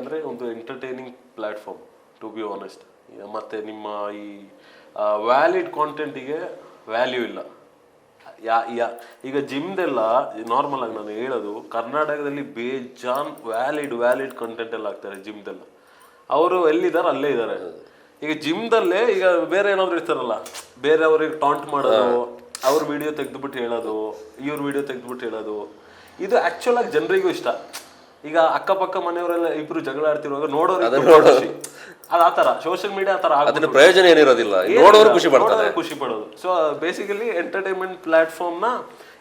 [SPEAKER 1] ಅಂದರೆ
[SPEAKER 2] ಒಂದು entertaining platform, to be honest. ಮತ್ತು ನಿಮ್ಮ ಈ ವ್ಯಾಲಿಡ್ ಕಾಂಟೆಂಟಿಗೆ ವ್ಯಾಲ್ಯೂ ಇಲ್ಲ. ಈಗ ಜಿಮ್ದೆಲ್ಲ ನಾರ್ಮಲ್ ಆಗಿ ನಾನು ಹೇಳೋದು, ಕರ್ನಾಟಕದಲ್ಲಿ ಬೇಜಾನ್ ವ್ಯಾಲಿಡ್ ಕಂಟೆಂಟ್ ಎಲ್ಲ ಆಗ್ತಾರೆ ಜಿಮ್ದೆಲ್ಲ. ಅವರು ಎಲ್ಲಿದ್ದಾರೆ ಅಲ್ಲೇ ಇದ್ದಾರೆ. ಈಗ ಜಿಮ್ದಲ್ಲೇ ಈಗ ಬೇರೆ ಏನಾದ್ರು ಇರ್ತಾರಲ್ಲ, ಬೇರೆಯವ್ರಿಗೆ ಟಾಂಟ್ ಮಾಡೋದು, ಅವ್ರ ವಿಡಿಯೋ ತೆಗೆದುಬಿಟ್ಟು ಹೇಳೋದು, ಇವ್ರ ವಿಡಿಯೋ ತೆಗೆದುಬಿಟ್ಟು ಹೇಳೋದು, ಇದು ಆಕ್ಚುಲ್ ಆಗಿ ಜನರಿಗೂ ಇಷ್ಟ. ಈಗ ಅಕ್ಕಪಕ್ಕ ಮನೆಯವರೆಲ್ಲ ಇಬ್ರು ಜಗಳ ಆಡ್ತಿರುವಾಗ ನೋಡೋರು ಅದು ಆ ಥರ ಸೋಷಿಯಲ್ ಮೀಡಿಯಾ ಆ ಥರ
[SPEAKER 1] ಅದನ್ನ ಪ್ರಯೋಜನ ಏನಿರೋದಿಲ್ಲ, ನೋಡೋರು ಖುಷಿ
[SPEAKER 2] ಪಡೋದು. ಸೊ ಬೇಸಿಕಲಿ ಎಂಟರ್ಟೈನ್ಮೆಂಟ್ ಪ್ಲಾಟ್ಫಾರ್ಮ್ನ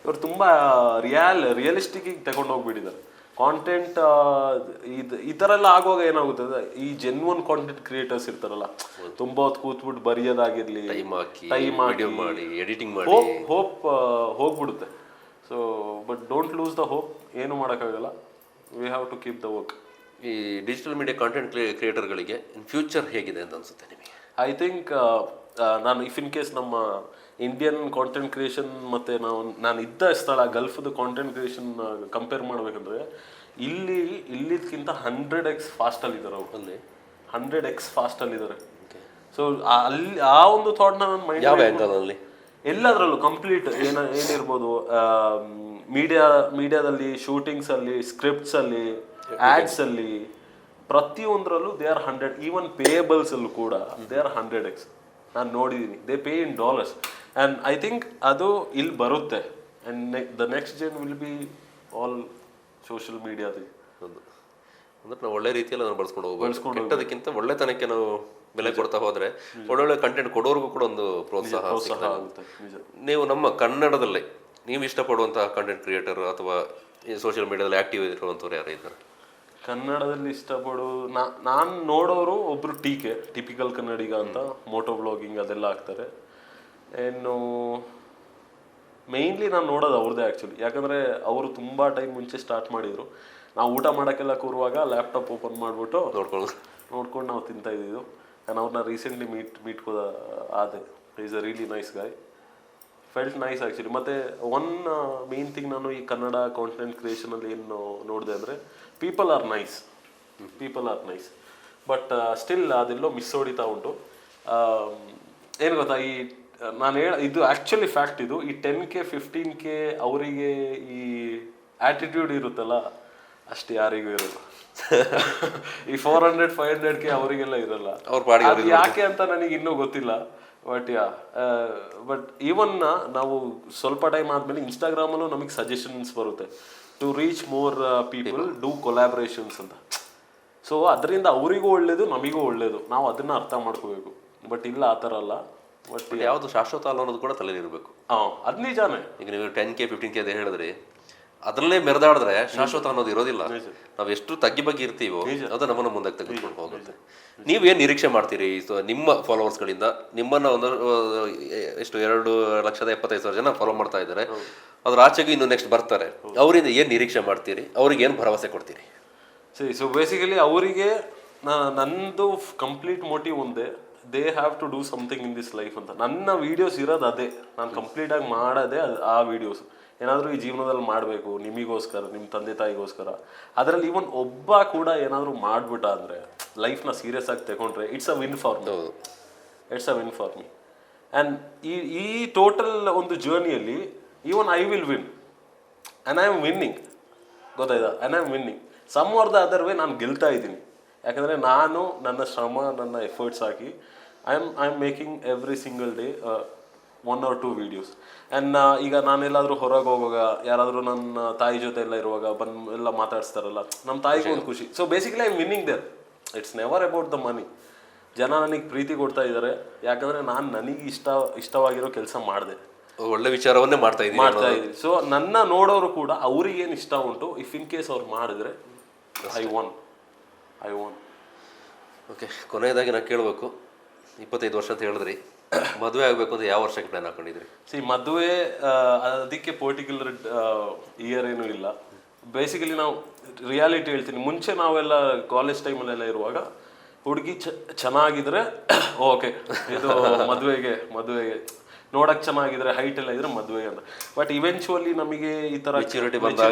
[SPEAKER 2] ಇವರು ತುಂಬಾ ರಿಯಲಿಸ್ಟಿಕ್ ತಗೊಂಡು ಹೋಗ್ಬಿಟ್ಟಿದ್ದಾರೆ. ಕಾಂಟೆಂಟ್ ಈ ಥರ ಎಲ್ಲ ಆಗುವಾಗ ಏನಾಗುತ್ತದೆ, ಈ ಜೆನ್ವನ್ ಕಾಂಟೆಂಟ್ ಕ್ರಿಯೇಟರ್ಸ್ ಇರ್ತಾರಲ್ಲ, ತುಂಬಾ ಹೊತ್ತು ಕೂತ್ಬಿಟ್ಟು ಬರೆಯೋದಾಗಿರ್ಲಿ, ಟೈಮ್
[SPEAKER 1] ಮಾಡಿ ಎಡಿಟಿಂಗ್ ಮಾಡಿ
[SPEAKER 2] ಹೋಪ್ ಹೋಗ್ಬಿಡುತ್ತೆ. So but don't lose the hope. ಏನು ಮಾಡೋಕ್ಕಾಗಲ್ಲ. We have to keep the work.
[SPEAKER 1] ಈ ಡಿಜಿಟಲ್ ಮೀಡಿಯಾ ಕಾಂಟೆಂಟ್ ಕ್ರಿಯೇಟರ್ಗಳಿಗೆ ಇನ್ ಫ್ಯೂಚರ್ ಹೇಗಿದೆ ಅಂತ ಅನ್ಸುತ್ತೆ ನಿಮಗೆ?
[SPEAKER 2] ಐ ಥಿಂಕ್ ನಾನು ಇಫ್ ಇನ್ ಕೇಸ್ ನಮ್ಮ ಇಂಡಿಯನ್ ಕಾಂಟೆಂಟ್ ಕ್ರಿಯೇಷನ್ ಮತ್ತು ನಾನು ಇದ್ದ ಸ್ಥಳ ಗಲ್ಫ್ದು ಕಾಂಟೆಂಟ್ ಕ್ರಿಯೇಷನ್ ಕಂಪೇರ್ ಮಾಡಬೇಕಂದ್ರೆ ಇಲ್ಲಿದ್ಕಿಂತ 100x ಫಾಸ್ಟಲ್ಲಿದ್ದಾರೆ. ಅವರು ಅಲ್ಲಿ 100x ಫಾಸ್ಟಲ್ಲಿದ್ದಾರೆ. ಸೊ ಅಲ್ಲಿ ಆ ಒಂದು ಥಾಟ್ನ ನನ್ನ ಮೈಂಡ್
[SPEAKER 1] ಯಾವ ಆ್ಯಂಗಲಲ್ಲಿ
[SPEAKER 2] ಎಲ್ಲದರಲ್ಲೂ ಕಂಪ್ಲೀಟ್ ಏನಿರ್ಬೋದು, ಮೀಡಿಯಾದಲ್ಲಿ, ಶೂಟಿಂಗ್ಸಲ್ಲಿ, ಸ್ಕ್ರಿಪ್ಟ್ಸಲ್ಲಿ, ಆ್ಯಡ್ಸಲ್ಲಿ, ಪ್ರತಿಯೊಂದರಲ್ಲೂ ದೇ ಆರ್ 100. ಈವನ್ ಪೇಯಬಲ್ಸ್ ಅಲ್ಲೂ ಕೂಡ ದೇ ಆರ್ 100x. ನಾನು ನೋಡಿದ್ದೀನಿ. They pay in $. And I think ಅದು ಇಲ್ಲಿ ಬರುತ್ತೆ. And the next gen will be all social ಮೀಡಿಯಾದ.
[SPEAKER 1] ಅಂದ್ರೆ ನಾವು ಒಳ್ಳೆ ರೀತಿಯಲ್ಲಿ ಅದನ್ನು ಬಳಸ್ಕೊಂಡು ಹೋಗ್ಬೇಕು. ಕೆಟ್ಟದಕ್ಕಿಂತ ಒಳ್ಳೆತನಕ್ಕೆ ನಾವು ಬೆಲೆ ಕೊಡ್ತಾ ಹೋದ್ರೆ ಒಳ್ಳೊಳ್ಳೆ ಕಂಟೆಂಟ್ ಕೊಡೋರ್ಗೂ ಕೂಡ ಒಂದು ಪ್ರೋತ್ಸಾಹ
[SPEAKER 2] ಆಗುತ್ತೆ.
[SPEAKER 1] ನೀವು ನಮ್ಮ ಕನ್ನಡದಲ್ಲೇ ನೀವು ಇಷ್ಟಪಡುವಂತಹ ಕಂಟೆಂಟ್ ಕ್ರಿಯೇಟರ್ ಅಥವಾ ಈ ಸೋಷಿಯಲ್ ಮೀಡಿಯಾದಲ್ಲಿ ಆಕ್ಟಿವ್ ಇರುವಂಥವ್ರು ಯಾರು ಇದ್ದಾರೆ?
[SPEAKER 2] ಕನ್ನಡದಲ್ಲಿ ಇಷ್ಟಪಡೋ ನಾನು ನೋಡೋರು ಒಬ್ರು ಟಿಪಿಕಲ್ ಕನ್ನಡಿಗ ಅಂತ, ಮೋಟೋ ವ್ಲಾಗಿಂಗ್ ಅದೆಲ್ಲ ಆಗ್ತಾರೆ. ಇನ್ನು ಮೇಯ್ನ್ಲಿ ನಾನು ನೋಡೋದು ಅವ್ರದ್ದೇ ಆ್ಯಕ್ಚುಲಿ. ಯಾಕಂದರೆ ಅವರು ತುಂಬ ಟೈಮ್ ಮುಂಚೆ ಸ್ಟಾರ್ಟ್ ಮಾಡಿದರು. ನಾವು ಊಟ ಮಾಡೋಕ್ಕೆಲ್ಲ ಕೂರುವಾಗ ಲ್ಯಾಪ್ಟಾಪ್ ಓಪನ್ ಮಾಡಿಬಿಟ್ಟು ನೋಡ್ಕೊಂಡು ನಾವು ತಿಂತಾ ಇದ್ದಿದ್ದು. ನಾನು ಅವ್ರನ್ನ ರೀಸೆಂಟ್ಲಿ ಮೀಟ್ ಆದೆ. Is a really nice guy. Felt nice actually. ಮತ್ತು ಒನ್ ಮೇನ್ ಥಿಂಗ್ ನಾನು ಈ ಕನ್ನಡ ಕಾಂಟೆಂಟ್ ಕ್ರಿಯೇಷನಲ್ಲಿ ಏನು ನೋಡಿದೆ ಅಂದರೆ, people are nice. But still ಅದೆಲ್ಲೋ ಮಿಸ್ ಹೊಡಿತಾ ಉಂಟು. ಏನು ಗೊತ್ತಾ, ಇದು ಆ್ಯಕ್ಚುಲಿ ಫ್ಯಾಕ್ಟ್. ಇದು ಈ 10K 15K ಅವರಿಗೆ ಈ ಆ್ಯಟಿಟ್ಯೂಡ್ ಇರುತ್ತಲ್ಲ, ಅಷ್ಟು ಯಾರಿಗೂ ಇರಲ್ಲ. ಈ 400-500K ಅವರಿಗೆಲ್ಲ ಇರಲ್ಲ. ಅದು ಯಾಕೆ ಅಂತ ನನಗೆ ಇನ್ನೂ ಗೊತ್ತಿಲ್ಲ. ಬಟ್ ಈವನ್ ನಾವು ಸ್ವಲ್ಪ ಟೈಮ್ ಆದಮೇಲೆ ಇನ್ಸ್ಟಾಗ್ರಾಮಲ್ಲೂ ನಮಗೆ ಸಜೆಷನ್ಸ್ ಬರುತ್ತೆ, to reach more people do collaborations ಅಂತ. ಸೊ ಅದರಿಂದ ಅವರಿಗೂ ಒಳ್ಳೇದು, ನಮಗೂ ಒಳ್ಳೇದು. ನಾವು ಅದನ್ನ ಅರ್ಥ ಮಾಡ್ಕೋಬೇಕು. ಬಟ್ ಇಲ್ಲ, ಆ ಥರ ಅಲ್ಲ. ಬಟ್
[SPEAKER 1] ಯಾವುದು ಶಾಶ್ವತ ಅಲ್ಲ ಅನ್ನೋದು ಕೂಡ ತಲೆಯಲ್ಲಿ ಇರಬೇಕು.
[SPEAKER 2] ಅದು ನಿಜಾನೇ.
[SPEAKER 1] ಈಗ ನೀವು 10K 15K ಅಂತ ಹೇಳಿದ್ರಿ, ಅದರಲ್ಲೇ ಮೆರೆದಾಡಿದ್ರೆ ಶಾಶ್ವತ ಅನ್ನೋದು ಇರೋದಿಲ್ಲ. ನಾವು ಎಷ್ಟು ತಗ್ಗಿ ಬಗ್ಗೆ ಇರ್ತೀವೋ ಅದು ನಮ್ಮನ್ನು ಮುಂದಕ್ಕೆ ತೆಗೆದುಕೊಂಡು ಹೋಗುತ್ತೆ. ನೀವೇನು ನಿರೀಕ್ಷೆ ಮಾಡ್ತೀರಿ ನಿಮ್ಮ ಫಾಲೋವರ್ಸ್ಗಳಿಂದ? ನಿಮ್ಮನ್ನ ಒಂದು ಎಷ್ಟು 2,75,000 ಜನ ಫಾಲೋ ಮಾಡ್ತಾ ಇದ್ದಾರೆ, ಅದ್ರ ಆಚೆಗೂ ಇನ್ನು ನೆಕ್ಸ್ಟ್ ಬರ್ತಾರೆ. ಅವರಿಂದ ಏನು ನಿರೀಕ್ಷೆ ಮಾಡ್ತೀರಿ? ಅವ್ರಿಗೆ ಏನು ಭರವಸೆ ಕೊಡ್ತೀರಿ?
[SPEAKER 2] ಸರಿ, ಸೊ ಬೇಸಿಕಲಿ ಅವರಿಗೆ ನಂದು ಕಂಪ್ಲೀಟ್ ಮೋಟಿವ್ ಒಂದೇ, they have to do something in this life ಅಂತ. ನನ್ನ ವೀಡಿಯೋಸ್ ಇರೋದು ಅದೇ, ನಾನು ಕಂಪ್ಲೀಟಾಗಿ ಮಾಡೋದೇ ಆ ವೀಡಿಯೋಸ್. ಏನಾದರೂ ಈ ಜೀವನದಲ್ಲಿ ಮಾಡಬೇಕು, ನಿಮಗೋಸ್ಕರ, ನಿಮ್ಮ ತಂದೆ ತಾಯಿಗೋಸ್ಕರ. ಅದರಲ್ಲಿ ಇವನ್ ಒಬ್ಬ ಕೂಡ ಏನಾದರೂ ಮಾಡಿಬಿಟ್ಟ ಅಂದರೆ, ಲೈಫ್ನ ಸೀರಿಯಸ್ ಆಗಿ ತಗೊಂಡ್ರೆ, it's a win for me. It's a win for me. And ಈ ಟೋಟಲ್ ಒಂದು ಜರ್ನಿಯಲ್ಲಿ even I will win and I am winning. ಗೊತ್ತಾಯ್ತಾ? And I am winning some or the other way. ನಾನು ಗೆಲ್ತಾ ಇದ್ದೀನಿ, ಯಾಕಂದರೆ ನಾನು ನನ್ನ ಶ್ರಮ, ನನ್ನ ಎಫರ್ಟ್ಸ್ ಹಾಕಿ I am making every single day 1 or 2 videos. And ಈಗ ನಾನೆಲ್ಲಾದರೂ ಹೊರಗೆ ಹೋಗುವಾಗ, ಯಾರಾದರೂ ನನ್ನ ತಾಯಿ ಜೊತೆ ಎಲ್ಲ ಇರುವಾಗ ಎಲ್ಲ ಮಾತಾಡಿಸ್ತಾರಲ್ಲ, ನಮ್ಮ ತಾಯಿಗೂ ಒಂದು ಖುಷಿ. So basically I am winning there. It's never about the money. ಜನ ನನಗೆ ಪ್ರೀತಿ ಕೊಡ್ತಾ ಇದ್ದಾರೆ, ಯಾಕಂದರೆ ನಾನು ನನಗೆ ಇಷ್ಟವಾಗಿರೋ ಕೆಲಸ ಮಾಡಿದೆ,
[SPEAKER 1] ಒಳ್ಳೆ ವಿಚಾರವನ್ನೇ ಮಾಡ್ತಾ
[SPEAKER 2] ಇದ್ದೀನಿ. ಸೊ ನನ್ನ ನೋಡೋರು ಕೂಡ ಅವ್ರಿಗೇನು ಇಷ್ಟ ಉಂಟು, ಇಫ್ ಇನ್ ಕೇಸ್ ಅವ್ರು ಮಾಡಿದ್ರೆ ಐ ವಾನ್.
[SPEAKER 1] ಓಕೆ, ಕೊನೆಯದಾಗಿ ನಾನು ಕೇಳಬೇಕು, 25 ವರ್ಷ ಅಂತ ಹೇಳಿದ್ರಿ, ಮದುವೆ ಆಗಬೇಕು ಅಂತ ಯಾವ ವರ್ಷಕ್ಕೆ ಪ್ಲಾನ್ ಹಾಕೊಂಡಿದ್ರಿ?
[SPEAKER 2] ಮದುವೆ ಅದಕ್ಕೆ ಪರ್ಟಿಕ್ಯುಲರ್ ಇಯರ್ ಏನೂ ಇಲ್ಲ. ಬೇಸಿಕಲಿ ನಾವು ರಿಯಾಲಿಟಿ ಹೇಳ್ತೀನಿ. ಮುಂಚೆ ನಾವೆಲ್ಲ ಕಾಲೇಜ್ ಟೈಮಲ್ಲೆಲ್ಲ ಇರುವಾಗ ಹುಡುಗಿ ಚೆನ್ನಾಗಿದ್ರೆ ಓಕೆ, ಇದು ಮದುವೆಗೆ ನೋಡಕ್ ಚೆನ್ನಾಗಿದ್ರೆ, ಹೈಟ್ ಎಲ್ಲ ಇದ್ರೆ ಮದುವೆ ಅಂತ. ಬಟ್ ಇವೆಂಚುವಲಿ ನಮಗೆ ಈ ತರ
[SPEAKER 1] ಮೆಚುರಿಟಿ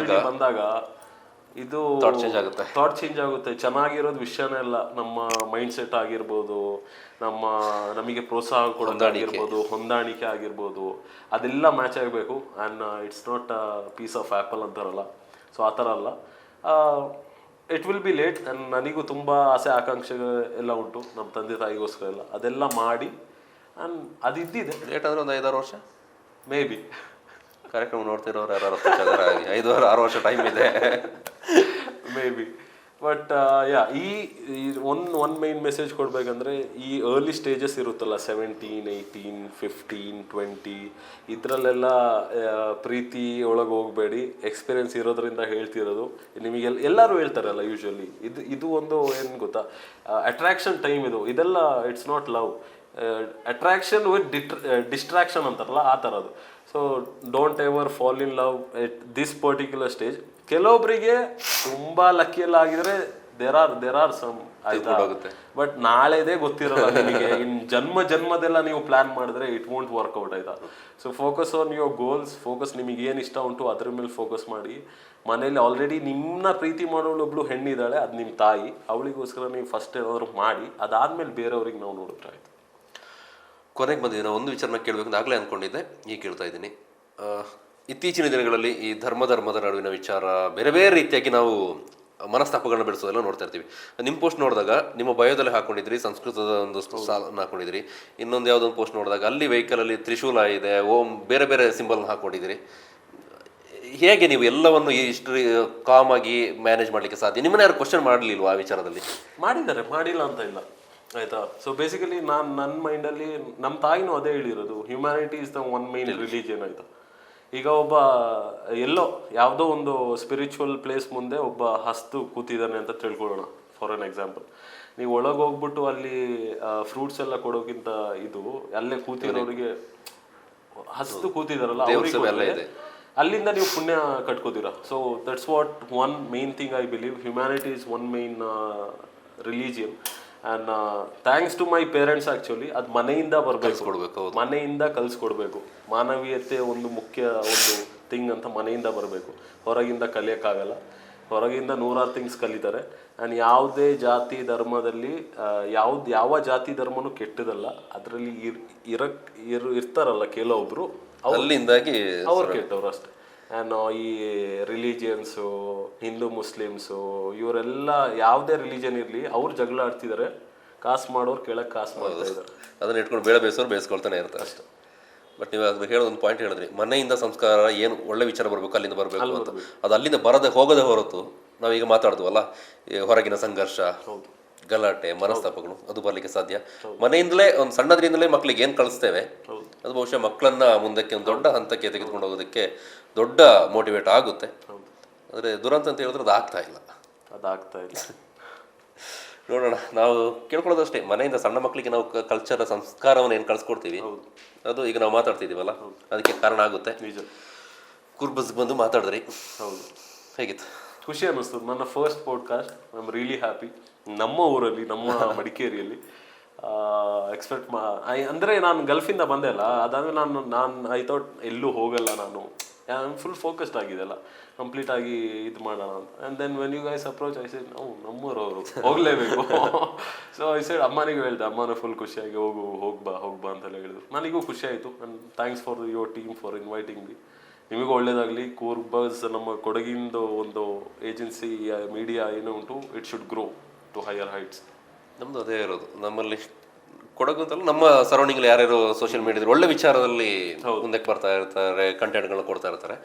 [SPEAKER 1] ಬಂದಾಗ
[SPEAKER 2] ಇದು
[SPEAKER 1] ಥಾಟ್
[SPEAKER 2] ಚೇಂಜ್ ಆಗುತ್ತೆ. ಚೆನ್ನಾಗಿರೋದು ವಿಷಯನೇ ಅಲ್ಲ, ನಮ್ಮ ಮೈಂಡ್ ಸೆಟ್ ಆಗಿರ್ಬೋದು, ನಮಗೆ ಪ್ರೋತ್ಸಾಹ ಕೊಡೋದಾಗಿರ್ಬೋದು, ಹೊಂದಾಣಿಕೆ ಆಗಿರ್ಬೋದು, ಅದೆಲ್ಲ ಮ್ಯಾಚ್ ಆಗಬೇಕು. And it's not piece of apple ಅಂತಾರಲ್ಲ, ಸೊ ಆ ಥರ ಅಲ್ಲ. It will be late. And ನನಗೂ ತುಂಬ ಆಸೆ ಆಕಾಂಕ್ಷೆ ಎಲ್ಲ ಉಂಟು ನಮ್ಮ ತಂದೆ ತಾಯಿಗೋಸ್ಕರ ಎಲ್ಲ. ಅದೆಲ್ಲ ಮಾಡಿ ಆ್ಯಂಡ್ ಅದು ಇದ್ದಿದೆ.
[SPEAKER 1] ಲೇಟ್ ಅಂದರೆ ಒಂದು 5-6 ವರ್ಷ
[SPEAKER 2] ಮೇ ಬಿ.
[SPEAKER 1] ಕಾರ್ಯಕ್ರಮ ನೋಡ್ತಿರೋರು ಯಾರು 5-6 ವರ್ಷ ಟೈಮ್ ಇದೆ
[SPEAKER 2] ಮೇ ಬಿ. ಬಟ್ ಈ ಒನ್ ಮೈನ್ ಮೆಸೇಜ್ ಕೊಡ್ಬೇಕಂದ್ರೆ, ಈ ಅರ್ಲಿ ಸ್ಟೇಜಸ್ ಇರುತ್ತಲ್ಲ, 17, 18, 15, 20, ಇದರಲ್ಲೆಲ್ಲ ಪ್ರೀತಿ ಒಳಗೆ ಹೋಗಬೇಡಿ. ಎಕ್ಸ್ಪೀರಿಯನ್ಸ್ ಇರೋದ್ರಿಂದ ಹೇಳ್ತಿರೋದು. ನಿಮಗೆ ಎಲ್ಲರೂ ಹೇಳ್ತಾರಲ್ಲ ಯೂಶ್ವಲಿ, ಇದು ಒಂದು ಏನು ಗೊತ್ತಾ, ಅಟ್ರಾಕ್ಷನ್ ಟೈಮ್ ಇದೆಲ್ಲ it's not love. Attraction with distraction ಅಂತಾರಲ್ಲ, ಆ ಥರದ್ದು. So don't ever fall in love at this particular stage. ಕೆಲವೊಬ್ಬರಿಗೆ ತುಂಬ ಲಕ್ಕಿಯೆಲ್ಲ ಆಗಿದ್ರೆ ದೇರ್ ಆರ್ ಸಮ್, ಆಯ್ತಾ. ಬಟ್ ನಾಳೆದೇ ಗೊತ್ತಿರಲ್ಲ ನಿಮಗೆ. ಇನ್ ಜನ್ಮದೆಲ್ಲ ನೀವು ಪ್ಲಾನ್ ಮಾಡಿದ್ರೆ ಇಟ್ ವೋಂಟ್ ವರ್ಕ್ಔಟ್, ಆಯ್ತಾ. So focus on your goals. Focus ನಿಮಗೆ ಏನು ಇಷ್ಟ ಉಂಟು ಅದ್ರ ಮೇಲೆ ಫೋಕಸ್ ಮಾಡಿ. ಮನೇಲಿ ಆಲ್ರೆಡಿ ನಿಮ್ಮನ್ನ ಪ್ರೀತಿ ಮಾಡೋಳು ಒಬ್ಳು ಹೆಣ್ಣಿದ್ದಾಳೆ, ಅದು ನಿಮ್ಮ ತಾಯಿ. ಅವಳಿಗೋಸ್ಕರ ನೀವು ಫಸ್ಟ್ ಏನಾದ್ರು ಮಾಡಿ, ಅದಾದ್ಮೇಲೆ ಬೇರೆಯವ್ರಿಗೆ ನಾವು ನೋಡಿದ್ರೆ ಆಯ್ತು.
[SPEAKER 1] ಕೊನೆಗೆ ಬಂದಿದ್ದೀನಿ, ಒಂದು ವಿಚಾರನ ಕೇಳಬೇಕು ಅಂತ ಆಗಲೇ ಅಂದ್ಕೊಂಡಿದ್ದೆ, ಈಗ ಕೇಳ್ತಾ ಇದ್ದೀನಿ. ಇತ್ತೀಚಿನ ದಿನಗಳಲ್ಲಿ ಈ ಧರ್ಮದ ನಡುವಿನ ವಿಚಾರ ಬೇರೆ ಬೇರೆ ರೀತಿಯಾಗಿ ನಾವು ಮನಸ್ತಾಪಗಳನ್ನ ಬೆಳೆಸೋದೆಲ್ಲ ನೋಡ್ತಾ ಇರ್ತೀವಿ. ನಿಮ್ಮ ಪೋಸ್ಟ್ ನೋಡಿದಾಗ ನಿಮ್ಮ ಬಯೋದಲ್ಲಿ ಹಾಕೊಂಡಿದ್ರಿ ಸಂಸ್ಕೃತದ ಒಂದು ಸಾಲನ್ನು ಹಾಕೊಂಡಿದ್ರಿ. ಇನ್ನೊಂದು ಯಾವುದೊಂದು ಪೋಸ್ಟ್ ನೋಡಿದಾಗ ಅಲ್ಲಿ ವೆಹಿಕಲಲ್ಲಿ ತ್ರಿಶೂಲ ಇದೆ, ಓಂ ಬೇರೆ ಬೇರೆ ಸಿಂಬಲ್ನ ಹಾಕೊಂಡಿದ್ದೀರಿ. ಹೇಗೆ ನೀವು ಎಲ್ಲವನ್ನು ಇಷ್ಟು ಕಾಮಾಗಿ ಮ್ಯಾನೇಜ್ ಮಾಡಲಿಕ್ಕೆ ಸಾಧ್ಯ? ನಿಮ್ಮನ್ನ ಯಾರು ಕ್ವಶನ್ ಮಾಡಲಿಲ್ವಾ ಆ ವಿಚಾರದಲ್ಲಿ?
[SPEAKER 2] ಮಾಡಿಲ್ಲ ಅಂತ ಇಲ್ಲ, ಆಯ್ತಾ. ಸೊ ಬೇಸಿಕಲಿ ನನ್ನ ಮೈಂಡಲ್ಲಿ ನಮ್ಮ ತಾಯಿನೂ ಅದೇ ಹೇಳಿರೋದು, humanity is the one main religion, ಆಯ್ತಾ. ಈಗ ಒಬ್ಬ ಎಲ್ಲೋ ಯಾವುದೋ ಒಂದು ಸ್ಪಿರಿಚುವಲ್ ಪ್ಲೇಸ್ ಮುಂದೆ ಒಬ್ಬ ಹಸ್ತು ಕೂತಿದ್ದಾನೆ ಅಂತ ತಿಳ್ಕೊಳ್ಳೋಣ, ಫಾರ್ ಅನ್ ಎಕ್ಸಾಂಪಲ್. ನೀವು ಒಳಗೆ ಹೋಗ್ಬಿಟ್ಟು ಅಲ್ಲಿ ಫ್ರೂಟ್ಸ್ ಎಲ್ಲ ಕೊಡೋಕ್ಕಿಂತ ಅಲ್ಲೇ ಕೂತಿರೋರಿಗೆ, ಹಸ್ತು ಕೂತಿದಾರಲ್ಲ ಅವ್ರಿಗೆ, ಅಲ್ಲಿಂದ ನೀವು ಪುಣ್ಯ ಕಟ್ಕೋತೀರಾ. So that's what one main thing I believe. Humanity is one main religion. And thanks to my parents actually. ಅದು ಮನೆಯಿಂದ ಬರಬೇಕು, ಮನೆಯಿಂದ ಕಲಿಸ್ಕೊಡ್ಬೇಕು. ಮಾನವೀಯತೆ ಒಂದು ಮುಖ್ಯ ಒಂದು ಥಿಂಗ್ ಅಂತ ಮನೆಯಿಂದ ಬರಬೇಕು, ಹೊರಗಿಂದ ಕಲಿಯೋಕ್ಕಾಗಲ್ಲ. ಹೊರಗಿಂದ 100 ಥಿಂಗ್ಸ್ ಕಲಿತಾರೆ. ಆ್ಯಂಡ್ ಯಾವುದೇ ಜಾತಿ ಧರ್ಮದಲ್ಲಿ ಯಾವ ಜಾತಿ ಧರ್ಮನೂ ಕೆಟ್ಟದಲ್ಲ. ಅದರಲ್ಲಿ ಇರ್ತಾರಲ್ಲ ಕೆಲವೊಬ್ರು, ಅಲ್ಲಿಂದಾಗಿ ಅವ್ರು ಕೆಟ್ಟವ್ರು ಅಷ್ಟೇ. ಆ್ಯಂಡ್ ಈ ರಿಲಿಜಿಯನ್ಸು, ಹಿಂದೂ ಮುಸ್ಲಿಮ್ಸು, ಇವರೆಲ್ಲ ಯಾವುದೇ ರಿಲಿಜನ್ ಇರಲಿ, ಅವ್ರು ಜಗಳ ಆಡ್ತಿದ್ದಾರೆ. ಕಾಸು ಮಾಡೋರು ಕೆಳಗೆ ಕಾಸು ಮಾಡ್ತಾ ಇದ್ದಾರೆ.
[SPEAKER 1] ಅದನ್ನ ಇಟ್ಕೊಂಡು ಬೇಳೆ ಬೇಯಿಸೋರು ಬೇಯಿಸ್ಕೊಳ್ತಾನೆ ಇರ್ತಾರೆ ಅಷ್ಟೇ. ಬಟ್ ನೀವು ಅದು ಹೇಳೋದೊಂದು ಪಾಯಿಂಟ್ ಹೇಳಿದ್ರಿ, ಮನೆಯಿಂದ ಸಂಸ್ಕಾರ ಏನು ಒಳ್ಳೆ ವಿಚಾರ ಬರಬೇಕು ಅಲ್ಲಿಂದ ಬರಬೇಕು ಅಂತ. ಅದು ಅಲ್ಲಿಂದ ಹೋಗದೆ ಹೊರತು ನಾವೀಗ ಮಾತಾಡ್ತೀವಲ್ಲ, ಹೊರಗಿನ ಸಂಘರ್ಷ, ಗಲಾಟೆ, ಮನಸ್ತಾಪಗಳು, ಅದು ಬರಲಿಕ್ಕೆ ಸಾಧ್ಯ ಮನೆಯಿಂದಲೇ. ಒಂದು ಸಣ್ಣದ್ರಿಂದಲೇ ಮಕ್ಕಳಿಗೆ ಏನು ಕಳಿಸ್ತೇವೆ ಅದು ಬಹುಶಃ ಮಕ್ಕಳನ್ನ ಮುಂದಕ್ಕೆ ಒಂದು ದೊಡ್ಡ ಹಂತಕ್ಕೆ ತೆಗೆದುಕೊಂಡು ಹೋಗೋದಕ್ಕೆ ದೊಡ್ಡ ಮೋಟಿವೇಟ್ ಆಗುತ್ತೆ. ಆದರೆ ದುರಂತ ಅಂತ ಹೇಳಿದ್ರೆ ಅದು ಆಗ್ತಾ ಇಲ್ಲ.
[SPEAKER 2] ಅದಾಗ್ತಾ ಇಲ್ಲ.
[SPEAKER 1] ನೋಡೋಣ, ನಾವು ಕೇಳ್ಕೊಳ್ಳೋದಷ್ಟೇ, ಮನೆಯಿಂದ ಸಣ್ಣ ಮಕ್ಕಳಿಗೆ ನಾವು ಕಲ್ಚರ್ ಸಂಸ್ಕಾರವನ್ನು ಏನು ಕಳ್ಸ್ಕೊಡ್ತೀವಿ ಅದು ಈಗ ನಾವು ಮಾತಾಡ್ತಿದ್ದೀವಲ್ಲ ಅದಕ್ಕೆ ಕಾರಣ ಆಗುತ್ತೆ.
[SPEAKER 2] ನಿಜ.
[SPEAKER 1] ಕುರ್ಬಸ್ಗೆ ಬಂದು ಮಾತಾಡಿದ್ರಿ.
[SPEAKER 2] ಹೌದು,
[SPEAKER 1] ಹೇಗಿತ್ತು?
[SPEAKER 2] ಖುಷಿ ಅನ್ನಿಸ್ತು. ನನ್ನ first podcast, I am really happy. ನಮ್ಮ ಊರಲ್ಲಿ, ನಮ್ಮ ಮಡಿಕೇರಿಯಲ್ಲಿ ಅಂದರೆ ನಾನು ಗಲ್ಫಿಂದ ಬಂದೆ ಅಲ್ಲ, ಅದಾದ್ಮೇಲೆ ನಾನು ಐ ಥಾಟ್ ಎಲ್ಲೂ ಹೋಗಲ್ಲ, ನಾನು ಫುಲ್ ಫೋಕಸ್ಡ್ ಆಗಿದೆಲ್ಲ, ಕಂಪ್ಲೀಟ್ ಆಗಿ ಇದು ಮಾಡೋಣ ಅಂತ. And then when you guys approach I side ನಾವು ನಮ್ಮೂರವರು ಹೋಗಲೇಬೇಕು. ಸೊ ಐ ಸೈಡ್ ಅಮ್ಮನಿಗೂ ಹೇಳಿದೆ, ಅಮ್ಮನೂ ಫುಲ್ ಖುಷಿಯಾಗಿ ಹೋಗ್ಬಾ ಅಂತೆಲ್ಲ ಹೇಳಿದ್ರು. ನನಗೂ ಖುಷಿ ಆಯಿತು. And thanks for your team for inviting me. ನಿಮಗೂ ಒಳ್ಳೇದಾಗಲಿ. ಕೂರ್ಗ್ ಬಸ್ ನಮ್ಮ ಕೊಡಗಿಂದು ಒಂದು ಏಜೆನ್ಸಿ ಮೀಡಿಯಾ ಏನೋ ಉಂಟು, it should grow to higher heights.
[SPEAKER 1] ನಮ್ದು ಅದೇ ಇರೋದು, ನಮ್ಮಲ್ಲಿ ಕೊಡಗು ಅಂತಲ್ಲ, ನಮ್ಮ ಸರೌಂಡಿಂಗ್ ಯಾರ್ಯಾರು ಸೋಷಿಯಲ್ ಮೀಡಿಯಾದಲ್ಲಿ ಒಳ್ಳೆ ವಿಚಾರದಲ್ಲಿ ಮುಂದಕ್ಕೆ ಬರ್ತಾ ಇರ್ತಾರೆ, ಕಂಟೆಂಟ್ಗಳನ್ನ ಕೊಡ್ತಾ ಇರ್ತಾರೆ,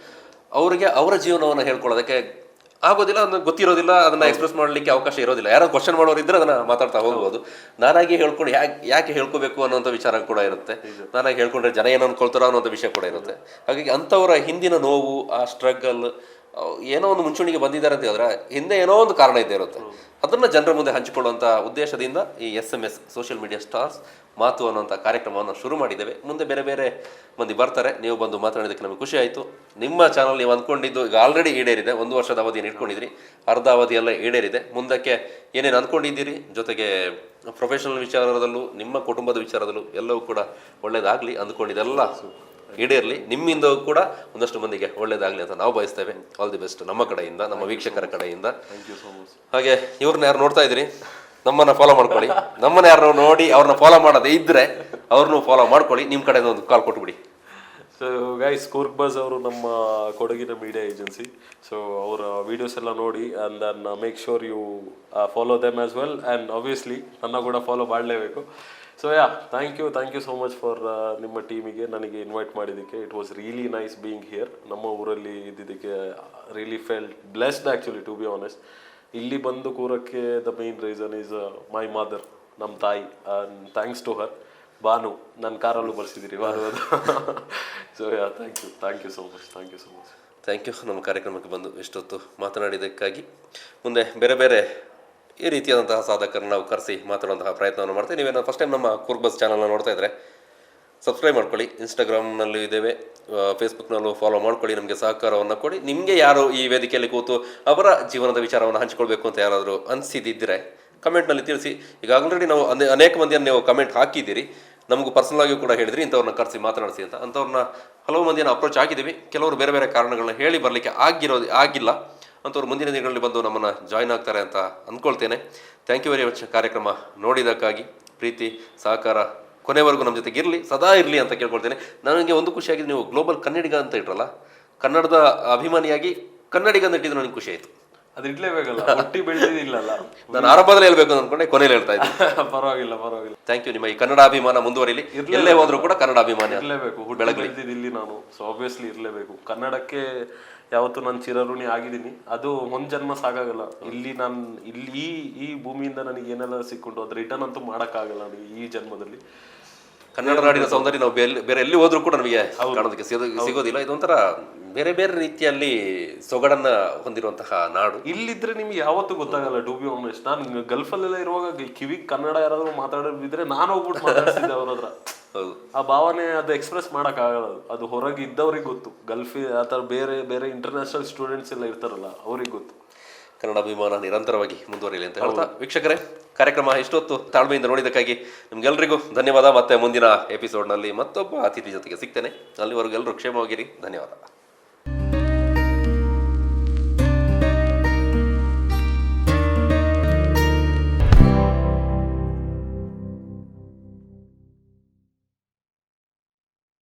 [SPEAKER 1] ಅವರಿಗೆ ಅವರ ಜೀವನವನ್ನು ಹೇಳ್ಕೊಳ್ಳೋದಕ್ಕೆ ಆಗೋದಿಲ್ಲ, ಅದನ್ನ ಗೊತ್ತಿರೋದಿಲ್ಲ, ಅದನ್ನ ಎಕ್ಸ್ಪ್ರೆಸ್ ಮಾಡಲಿಕ್ಕೆ ಅವಕಾಶ ಇರೋದಿಲ್ಲ. ಯಾರೋ ಕ್ವಶನ್ ಮಾಡೋರು ಇದ್ರೆ ಅದನ್ನ ಮಾತಾಡ್ತಾ ಹೋಗ್ಬೋದು. ನಾನಾಗಿ ಹೇಳ್ಕೊಂಡು ಯಾಕೆ ಹೇಳ್ಕೋಬೇಕು ಅನ್ನೋಂಥ ವಿಚಾರ ಕೂಡ ಇರುತ್ತೆ. ನಾನಾಗಿ ಹೇಳ್ಕೊಂಡ್ರೆ ಜನ ಏನು ಅನ್ಕೊಳ್ತಾರೋ ಅನ್ನೋಂಥ ವಿಷಯ ಕೂಡ ಇರುತ್ತೆ. ಹಾಗಾಗಿ ಅಂಥವರ ಹಿಂದಿನ ನೋವು, ಆ ಸ್ಟ್ರಗಲ್, ಏನೋ ಒಂದು ಮುಂಚೂಣಿಗೆ ಬಂದಿದ್ದಾರೆ ಅಂತ ಹೇಳಿದ್ರೆ ಹಿಂದೆ ಏನೋ ಒಂದು ಕಾರಣ ಇದ್ದೇ ಇರುತ್ತೆ. ಅದನ್ನ ಜನರ ಮುಂದೆ ಹಂಚಿಕೊಳ್ಳುವಂಥ ಉದ್ದೇಶದಿಂದ ಈ SMS ಸೋಷಿಯಲ್ ಮೀಡಿಯಾ ಸ್ಟಾರ್ಸ್ ಮಾತು ಅನ್ನೋಂಥ ಕಾರ್ಯಕ್ರಮವನ್ನು ಶುರು ಮಾಡಿದ್ದೇವೆ. ಮುಂದೆ ಬೇರೆ ಬೇರೆ ಮಂದಿ ಬರ್ತಾರೆ. ನೀವು ಬಂದು ಮಾತನಾಡಿದ್ದಕ್ಕೆ ನಮಗೆ ಖುಷಿ ಆಯಿತು. ನಿಮ್ಮ ಚಾನಲ್ ನೀವು ಅಂದ್ಕೊಂಡಿದ್ದು ಈಗ ಆಲ್ರೆಡಿ ಈಡೇರಿದೆ. 1 ವರ್ಷದ ಅವಧಿಯನ್ನು ಇಟ್ಕೊಂಡಿದ್ರಿ, ಅರ್ಧ ಅವಧಿಯೆಲ್ಲ ಈಡೇರಿದೆ. ಮುಂದಕ್ಕೆ ಏನೇನು ಅಂದ್ಕೊಂಡಿದ್ದೀರಿ, ಜೊತೆಗೆ ಪ್ರೊಫೆಷನಲ್ ವಿಚಾರದಲ್ಲೂ ನಿಮ್ಮ ಕುಟುಂಬದ ವಿಚಾರದಲ್ಲೂ ಎಲ್ಲವೂ ಕೂಡ ಒಳ್ಳೇದಾಗಲಿ. ಅಂದ್ಕೊಂಡಿದ್ದೆಲ್ಲ ಈಡೇರಲಿ. ನಿಮ್ಮಿಂದ ಕೂಡ ಒಂದಷ್ಟು ಮಂದಿಗೆ ಒಳ್ಳೇದಾಗಲಿ ಅಂತ ನಾವು ಬಯಸ್ತೇವೆ. ಆಲ್ ದಿ ಬೆಸ್ಟ್ ನಮ್ಮ ಕಡೆಯಿಂದ, ನಮ್ಮ ವೀಕ್ಷಕರ ಕಡೆಯಿಂದ. ಹಾಗೆ ಇವ್ರನ್ನ ಯಾರು ನೋಡ್ತಾ ಇದ್ದೀರಿ, ನಮ್ಮನ್ನ ಫಾಲೋ ಮಾಡ್ಕೊಳ್ಳಿ. ನಮ್ಮನ್ನ ಯಾರು ನೋಡಿ ಅವ್ರನ್ನ ಫಾಲೋ ಮಾಡೋದೇ ಇದ್ರೆ ಅವ್ರನ್ನೂ ಫಾಲೋ ಮಾಡ್ಕೊಳ್ಳಿ. ನಿಮ್ಮ ಕಡೆಯಿಂದ ಒಂದು ಕಾಲ್ ಕೊಟ್ಬಿಡಿ.
[SPEAKER 2] ಸೊ ಗೈಸ್, ಕೂರ್ಗ್ ಬಸ್ ಅವರು ನಮ್ಮ ಕೊಡಗಿನ ಮೀಡಿಯಾ ಏಜೆನ್ಸಿ. ಸೊ ಅವರ ವೀಡಿಯೋಸ್ ಎಲ್ಲ ನೋಡಿ and then make sure you follow them as well. And obviously ನನ್ನ ಕೂಡ ಫಾಲೋ ಮಾಡಲೇಬೇಕು. So thank you so much for ನಿಮ್ಮ ಟೀಮಿಗೆ ನನಗೆ ಇನ್ವೈಟ್ ಮಾಡಿದ್ದಕ್ಕೆ. It was really nice being here. ನಮ್ಮ ಊರಲ್ಲಿ ಇದ್ದಿದ್ದಕ್ಕೆ really felt blessed actually, to be honest. ಇಲ್ಲಿ ಬಂದು ಕೂರಕ್ಕೆ the main reason is my mother, ನಮ್ಮ ತಾಯಿ. And thanks to her. Banu ನನ್ನ ಕಾರಲ್ಲೂ ಬರ್ಸಿದ್ದೀರಿ ಬಾನುವುದು. So thank you so much.
[SPEAKER 1] Thank you ನಮ್ಮ ಕಾರ್ಯಕ್ರಮಕ್ಕೆ ಬಂದು ಇಷ್ಟೊತ್ತು ಮಾತನಾಡಿದ್ದಕ್ಕಾಗಿ. ಮುಂದೆ ಬೇರೆ ಬೇರೆ ಈ ರೀತಿಯಾದಂತಹ ಸಾಧಕರನ್ನು ನಾವು ಕರೆಸಿ ಮಾತಾಡುವಂತಹ ಪ್ರಯತ್ನವನ್ನು ಮಾಡ್ತೀವಿ. ನೀವೇನು ಫಸ್ಟ್ ಟೈಮ್ ನಮ್ಮ ಕೂರ್ಗ್ ಬಸ್ ಚಾನಲ್ನ ನೋಡ್ತಾ ಇದ್ದರೆ ಸಬ್ಸ್ಕ್ರೈಬ್ ಮಾಡ್ಕೊಳ್ಳಿ. ಇನ್ಸ್ಟಾಗ್ರಾಮ್ನಲ್ಲೂ ಇದ್ದೇವೆ, ಫೇಸ್ಬುಕ್ನಲ್ಲೂ ಫಾಲೋ ಮಾಡ್ಕೊಳ್ಳಿ. ನಮಗೆ ಸಹಕಾರವನ್ನು ಕೊಡಿ. ನಿಮಗೆ ಯಾರು ಈ ವೇದಿಕೆಯಲ್ಲಿ ಕೂತು ಅವರ ಜೀವನದ ವಿಚಾರವನ್ನು ಹಂಚಿಕೊಳ್ಬೇಕು ಅಂತ ಯಾರಾದರೂ ಅನಿಸಿದ್ದಿದ್ದರೆ ಕಮೆಂಟ್ನಲ್ಲಿ ತಿಳಿಸಿ. ಈಗ ಆಲ್ರೆಡಿ ನಾವು ಅನೇಕ ಮಂದಿಯನ್ನು ನೀವು ಕಮೆಂಟ್ ಹಾಕಿದ್ದೀರಿ, ನಮಗೂ ಪರ್ಸನಲ್ ಆಗಿ ಕೂಡ ಹೇಳಿದ್ರಿ ಇಂಥವ್ರನ್ನ ಕರೆಸಿ ಮಾತನಾಡಿಸಿ ಅಂತ. ಅಂಥವ್ರನ್ನ ಹಲವು ಮಂದಿಯನ್ನು ಅಪ್ರೋಚ್ ಆಗಿದ್ದೀವಿ. ಕೆಲವರು ಬೇರೆ ಬೇರೆ ಕಾರಣಗಳನ್ನ ಹೇಳಿ ಬರಲಿಕ್ಕೆ ಆಗಿಲ್ಲ. ಅಂಥವ್ರು ಮುಂದಿನ ದಿನಗಳಲ್ಲಿ ಬಂದು ನಮ್ಮನ್ನು ಜಾಯ್ನ್ ಆಗ್ತಾರೆ ಅಂತ ಅಂದ್ಕೊಳ್ತೇನೆ. Thank you very much. ಕಾರ್ಯಕ್ರಮ ನೋಡಿದ್ದಕ್ಕಾಗಿ ಪ್ರೀತಿ ಸಹಕಾರ ಕೊನೆವರೆಗೂ ನಮ್ಮ ಜೊತೆಗೆ ಇರಲಿ, ಸದಾ ಇರಲಿ ಅಂತ ಕೇಳ್ಕೊಳ್ತೇನೆ. ನನಗೆ ಒಂದು ಖುಷಿಯಾಗಿದೆ, ನೀವು ಗ್ಲೋಬಲ್ ಕನ್ನಡಿಗ ಅಂತ ಇಟ್ರಲ್ಲ, ಕನ್ನಡದ ಅಭಿಮಾನಿಯಾಗಿ ಕನ್ನಡಿಗ ಅಂತ ಇಟ್ಟಿದ್ದು ನನಗೆ ಖುಷಿ ಆಯಿತು.
[SPEAKER 2] ಅದು ಇಡ್ಲೇಬೇಕಲ್ಲ, ಒಟ್ಟಿ ಬೆಳೆದಿಲ್ಲಲ್ಲ.
[SPEAKER 1] ನಾನು ಆರಂಭದಲ್ಲಿ ಹೇಳ್ಬೇಕು ಅಂದ್ಕೊಂಡೆ, ಕೊನೆಯಲ್ಲಿ ಹೇಳ್ತಾ ಇದ್ದೀನಿ.
[SPEAKER 2] ಪರವಾಗಿಲ್ಲ.
[SPEAKER 1] Thank you. ನಿಮ್ಮ ಈ ಕನ್ನಡ ಅಭಿಮಾನ ಮುಂದುವರಿಲಿ. ಎಲ್ಲೇ ಹೋದ್ರೂ ಕೂಡ ಕನ್ನಡ ಅಭಿಮಾನ
[SPEAKER 2] ಇರಲೇಬೇಕು. ಬೆಳೆದಿದ್ದು ಇಲ್ಲಿ ನಾನು, ಸೊ ಆಬ್ವಿಯಸ್ಲಿ ಇರಲೇಬೇಕು. ಕನ್ನಡಕ್ಕೆ ಯಾವತ್ತು ನಾನು ಚಿರಋಣಿ ಆಗಿದ್ದೀನಿ. ಅದು ಒಂದು ಜನ್ಮ ಸಾಕಾಗಲ್ಲ. ಇಲ್ಲಿ ಈ ಭೂಮಿಯಿಂದ ನನಗೆ ಏನೆಲ್ಲ ಸಿಕ್ಕೊಂಡು ಅದು ರಿಟರ್ನ್ ಅಂತೂ ಮಾಡೋಕ್ಕಾಗಲ್ಲ ನನಗೆ ಈ ಜನ್ಮದಲ್ಲಿ.
[SPEAKER 1] ಕನ್ನಡ ನಾಡಿನ ಸೌಂದರ್ಯ ನಾವು ಬೇರೆ ಎಲ್ಲಿ ಹೋದ್ರೂ ಕೂಡ ನಮಗೆ ಕಾಣೋದಕ್ಕೆ ಸಿಗೋದಿಲ್ಲ. ಇದೊಂಥರ ಬೇರೆ ಬೇರೆ ರೀತಿಯಲ್ಲಿ ಸೊಗಡನ್ನ ಹೊಂದಿರುವಂತಹ ನಾಡು.
[SPEAKER 2] ಇಲ್ಲಿದ್ರೆ ನಿಮ್ಗೆ ಯಾವತ್ತೂ ಗೊತ್ತಾಗಲ್ಲ, ಟು ಬಿ ಆನೆಸ್ಟ್. ನಾನು ಗಲ್ಫಲ್ಲೆಲ್ಲ ಇರುವಾಗ ಕಿವಿಗೆ ಕನ್ನಡ ಯಾರಾದ್ರೂ ಮಾತಾಡೋದಿದ್ರೆ ನಾನು ಹೋಗ್ಬಿಟ್ಟು ಮಾತಾಡ್ತಿದ್ದೆ ಅವ್ರ ಹತ್ರ.
[SPEAKER 1] ಹೌದು,
[SPEAKER 2] ಆ ಭಾವನೆ ಅದು ಎಕ್ಸ್ಪ್ರೆಸ್ ಮಾಡೋಕ್ಕಾಗಲ್ಲ. ಅದು ಹೊರಗೆ ಇದ್ದವ್ರಿಗೆ ಗೊತ್ತು. ಆ ಥರ ಬೇರೆ ಇಂಟರ್ನ್ಯಾಷನಲ್ ಸ್ಟೂಡೆಂಟ್ಸ್ ಎಲ್ಲ ಇರ್ತಾರಲ್ಲ, ಅವ್ರಿಗೆ ಗೊತ್ತು.
[SPEAKER 1] ಕನ್ನಡ ಅಭಿಮಾನ ನಿರಂತರವಾಗಿ ಮುಂದುವರಿಯಲಿ ಅಂತ ಹೇಳ್ತಾ, ವೀಕ್ಷಕರೇ, ಕಾರ್ಯಕ್ರಮ ಇಷ್ಟೊತ್ತು ತಾಳ್ಮೆಯಿಂದ ನೋಡಿದ್ದಕ್ಕಾಗಿ ನಿಮ್ಗೆಲ್ರಿಗೂ ಧನ್ಯವಾದ. ಮತ್ತೆ ಮುಂದಿನ ಎಪಿಸೋಡ್ನಲ್ಲಿ ಮತ್ತೊಬ್ಬ ಅತಿಥಿ ಜೊತೆಗೆ ಸಿಗ್ತೇನೆ. ಅಲ್ಲಿವರೆಗೂ ಎಲ್ಲರೂ ಕ್ಷೇಮವಾಗಿರಿ. ಧನ್ಯವಾದ.